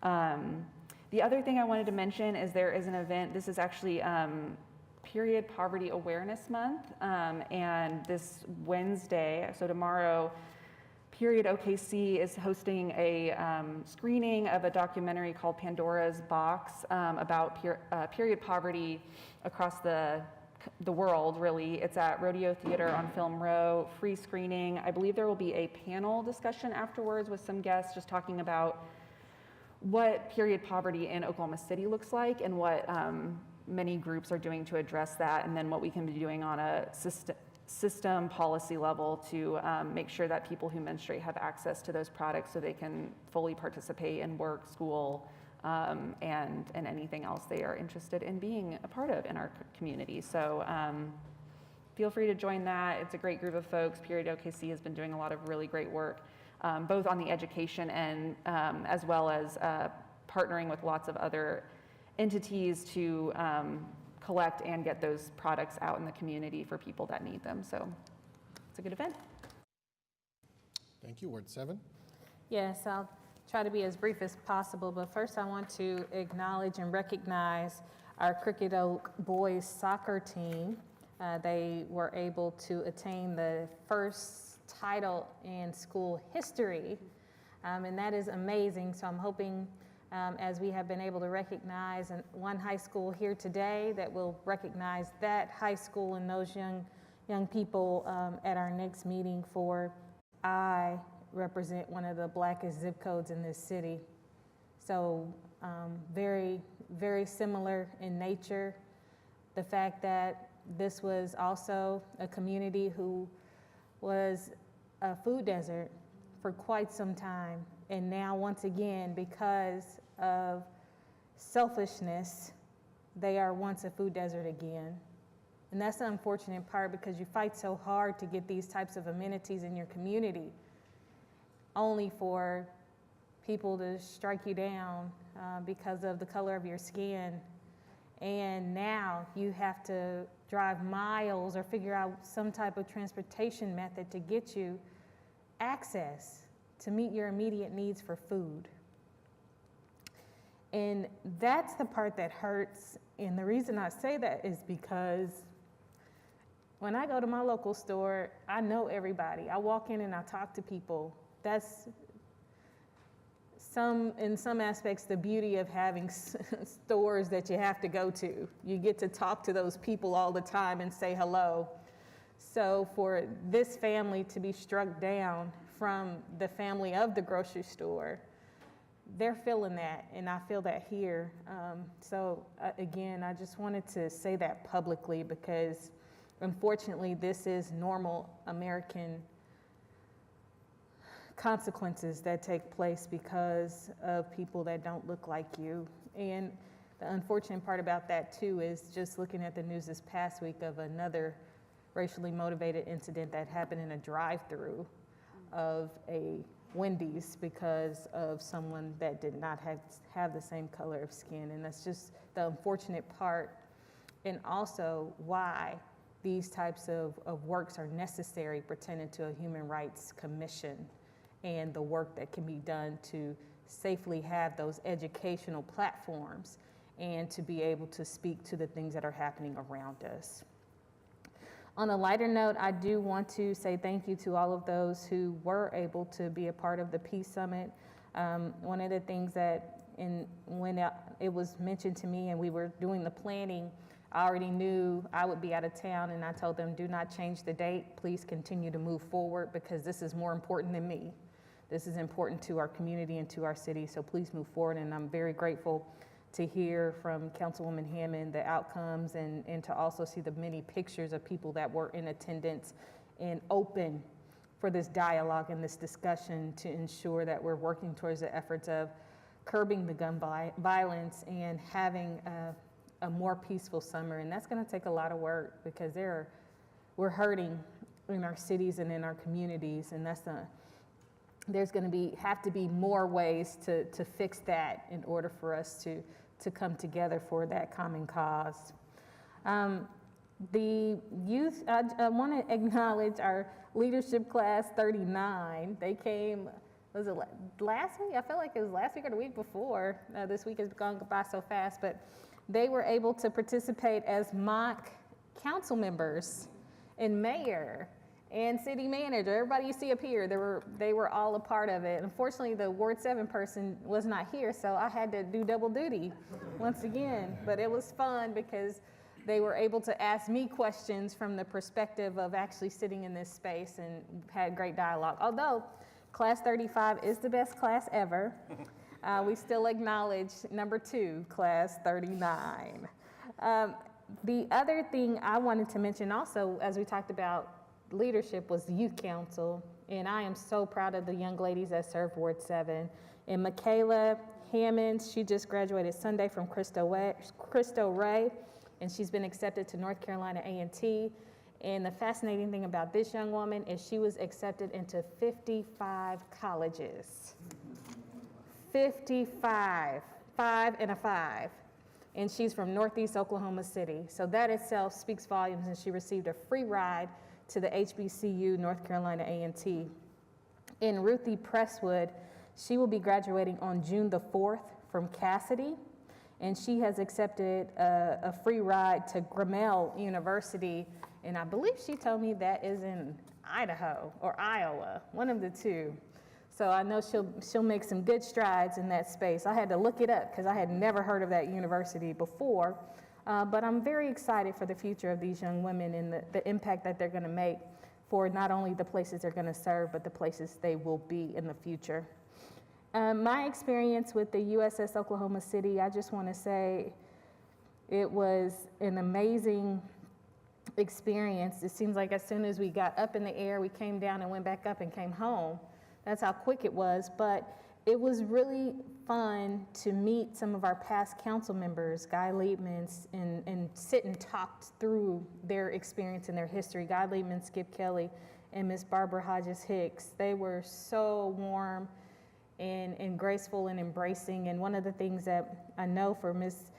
The other thing I wanted to mention is there is an event, this is actually Period Poverty Awareness Month, and this Wednesday, so tomorrow, Period OKC is hosting a screening of a documentary called Pandora's Box about period poverty across the world, really. It's at Rodeo Theater on Film Row, free screening. I believe there will be a panel discussion afterwards with some guests just talking about what period poverty in Oklahoma City looks like and what many groups are doing to address that, and then what we can be doing on a system policy level to make sure that people who menstruate have access to those products so they can fully participate in work, school, and anything else they are interested in being a part of in our community. So feel free to join that. It's a great group of folks. Period OKC has been doing a lot of really great work, both on the education end as well as partnering with lots of other entities to collect and get those products out in the community for people that need them. So it's a good event. Thank you. Ward 7. Yes, I'll try to be as brief as possible, but first I want to acknowledge and recognize our Cricket Oak boys soccer team. They were able to attain the first title in school history, and that is amazing. So I'm hoping as we have been able to recognize one high school here today, that we'll recognize that high school and those young people at our next meeting. For I represent one of the blackest zip codes in this city. So very, very similar in nature. The fact that this was also a community who was a food desert for quite some time. And now, once again, because of selfishness, they are once a food desert again. And that's the unfortunate part, because you fight so hard to get these types of amenities in your community, only for people to strike you down because of the color of your skin. And now you have to drive miles or figure out some type of transportation method to get you access to meet your immediate needs for food. And that's the part that hurts. And the reason I say that is because when I go to my local store, I know everybody. I walk in and I talk to people. That's in some aspects, the beauty of having stores that you have to go to. You get to talk to those people all the time and say hello. So for this family to be struck down from the family of the grocery store, they're feeling that, and I feel that here. Again, I just wanted to say that publicly, because unfortunately this is normal American consequences that take place because of people that don't look like you. And the unfortunate part about that too is just looking at the news this past week of another racially motivated incident that happened in a drive-through of a Wendy's because of someone that did not have the same color of skin. And that's just the unfortunate part, and also why these types of works are necessary pertaining to a human rights commission and the work that can be done to safely have those educational platforms and to be able to speak to the things that are happening around us. On a lighter note, I do want to say thank you to all of those who were able to be a part of the Peace Summit. One of the things that when it was mentioned to me and we were doing the planning, I already knew I would be out of town, and I told them, do not change the date. Please continue to move forward because this is more important than me. This is important to our community and to our city, so please move forward. And I'm very grateful to hear from Councilwoman Hammond the outcomes and to also see the many pictures of people that were in attendance and open for this dialogue and this discussion to ensure that we're working towards the efforts of curbing the gun violence and having a more peaceful summer. And that's going to take a lot of work because we're hurting in our cities and in our communities, and there's going to have to be more ways to fix that in order for us to come together for that common cause. The youth, I want to acknowledge our leadership class 39. They came, was it last week? I feel like it was last week or the week before. This week has gone by so fast, but they were able to participate as mock council members and mayor and city manager. Everybody you see up here, they were all a part of it. Unfortunately, the Ward 7 person was not here, so I had to do double duty once again. But it was fun because they were able to ask me questions from the perspective of actually sitting in this space and had great dialogue. Although class 35 is the best class ever, we still acknowledge number 2, class 39. The other thing I wanted to mention also, as we talked about leadership, was the youth council. And I am so proud of the young ladies that serve Ward 7. And Michaela Hammond, she just graduated Sunday from Cristo Ray, and she's been accepted to North Carolina A&T. And the fascinating thing about this young woman is she was accepted into 55 colleges. 55, 5 and a 5. And she's from Northeast Oklahoma City. So that itself speaks volumes, and she received a free ride to the HBCU North Carolina A&T. And Ruthie Presswood, she will be graduating on June the 4th from Cassidy, and she has accepted a free ride to Grinnell University, and I believe she told me that is in Idaho or Iowa, one of the two. So I know she'll make some good strides in that space. I had to look it up because I had never heard of that university before. But I'm very excited for the future of these young women and the impact that they're going to make for not only the places they're going to serve, but the places they will be in the future. My experience with the USS Oklahoma City, I just want to say it was an amazing experience. It seems like as soon as we got up in the air, we came down and went back up and came home. That's how quick it was. But it was really fun to meet some of our past council members, Guy Liebman, and sit and talk through their experience and their history. Guy Liebman, Skip Kelly, and Miss Barbara Hodges Hicks. They were so warm and graceful and embracing. And one of the things that I know for Miss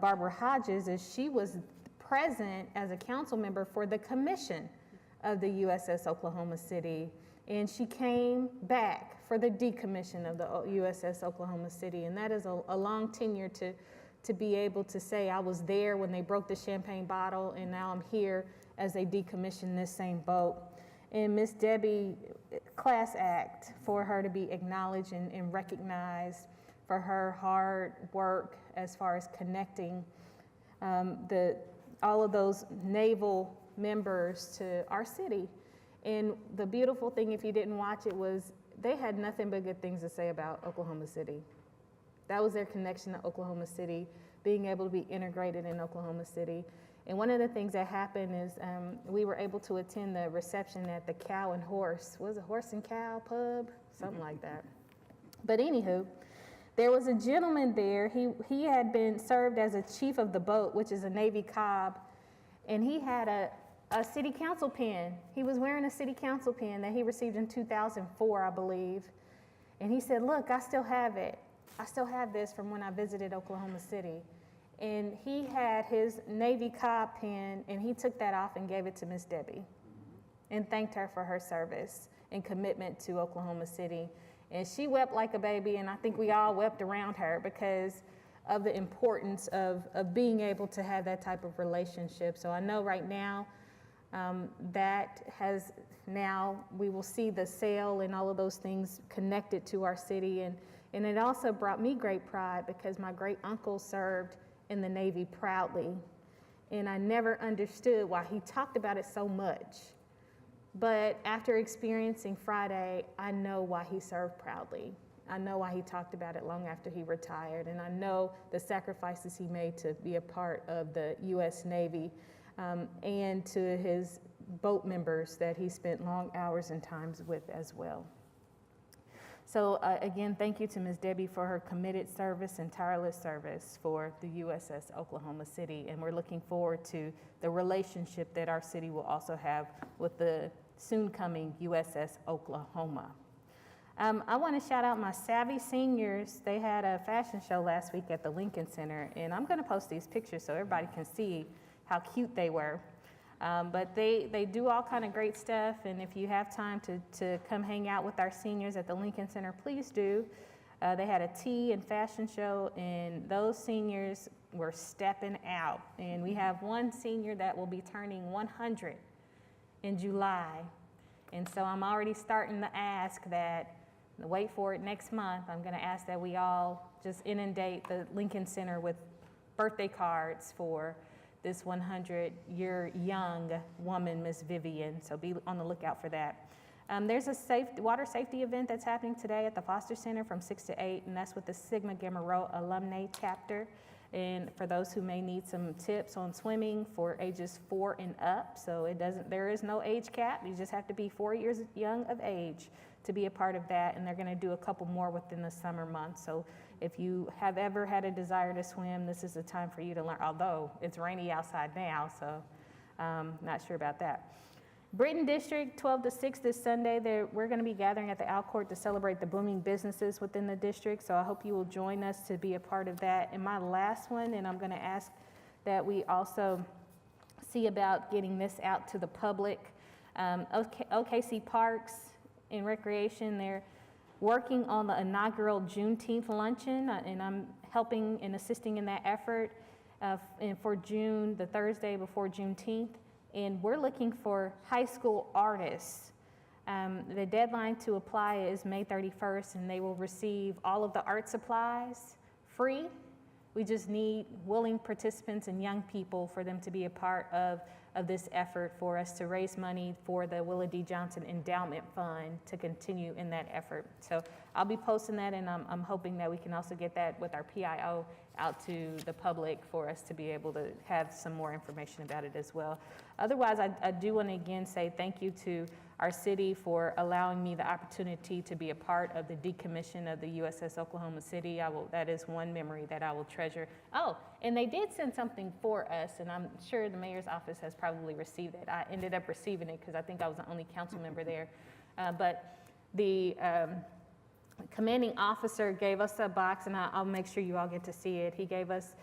Barbara Hodges is she was present as a council member for the commission of the USS Oklahoma City. And she came back for the decommission of the USS Oklahoma City. And that is a long tenure to be able to say I was there when they broke the champagne bottle, and now I'm here as they decommission this same boat. And Miss Debbie, class act for her to be acknowledged and recognized for her hard work as far as connecting all of those naval members to our city. And the beautiful thing, if you didn't watch it, was they had nothing but good things to say about Oklahoma City. That was their connection to Oklahoma City, being able to be integrated in Oklahoma City. And one of the things that happened is we were able to attend the reception at the Cow and Horse. Was it Horse and Cow Pub? Something like that. But anywho, there was a gentleman there. He had been served as a chief of the boat, which is a Navy Cobb, and he had a city council pin. He was wearing a city council pin that he received in 2004, I believe. And he said, look, I still have it. I still have this from when I visited Oklahoma City. And he had his Navy Cobb pin, and he took that off and gave it to Miss Debbie and thanked her for her service and commitment to Oklahoma City. And she wept like a baby, and I think we all wept around her because of the importance of being able to have that type of relationship. So I know right now now we will see the sale and all of those things connected to our city. And it also brought me great pride because my great uncle served in the Navy proudly. And I never understood why he talked about it so much. But after experiencing Friday, I know why he served proudly. I know why he talked about it long after he retired. And I know the sacrifices he made to be a part of the U.S. Navy, and to his boat members that he spent long hours and times with as well. So again, thank you to Ms. Debbie for her committed service and tireless service for the USS Oklahoma City. And we're looking forward to the relationship that our city will also have with the soon coming USS Oklahoma. I want to shout out my Savvy seniors. They had a fashion show last week at the Lincoln Center, and I'm going to post these pictures so everybody can see how cute they were. But they do all kind of great stuff, and if you have time to come hang out with our seniors at the Lincoln Center, please do. They had a tea and fashion show, and those seniors were stepping out. And we have one senior that will be turning 100 in July. And so I'm already starting to ask that, wait for it, next month, I'm going to ask that we all just inundate the Lincoln Center with birthday cards for this 100-year young woman, Miss Vivian, so be on the lookout for that. There's a water safety event that's happening today at the Foster Center from 6 to 8, and that's with the Sigma Gamma Rho Alumni Chapter. And for those who may need some tips on swimming for ages 4 and up, so there is no age cap, you just have to be 4 years young of age to be a part of that, and they're gonna do a couple more within the summer months. So if you have ever had a desire to swim, this is the time for you to learn, although it's rainy outside now, so not sure about that. Britton District, 12 to 6 this Sunday, we're going to be gathering at the Alcourt to celebrate the booming businesses within the district, so I hope you will join us to be a part of that. And my last one, and I'm going to ask that we also see about getting this out to the public. OKC Parks and Recreation, they're working on the inaugural Juneteenth luncheon, and I'm helping and assisting in that effort and for June, the Thursday before Juneteenth. And we're looking for high school artists. The deadline to apply is May 31st, and they will receive all of the art supplies free. We just need willing participants and young people for them to be a part of this effort for us to raise money for the Willa D. Johnson Endowment Fund to continue in that effort. So I'll be posting that, and I'm hoping that we can also get that with our PIO out to the public for us to be able to have some more information about it as well. Otherwise, I do want to again say thank you to our city for allowing me the opportunity to be a part of the decommission of the USS Oklahoma City. That is one memory that I will treasure. Oh, and they did send something for us, and I'm sure the mayor's office has probably received it. I ended up receiving it because I think I was the only council member there. But the commanding officer gave us a box, and I'll make sure you all get to see it. He gave us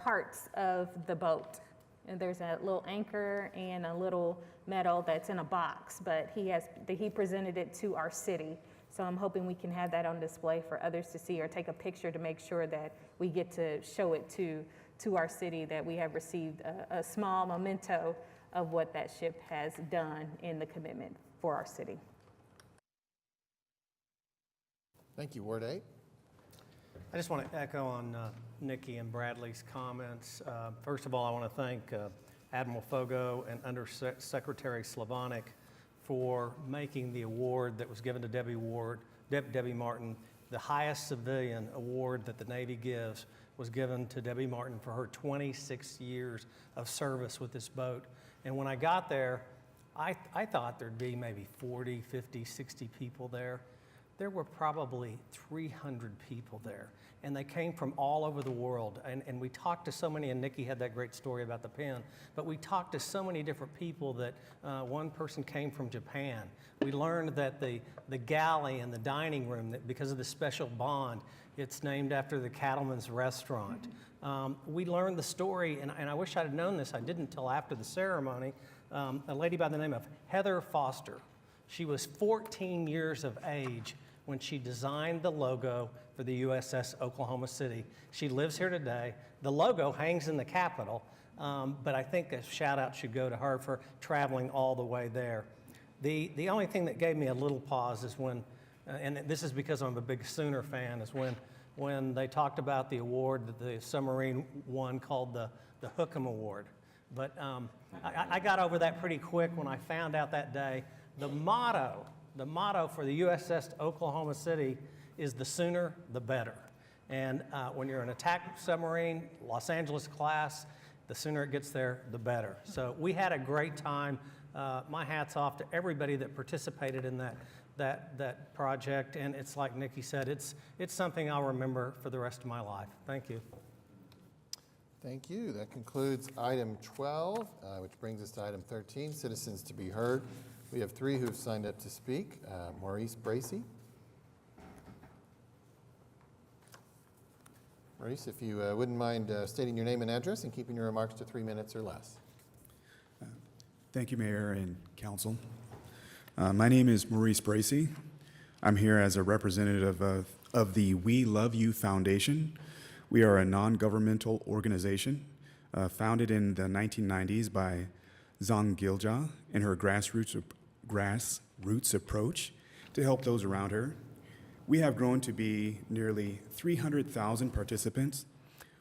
parts of the boat. And there's a little anchor and a little metal that's in a box, but he presented it to our city. So I'm hoping we can have that on display for others to see, or take a picture to make sure that we get to show it to our city, that we have received a small memento of what that ship has done in the commitment for our city. Thank you, Ward 8. I just want to echo on Nikki and Bradley's comments. First of all, I want to thank Admiral Fogo and Undersecretary Slavonic for making the award that was given to Debbie Martin. The highest civilian award that the Navy gives was given to Debbie Martin for her 26 years of service with this boat. And when I got there, I thought there'd be maybe 40, 50, 60 people there. there were probably 300 people there. And they came from all over the world. And we talked to so many, and Nikki had that great story about the pen, but we talked to so many different people that one person came from Japan. We learned that the galley and the dining room, that because of the special bond, it's named after the Cattleman's Restaurant. We learned the story, and I wish I'd have known this, I didn't until after the ceremony, a lady by the name of Heather Foster. She was 14 years of age when she designed the logo for the USS Oklahoma City. She lives here today. The logo hangs in the Capitol, but I think a shout out should go to her for traveling all the way there. The only thing that gave me a little pause is when, and this is because I'm a big Sooner fan, is when they talked about the award that the submarine won called the Hookham Award. But I got over that pretty quick when I found out that day. The motto for the USS Oklahoma City is the sooner, the better. And when you're an attack submarine, Los Angeles class, the sooner it gets there, the better. So we had a great time. My hat's off to everybody that participated in that project. And it's like Nikki said, it's something I'll remember for the rest of my life. Thank you. Thank you. That concludes item 12, which brings us to item 13, citizens to be heard. We have three who've signed up to speak. Maurice Bracy. Maurice, if you wouldn't mind stating your name and address and keeping your remarks to 3 minutes or less. Thank you, Mayor and Council. My name is Maurice Bracy. I'm here as a representative of the We Love You Foundation. We are a non-governmental organization founded in the 1990s by Zhang Gilja and her grassroots approach to help those around her. We have grown to be nearly 300,000 participants,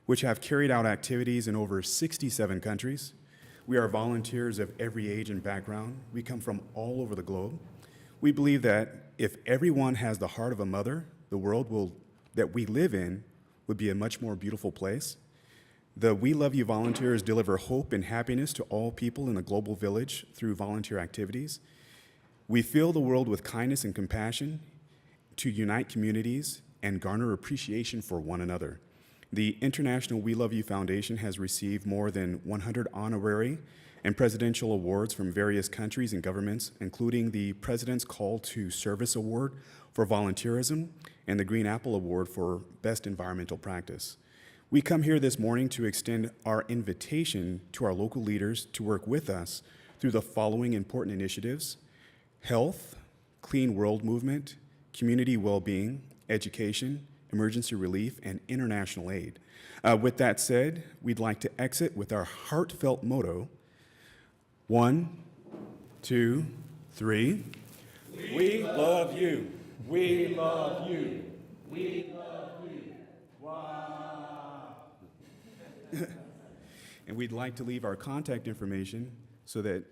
which have carried out activities in over 67 countries. We are volunteers of every age and background. We come from all over the globe. We believe that if everyone has the heart of a mother, the world that we live in would be a much more beautiful place. The We Love You volunteers deliver hope and happiness to all people in the global village through volunteer activities. We fill the world with kindness and compassion to unite communities and garner appreciation for one another. The International We Love You Foundation has received more than 100 honorary and presidential awards from various countries and governments, including the President's Call to Service Award for volunteerism and the Green Apple Award for Best Environmental Practice. We come here this morning to extend our invitation to our local leaders to work with us through the following important initiatives: health, clean world movement, community well-being, education, emergency relief, and international aid. With that said, we'd like to exit with our heartfelt motto: 1, 2, 3. We love you. We love you. We love you. Wow. And we'd like to leave our contact information so that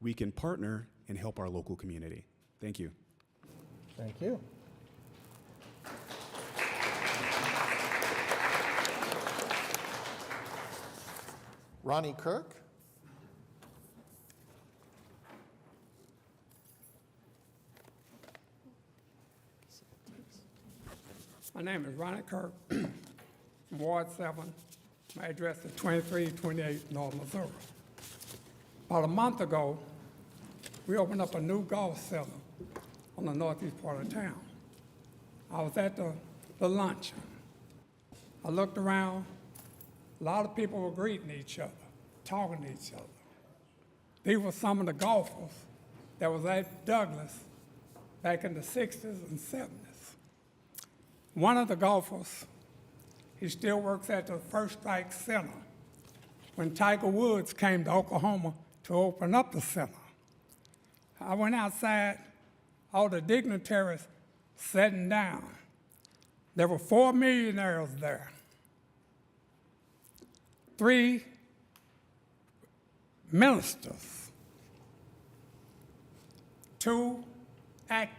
we can partner and help our local community. Thank you. Thank you. Ronnie Kirk. My name is Ronnie Kirk, from Ward 7. My address is 2328 North Missouri. About a month ago, we opened up a new golf center on the northeast part of town. I was at the luncheon. I looked around. A lot of people were greeting each other, talking to each other. These were some of the golfers that was at Douglas back in the 60s and 70s. One of the golfers, he still works at the First Strike Center. When Tiger Woods came to Oklahoma to open up the center, I went outside, all the dignitaries sitting down. There were 4 millionaires there. 3 ministers, 2 activists.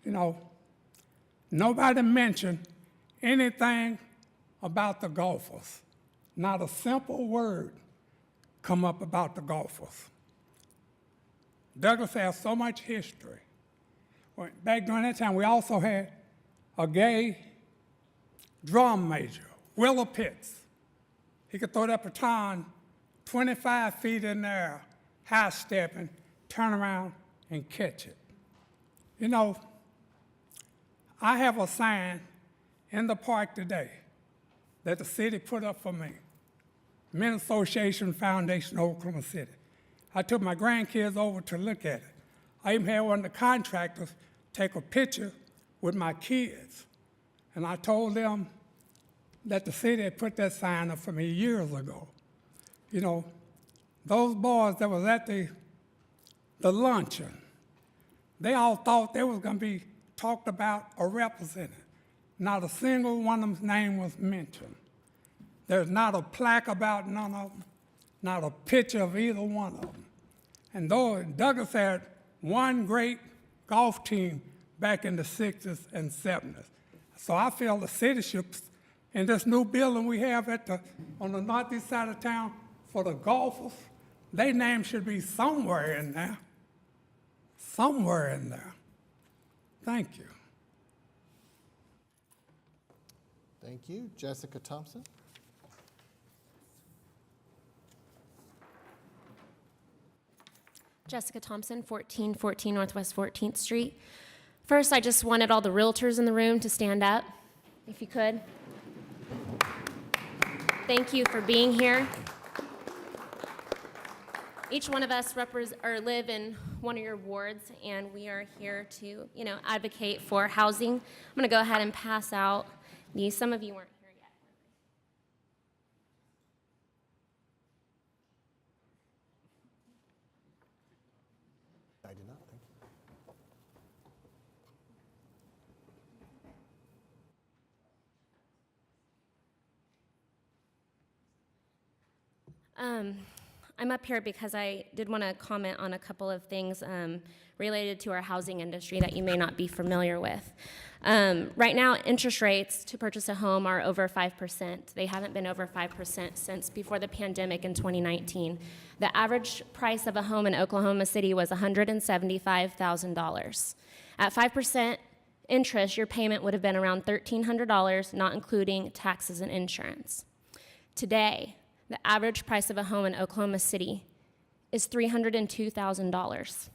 You know, nobody mentioned anything about the golfers. Not a simple word come up about the golfers. Douglas has so much history, back during that time, we also had a gay drum major, Willa Pitts. He could throw that baton 25 feet in the air, high stepping, turn around and catch it. You know, I have a sign in the park today that the city put up for me, Men's Association Foundation, Oklahoma City. I took my grandkids over to look at it. I even had one of the contractors take a picture with my kids. And I told them that the city had put that sign up for me years ago. You know, those boys that was at the luncheon, they all thought they was gonna be talked about or represented. Not a single one of them's name was mentioned. There's not a plaque about none of them, not a picture of either one of them. And though Douglas had one great golf team back in the 60s and 70s. So I feel the city should, in this new building we have on the northeast side of town for the golfers, their name should be somewhere in there. Somewhere in there. Thank you. Thank you. Jessica Thompson. Jessica Thompson, 1414 Northwest 14th Street. First, I just wanted all the realtors in the room to stand up, if you could. Thank you for being here. Each one of us live in one of your wards, and we are here to, advocate for housing. I'm going to go ahead and pass out these. Some of you weren't here yet. I did not, thank you. I'm up here because I did want to comment on a couple of things related to our housing industry that you may not be familiar with. Right now, interest rates to purchase a home are over 5%. They haven't been over 5% since before the pandemic in 2019. The average price of a home in Oklahoma City was $175,000. At 5% interest, your payment would have been around $1,300, not including taxes and insurance. Today, the average price of a home in Oklahoma City is $302,000.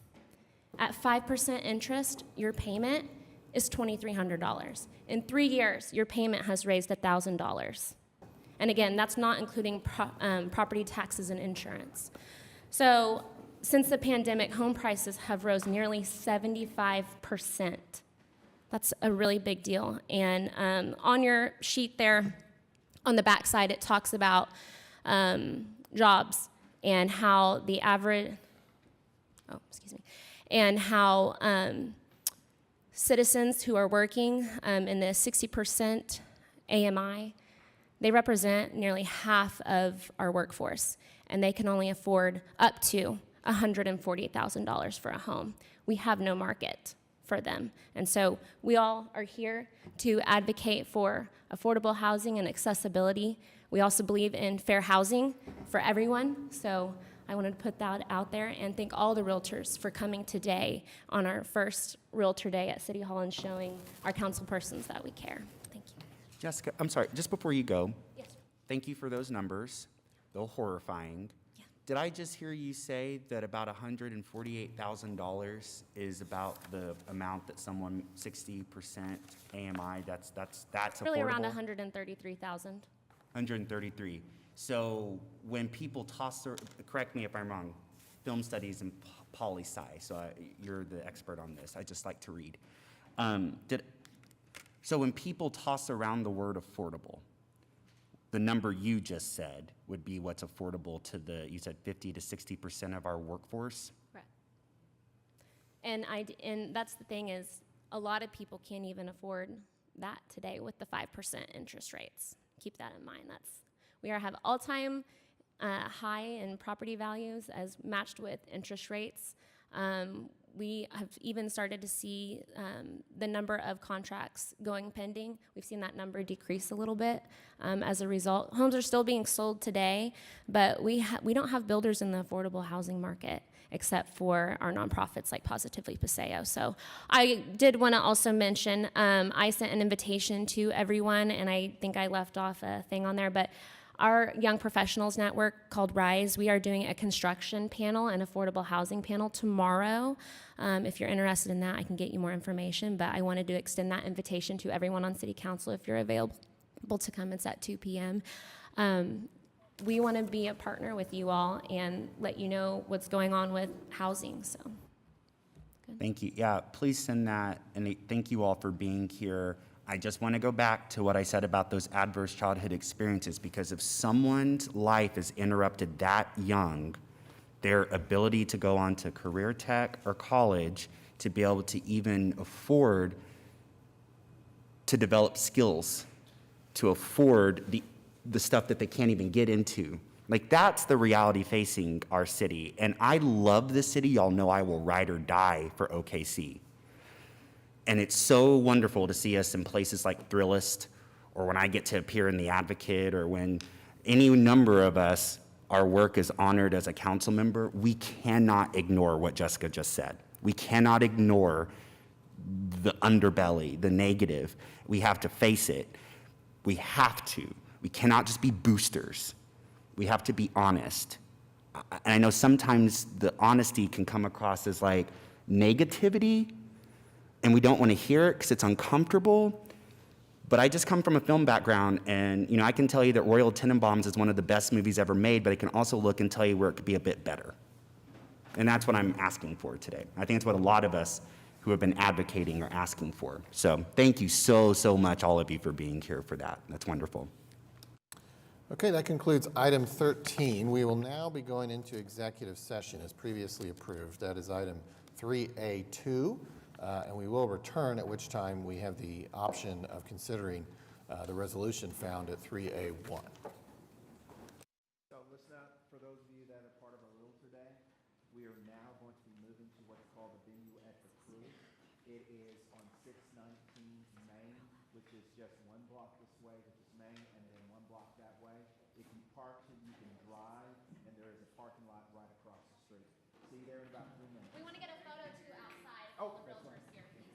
At 5% interest, your payment is $2,300. In 3 years, your payment has raised $1,000. And again, that's not including property taxes and insurance. So since the pandemic, home prices have rose nearly 75%. That's a really big deal. And on your sheet there, on the back side, it talks about jobs and how the average, and how citizens who are working in the 60% AMI, they represent nearly half of our workforce, and they can only afford up to $140,000 for a home. We have no market for them. And so we all are here to advocate for affordable housing and accessibility. We also believe in fair housing for everyone. So I wanted to put that out there and thank all the realtors for coming today on our first Realtor Day at City Hall and showing our council persons that we care. Thank you. Jessica, I'm sorry, just before you go, Yes. thank you for those numbers. They're horrifying. Yeah. Did I just hear you say that about $148,000 is about the amount that someone 60% AMI, that's Really affordable? around 133,000. 133. So when people toss, correct me if I'm wrong, film studies and poli-sci, so you're the expert on this. I just like to read. So when people toss around the word affordable, the number you just said would be what's affordable to you said 50 to 60% of our workforce? Correct. And that's the thing is, a lot of people can't even afford that today with the 5% interest rates. Keep that in mind. We have all-time high in property values as matched with interest rates. we have even started to see the number of contracts going pending. We've seen that number decrease a little bit as a result. Homes are still being sold today, but we don't have builders in the affordable housing market except for our nonprofits like Positively Paseo. So I did want to also mention, I sent an invitation to everyone, and I think I left off a thing on there, but our Young Professionals Network called RISE, we are doing a construction panel and affordable housing panel tomorrow. If you're interested in that, I can get you more information, but I wanted to extend that invitation to everyone on City Council if you're available to come. It's at 2 p.m. We want to be a partner with you all and let you know what's going on with housing. So, good. Thank you. Yeah, please send that, and thank you all for being here. I just want to go back to what I said about those adverse childhood experiences, because if someone's life is interrupted that young, their ability to go on to career tech or college, to be able to even afford to develop skills, to afford the stuff that they can't even get into. Like, that's the reality facing our city. And I love this city. Y'all know I will ride or die for OKC. And it's so wonderful to see us in places like Thrillist, or when I get to appear in The Advocate, or when any number of us, our work is honored as a council member. We cannot ignore what Jessica just said. We cannot ignore the underbelly, the negative. We have to face it. We have to. We cannot just be boosters. We have to be honest. And I know sometimes the honesty can come across as like negativity, and we don't want to hear it because it's uncomfortable. But I just come from a film background, and I can tell you that Royal Tenenbaums is one of the best movies ever made, but I can also look and tell you where it could be a bit better. And that's what I'm asking for today. I think it's what a lot of us who have been advocating are asking for. So thank you so much, all of you, for being here for that. That's wonderful. Okay, that concludes item 13. We will now be going into executive session as previously approved. That is item 3A2. And we will return, at which time we have the option of considering the resolution found at 3A1. So listen up, for those of you that are part of our Realtor Day, we are now going to be moving to what's called the venue at the Crew. It is on 619 Main, which is just one block this way, which is Main, and then one block that way. If you park here, you can drive, and there is a parking lot right across the street. See you there in about 3 minutes. We want to get a photo too outside. Oh, that's right. Here, please.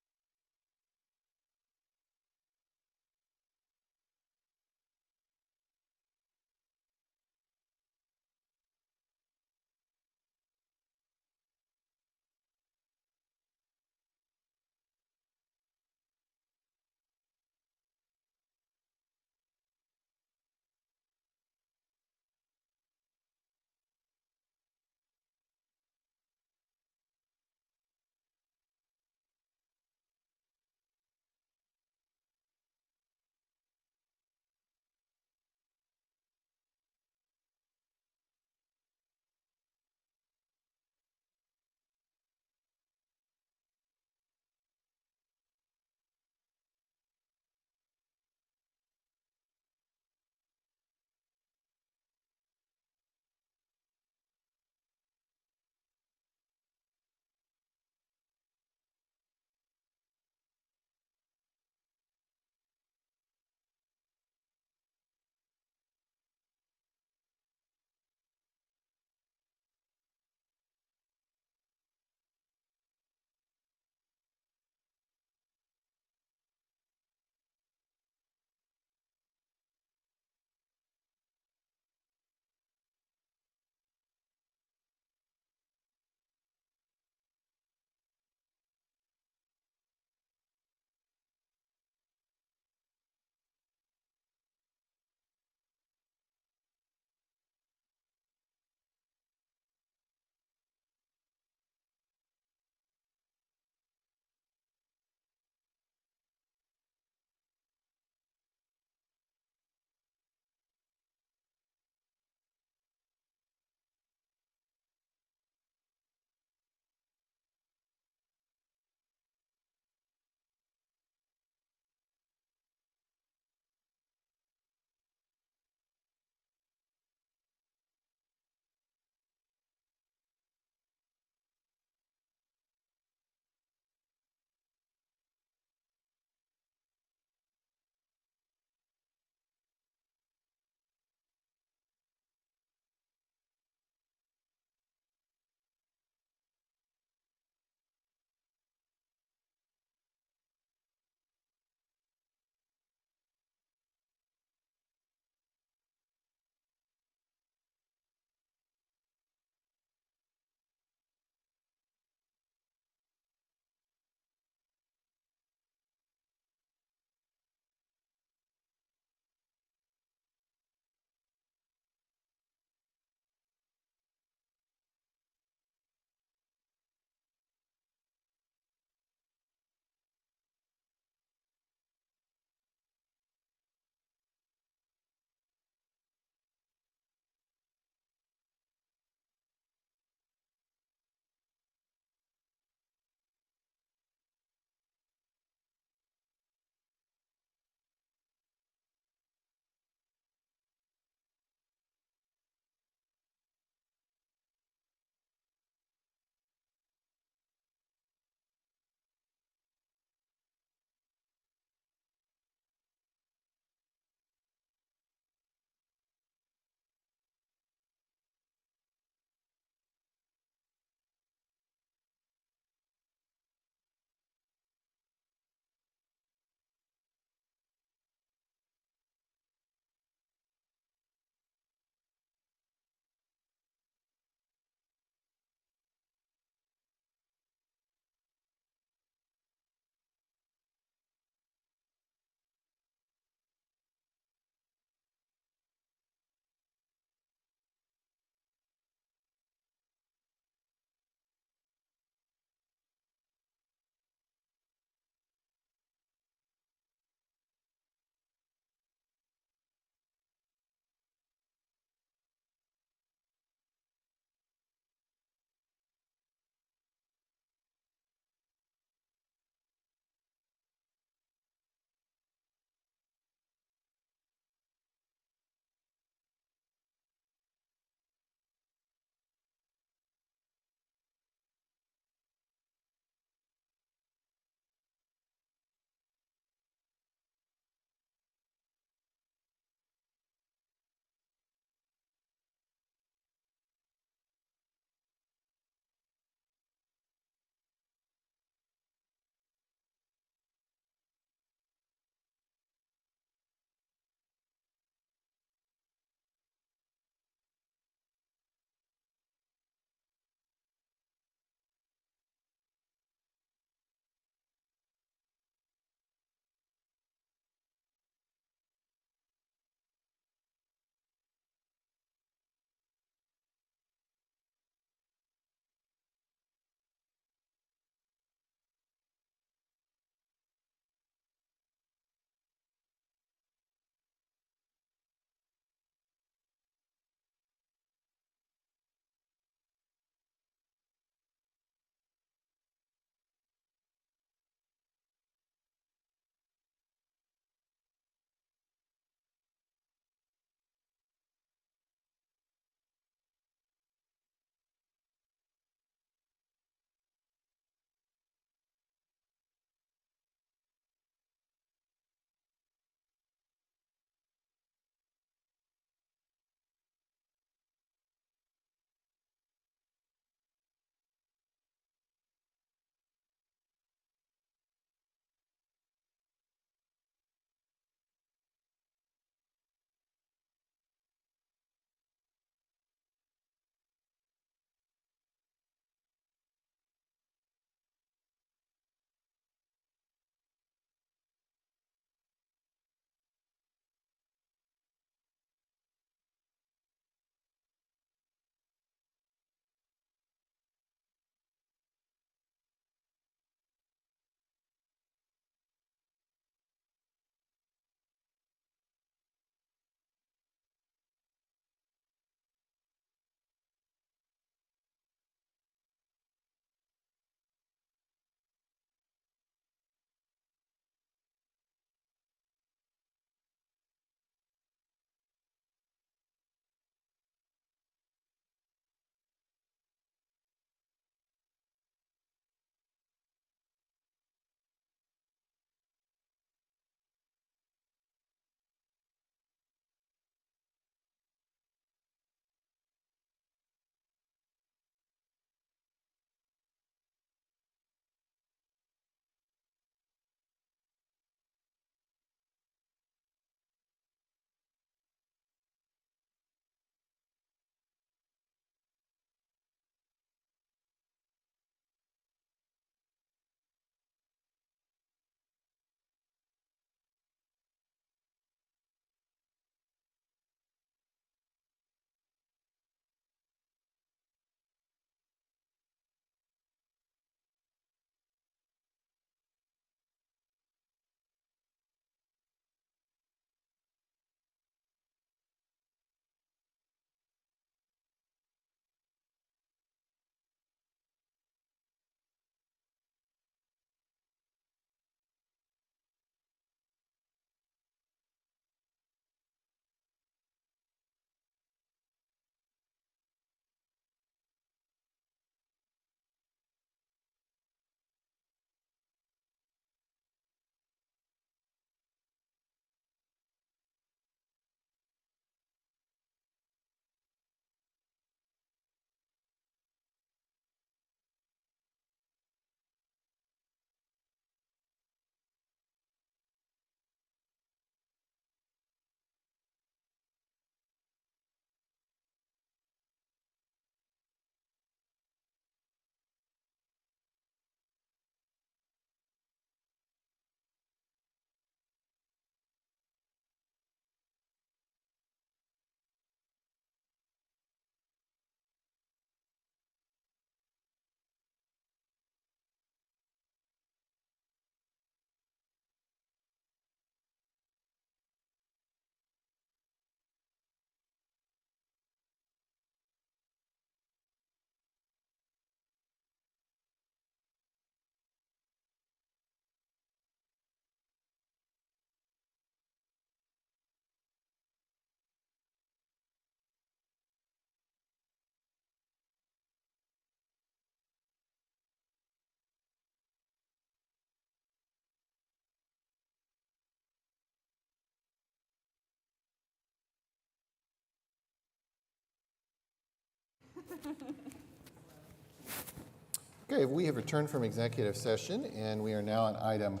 Okay, we have returned from executive session, and we are now on item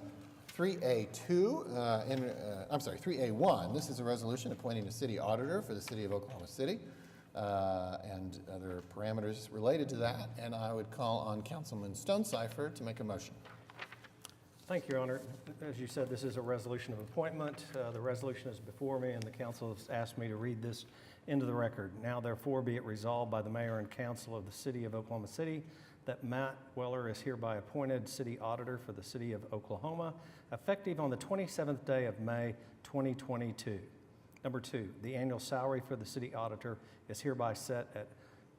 3A2, 3A1. This is a resolution appointing a city auditor for the city of Oklahoma City and other parameters related to that. And I would call on Councilman Stonecipher to make a motion. Thank you, Your Honor. As you said, this is a resolution of appointment. The resolution is before me, and the council has asked me to read this into the record. Now, therefore, be it resolved by the mayor and council of the city of Oklahoma City that Matt Weller is hereby appointed city auditor for the city of Oklahoma, effective on the 27th day of May, 2022. Number 2, the annual salary for the city auditor is hereby set at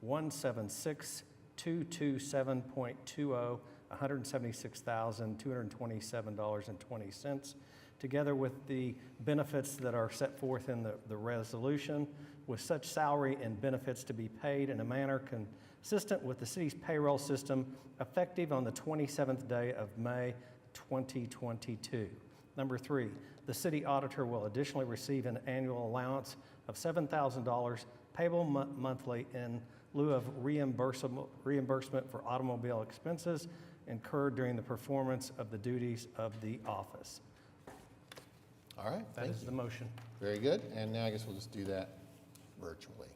$176,227.20, $176,227.20, together with the benefits that are set forth in the resolution, with such salary and benefits to be paid in a manner consistent with the city's payroll system, effective on the 27th day of May, 2022. Number 3, the city auditor will additionally receive an annual allowance of $7,000 payable monthly in lieu of reimbursement for automobile expenses incurred during the performance of the duties of the office. All right, That is the motion. Very good, and now I guess we'll just do that virtually.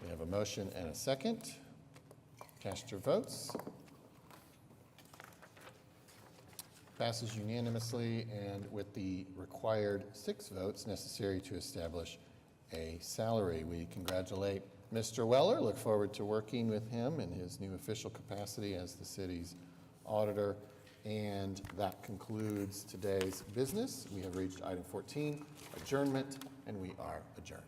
We have a motion and a second. Cast your votes. Passes unanimously and with the required 6 votes necessary to establish a salary. We congratulate Mr. Weller. Look forward to working with him in his new official capacity as the city's auditor. And that concludes today's business. We have reached item 14, adjournment, and we are adjourned.